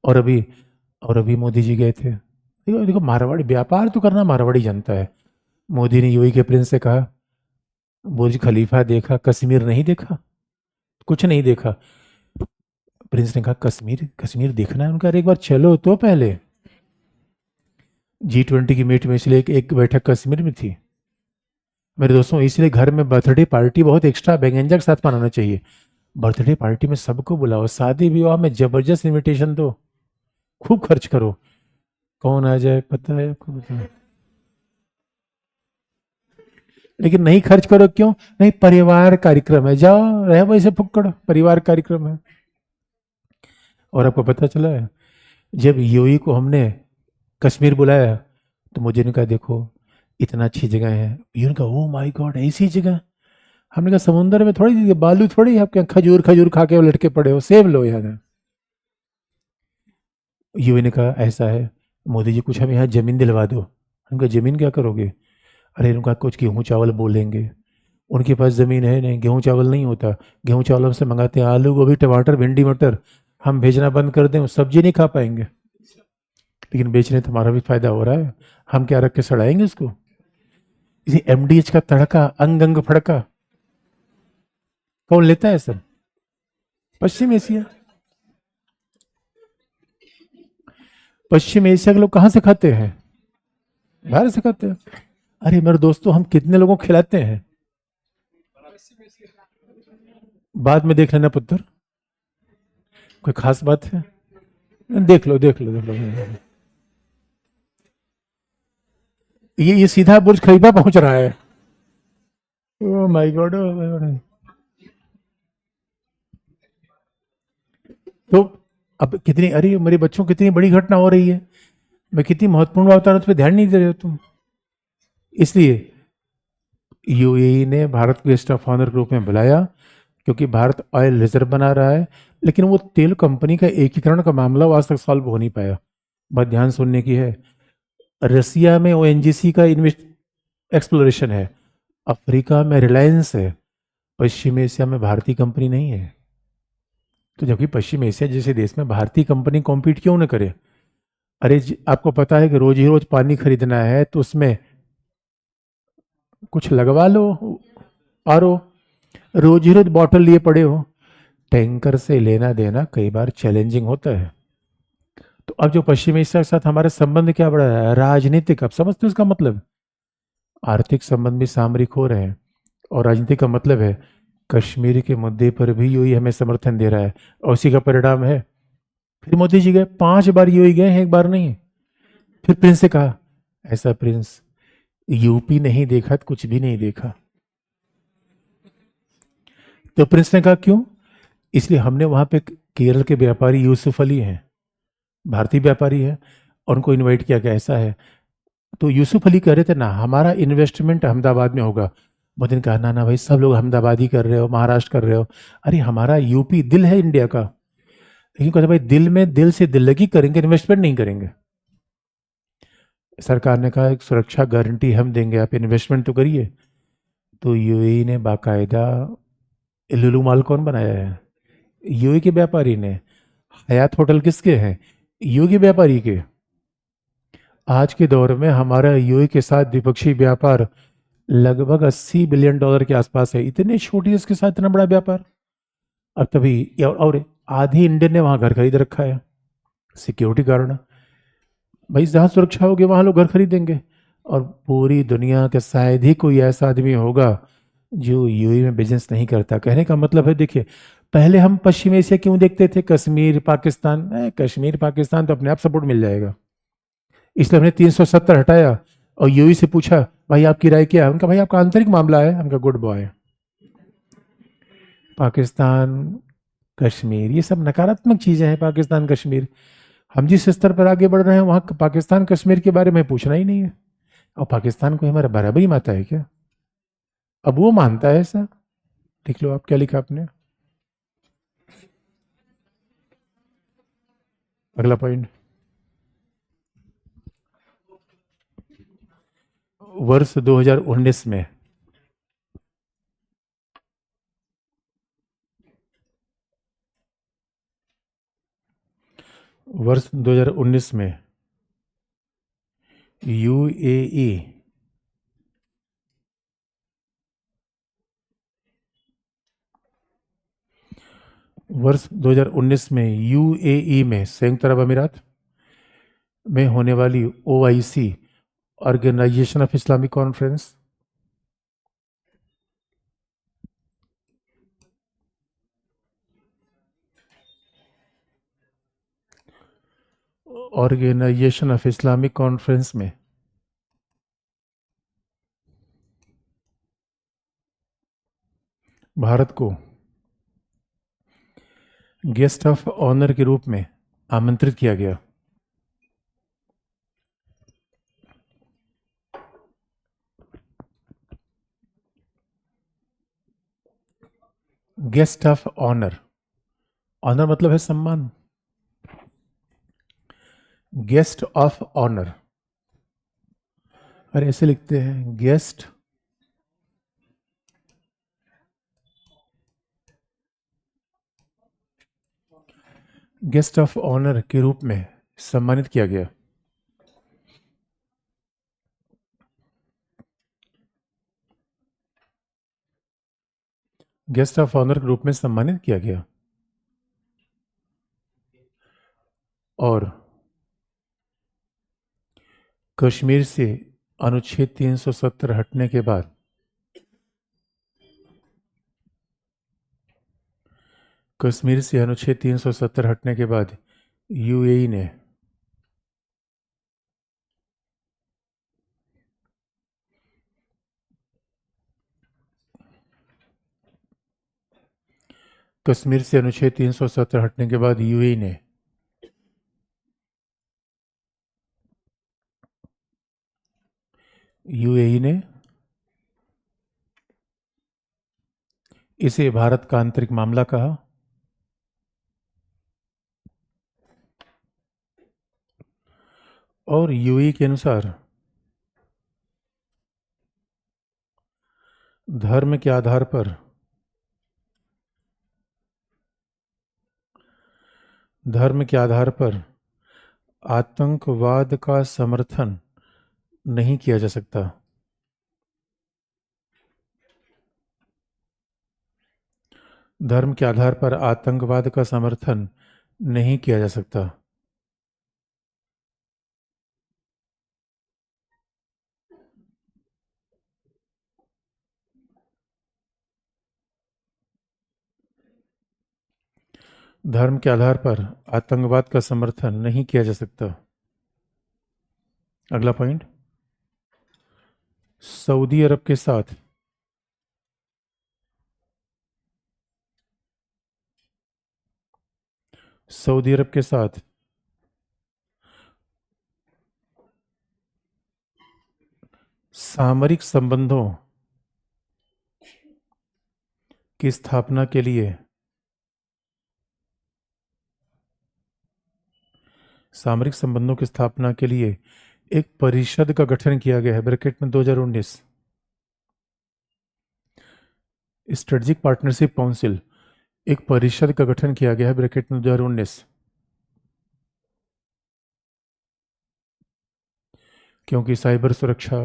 और अभी और अभी मोदी जी गए थे। देखो देखो, मारवाड़ी व्यापार तो करना मारवाड़ी जनता है। मोदी ने यूएई के प्रिंस से कहा, बुर्ज खलीफा देखा, कश्मीर नहीं देखा, कुछ नहीं देखा। प्रिंस ने कहा, कश्मीर कश्मीर देखना है उनका, अरे एक बार चलो तो पहले। G20 की मीट में इसलिए एक बैठक कश्मीर में थी मेरे दोस्तों। इसलिए घर में बर्थडे पार्टी बहुत एक्स्ट्रा बैंगेंजा के साथ मनाना चाहिए। बर्थडे पार्टी में सबको बुलाओ, शादी विवाह में जबरदस्त इनविटेशन दो, खूब खर्च करो। कौन आ जाए पता है आपको, बताओ। लेकिन नहीं खर्च करो क्यों? नहीं, परिवार कार्यक्रम है, जाओ रहे वैसे फुक्कड़, परिवार कार्यक्रम है। और आपको पता चला है, जब यूएई को हमने कश्मीर बुलाया तो मुझे ने कहा, देखो इतना अच्छी जगह है। यूएई का, ओ माय गॉड, ऐसी जगह। हमने कहा, समुंदर में थोड़ी बालू थोड़ी है आपके यहाँ, खजूर खजूर खा के लटके पड़े हो, सेब लो यहाँ। यूएई ने कहा, ऐसा है मोदी जी, कुछ हम यहाँ जमीन दिलवा दो। उनका, जमीन क्या करोगे? अरे उनका, कुछ गेहूँ चावल बोलेंगे। उनके पास ज़मीन है नहीं, गेहूँ चावल नहीं होता। गेहूँ चावल हमसे मंगाते हैं, आलू गोभी टमाटर भिंडी मटर, हम भेजना बंद कर दें, वो सब्जी नहीं खा पाएंगे। लेकिन बेचने तो हमारा भी फायदा हो रहा है, हम क्या रख के सड़ाएंगे उसको? इसी एमडीएच का तड़का, अंग अंग फड़का, कौन लेता है सर? पश्चिम एशिया। पश्चिम एशिया के लोग कहाँ से खाते हैं? बाहर से खाते हैं। अरे मेरे दोस्तों, हम कितने लोगों को खिलाते हैं? बाद में देख लेना पुत्र, कोई खास बात है? देख लो देख लो देख लो। ये सीधा बुर्ज खलीफा पहुंच रहा है। Oh my God, oh my God. तो अब कितनी, अरे मेरे बच्चों, कितनी बड़ी घटना हो रही है, मैं कितनी महत्वपूर्ण बात बता रहा हूं, उस पर ध्यान नहीं दे रहे हो तुम। इसलिए यूएई ने भारत को गेस्ट ऑफ ऑनर के रूप में बुलाया, क्योंकि भारत ऑयल रिजर्व बना रहा है। लेकिन वो तेल कंपनी का एकीकरण का मामला वो आज तक सॉल्व हो नहीं पाया। बात ध्यान सुनने की है। रसिया में ओएनजीसी का इन्वेस्ट एक्सप्लोरेशन है, अफ्रीका में रिलायंस है, पश्चिम एशिया में भारतीय कंपनी नहीं है। तो जबकि पश्चिम एशिया जैसे देश में भारतीय कंपनी कॉम्पीट क्यों न करे? अरे आपको पता है कि रोज ही रोज पानी खरीदना है तो उसमें कुछ लगवा लो, आरओ। रोज ही रोज बॉटल लिए पड़े हो, टैंकर से लेना देना कई बार चैलेंजिंग होता है। तो अब जो पश्चिम एशिया के साथ हमारे संबंध क्या बढ़ा है? राजनीतिक। अब समझते हो इसका मतलब? आर्थिक संबंध भी सामरिक हो रहे हैं, और राजनीति का मतलब है कश्मीर के मुद्दे पर भी यूएई हमें समर्थन दे रहा है, और उसी का परिणाम है फिर मोदी जी गए, 5 बार यूएई गए हैं, एक बार नहीं। फिर प्रिंस से कहा, ऐसा प्रिंस, यूपी नहीं देखा तो कुछ भी नहीं देखा। तो प्रिंस ने कहा, क्यों? इसलिए हमने वहां पे केरल के व्यापारी यूसुफ अली हैं, भारतीय व्यापारी है, और उनको इनवाइट किया गया, ऐसा है। तो यूसुफ अली कह रहे थे ना, हमारा इन्वेस्टमेंट अहमदाबाद में होगा। मोदी ने कहा, ना ना भाई, सब लोग अहमदाबाद ही कर रहे हो, महाराष्ट्र कर रहे हो। अरे हमारा यूपी दिल है इंडिया का। लेकिन कहते भाई, दिल में दिल से दिल लगी करेंगे, इन्वेस्टमेंट नहीं करेंगे। सरकार ने कहा, एक सुरक्षा गारंटी हम देंगे, आप इन्वेस्टमेंट तो करिए। तो यूएई ने बाकायदा, लुलु मॉल कौन बनाया है? यूएई के व्यापारी ने। हयात होटल किसके हैं? यूएई के व्यापारी के। आज के दौर में हमारा यूएई के साथ द्विपक्षीय व्यापार लगभग $80 बिलियन के आसपास है। इतने छोटी देश के साथ इतना बड़ा व्यापार। अब तभी, और आधी इंडियन ने वहां घर खरीद रखा है, सिक्योरिटी कारण। भाई जहाँ सुरक्षा होगी वहां लोग घर खरीदेंगे। और पूरी दुनिया के शायद ही कोई ऐसा आदमी होगा जो यूएई में बिजनेस नहीं करता। कहने का मतलब है, देखिए, पहले हम पश्चिम एशिया क्यों देखते थे? कश्मीर पाकिस्तान, कश्मीर पाकिस्तान तो अपने आप सपोर्ट मिल जाएगा। इसलिए हमने 370 हटाया और यूएई से पूछा, भाई आपकी राय क्या है? उनका, भाई आपका आंतरिक मामला है। हमका, गुड बॉय। पाकिस्तान, कश्मीर, ये सब नकारात्मक चीजें हैं। पाकिस्तान कश्मीर, हम जिस स्तर पर आगे बढ़ रहे हैं वहां पाकिस्तान कश्मीर के बारे में पूछना ही नहीं है। और पाकिस्तान को हमारा बराबरी मानता है क्या? अब वो मानता है ऐसा? लिख लो आप, क्या लिखा आपने? अगला पॉइंट, वर्ष 2019 में वर्ष 2019 में यूएई वर्ष 2019 में यूएई में संयुक्त अरब अमीरात में होने वाली OIC, organisation of Islamic conference, organisation of Islamic conference में भारत को गेस्ट ऑफ ऑनर के रूप में आमंत्रित किया गया। गेस्ट ऑफ ऑनर, ऑनर मतलब है सम्मान। गेस्ट ऑफ ऑनर, और ऐसे लिखते हैं गेस्ट गेस्ट ऑफ ऑनर के रूप में सम्मानित किया गया। गेस्ट ऑफ ऑनर के रूप में सम्मानित किया गया। और कश्मीर से अनुच्छेद 370 हटने के बाद कश्मीर से अनुच्छेद 370 हटने के बाद यूएई ने कश्मीर से अनुच्छेद 370 हटने के बाद यूएई ने इसे भारत का आंतरिक मामला कहा और यूएई के अनुसार धर्म के आधार पर आतंकवाद का समर्थन नहीं किया जा सकता। धर्म के आधार पर आतंकवाद का समर्थन नहीं किया जा सकता। धर्म के आधार पर आतंकवाद का समर्थन नहीं किया जा सकता। अगला पॉइंट, सऊदी अरब के साथ सामरिक संबंधों की स्थापना के लिए एक परिषद का गठन किया गया है, ब्रैकेट में 2019, स्ट्रेटेजिक पार्टनरशिप काउंसिल, एक परिषद का गठन किया गया है, ब्रैकेट में 2019, क्योंकि साइबर सुरक्षा,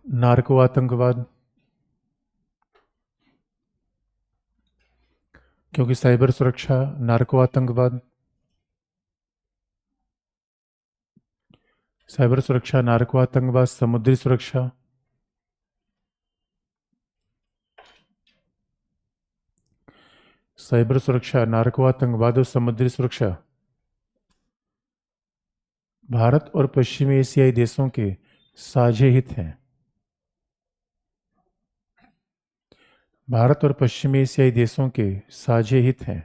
नार्को आतंकवाद, समुद्री सुरक्षा, नार्को आतंकवाद और समुद्री सुरक्षा भारत और पश्चिमी एशियाई देशों के साझे हित हैं। भारत और पश्चिमी एशियाई देशों के साझे हित हैं।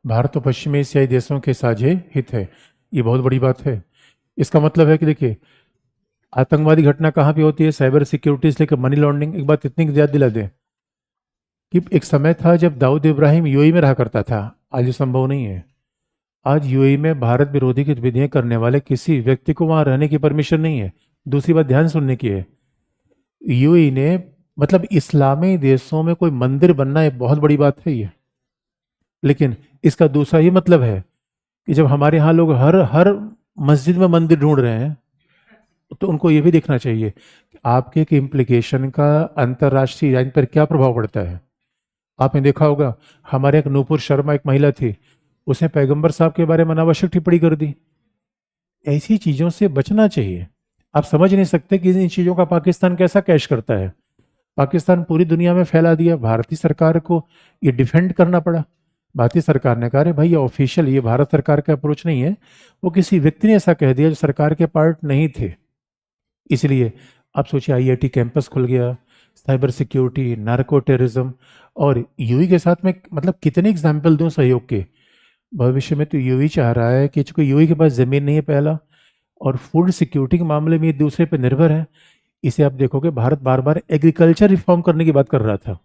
भारत और पश्चिमी एशियाई देशों के साझे हित है। ये बहुत बड़ी बात है। इसका मतलब है कि देखिए, आतंकवादी घटना कहाँ पे होती है? साइबर सिक्योरिटी से लेकर मनी लॉन्ड्रिंग। एक बात इतनी याद दिला दें कि एक समय था जब दाऊद इब्राहिम यूएई में रहा करता था, आज ये संभव नहीं है। आज यूएई में भारत विरोधी गतिविधियां करने वाले किसी व्यक्ति को वहां रहने की परमिशन नहीं है। दूसरी बात ध्यान सुनने की है, यूएई ने मतलब इस्लामी देशों में कोई मंदिर बनना एक बहुत बड़ी बात है ये। लेकिन इसका दूसरा ही मतलब है कि जब हमारे यहाँ लोग हर हर मस्जिद में मंदिर ढूंढ रहे हैं, तो उनको ये भी देखना चाहिए कि आपके एक इम्प्लीकेशन का अंतर्राष्ट्रीय आइन पर क्या प्रभाव पड़ता है। आपने देखा होगा, हमारे एक नूपुर शर्मा एक महिला थी, उसने पैगंबर साहब के बारे में अनावश्यक टिप्पणी कर दी। ऐसी चीजों से बचना चाहिए। आप समझ नहीं सकते कि इन चीजों का पाकिस्तान कैसा कैश करता है। पाकिस्तान पूरी दुनिया में फैला दिया, भारतीय सरकार को ये डिफेंड करना पड़ा। भारतीय सरकार ने कहा, अरे भाई ये ऑफिशियल, ये भारत सरकार का अप्रोच नहीं है। वो किसी व्यक्ति ने ऐसा कह दिया जो सरकार के पार्ट नहीं थे। इसलिए आप सोचिए, आईआईटी कैंपस खुल गया, साइबर सिक्योरिटी, नार्को टेररिज्म, और यूई के साथ में मतलब कितने एग्जाम्पल दूं सहयोग के। भविष्य में तो यूई चाह रहा है कि चूंकि यूई के पास जमीन नहीं है पहला, और फूड सिक्योरिटी के मामले में एक दूसरे पर निर्भर है। इसे आप देखोगे, भारत बार बार एग्रीकल्चर रिफॉर्म करने की बात कर रहा था।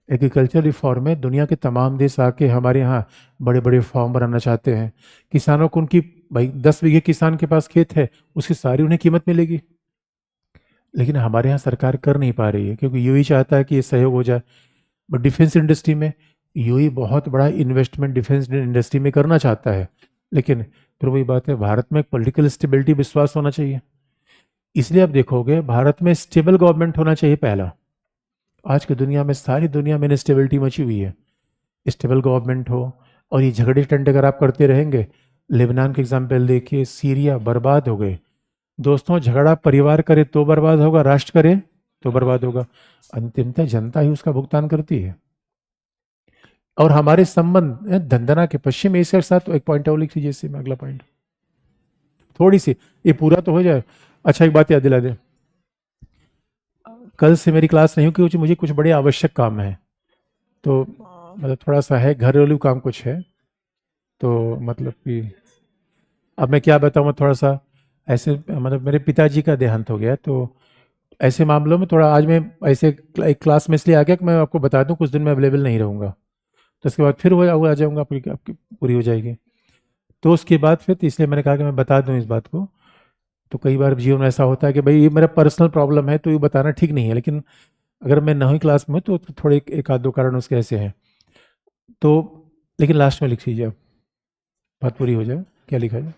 एग्रीकल्चर रिफॉर्म में दुनिया के तमाम देश आके हमारे यहाँ बड़े बड़े फार्म बनाना चाहते हैं। किसानों को उनकी, भाई 10 बीघे किसान के पास खेत है, उसकी सारी उन्हें कीमत मिलेगी। लेकिन हमारे यहाँ सरकार कर नहीं पा रही है, क्योंकि यूही चाहता है कि ये सहयोग हो जाए। बट डिफेंस इंडस्ट्री में यूही बहुत बड़ा इन्वेस्टमेंट डिफेंस इंडस्ट्री में करना चाहता है। लेकिन फिर वही बात है, भारत में पॉलिटिकल स्टेबिलिटी, विश्वास होना चाहिए। इसलिए आप देखोगे, भारत में स्टेबल गवर्नमेंट होना चाहिए पहला। आज की दुनिया में, सारी दुनिया में इंस्टेबिलिटी मची हुई है। स्टेबल गवर्नमेंट हो, और ये झगड़े टंटे अगर आप करते रहेंगे, लेबनान के एग्जाम्पल देखिए, सीरिया बर्बाद हो गए। दोस्तों, झगड़ा परिवार करे तो बर्बाद होगा, राष्ट्र करे तो बर्बाद होगा। अंतिमतः जनता ही उसका भुगतान करती है। और हमारे संबंध धंधना के पश्चिम एशिया के साथ, तो एक पॉइंट और लिख लीजिए इससे मैं, अगला पॉइंट थोड़ी सी, ये पूरा तो हो जाए। अच्छा, एक बात याद दिला दे, कल से मेरी क्लास नहीं होगी क्योंकि मुझे कुछ बड़े आवश्यक काम है। तो मतलब थोड़ा सा है, घरेलू काम कुछ है। तो मतलब कि अब मैं क्या बताऊँ, थोड़ा सा ऐसे, मतलब मेरे पिताजी का देहांत हो गया। तो ऐसे मामलों में थोड़ा आज मैं ऐसे एक क्लास में इसलिए आ गया कि मैं आपको बता दूं, कुछ दिन में अवेलेबल नहीं रहूँगा। तो उसके बाद फिर वो आ जाऊँगा, आपकी आपकी पूरी हो जाएगी। तो उसके बाद फिर, तो इसलिए मैंने कहा कि मैं बता दूं इस बात को। तो कई बार जीवन में ऐसा होता है कि भाई ये मेरा पर्सनल प्रॉब्लम है, तो ये बताना ठीक नहीं है। लेकिन अगर मैं ना ही क्लास में हूं, तो थोड़े एक आध दो कारण उसके ऐसे हैं। तो लेकिन लास्ट में लिख लीजिए आप, बात पूरी हो जाए। क्या लिखा जाए?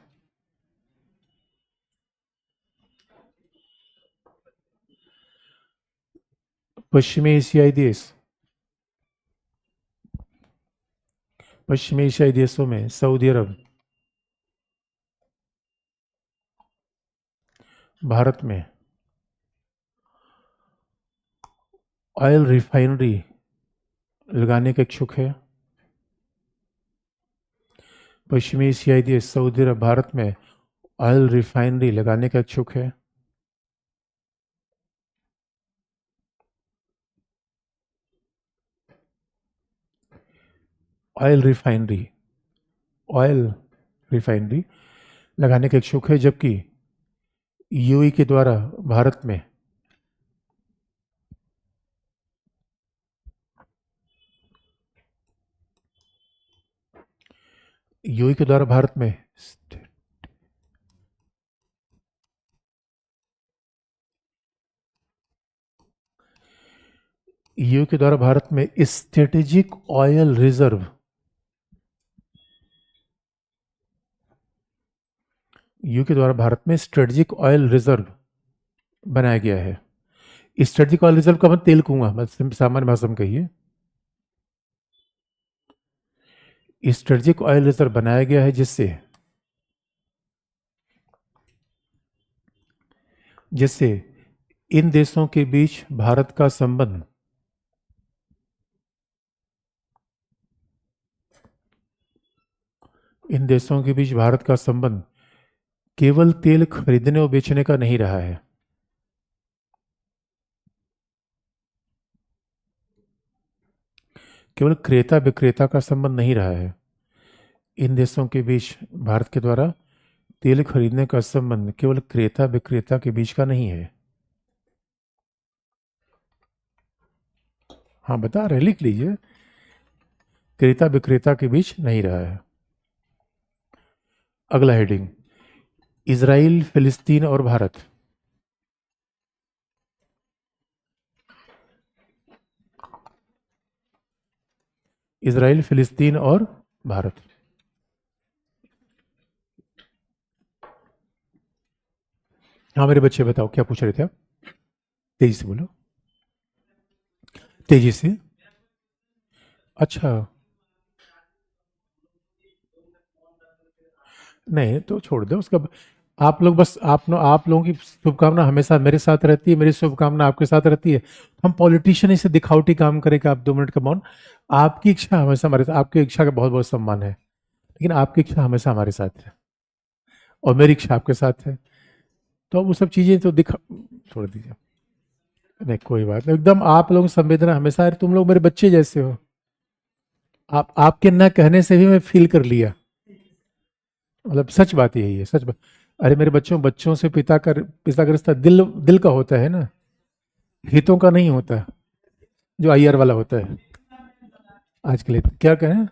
पश्चिमी एशियाई देश, पश्चिमी एशियाई देशों में सऊदी अरब, भारत में ऑयल रिफाइनरी लगाने के इच्छुक है। पश्चिमी एशियाई देश सऊदी अरब भारत में ऑयल रिफाइनरी लगाने का इच्छुक है। ऑयल रिफाइनरी, ऑयल रिफाइनरी लगाने के इच्छुक है, जबकि यूएई के द्वारा भारत में यूएई के द्वारा भारत में यूएई के द्वारा भारत में स्ट्रेटेजिक ऑयल रिजर्व, यूएई के द्वारा भारत में स्ट्रेटेजिक ऑयल रिजर्व बनाया गया है। स्ट्रेटेजिक ऑयल रिजर्व का मैं तेल कहूंगा, मतलब सामान्य भाषा में कहिए। स्ट्रेटेजिक ऑयल रिजर्व बनाया गया है, जिससे जिससे इन देशों के बीच भारत का संबंध इन देशों के बीच भारत का संबंध केवल तेल खरीदने और बेचने का नहीं रहा है। केवल क्रेता विक्रेता का संबंध नहीं रहा है। इन देशों के बीच भारत के द्वारा तेल खरीदने का संबंध केवल क्रेता विक्रेता के बीच का नहीं है। हाँ बता रहे, लिख लीजिए, क्रेता विक्रेता के बीच नहीं रहा है। अगला हेडिंग, इजराइल, फिलिस्तीन और भारत। इजराइल, फिलिस्तीन और भारत। हाँ मेरे बच्चे बताओ क्या पूछ रहे थे आप, तेजी से बोलो, तेजी से। अच्छा, नहीं तो छोड़ दो उसका। आप लोग बस आप लोगों की शुभकामना हमेशा मेरे साथ रहती है, मेरी शुभकामना आपके साथ रहती है। हम पॉलिटिशियन इसे दिखावटी काम करें आप 2 मिनट का मौन। आपकी इच्छा हमेशा हमारे साथ, आपकी इच्छा का बहुत बहुत सम्मान है, लेकिन आपकी इच्छा हमेशा हमारे साथ है और मेरी इच्छा आपके साथ है। तो अब वो सब चीजें तो दिखा, छोड़ दीजिए। नहीं कोई बात नहीं, एकदम आप लोगों की संवेदना हमेशा है, तुम लोग मेरे बच्चे जैसे हो। आप आपके न कहने से भी मैं फील कर लिया, मतलब सच बात यही है, सच बात। अरे मेरे बच्चों बच्चों से पिता का रिश्ता दिल दिल का होता है ना, हितों का नहीं होता, जो आईआर वाला होता है। आज के लिए क्या कहें,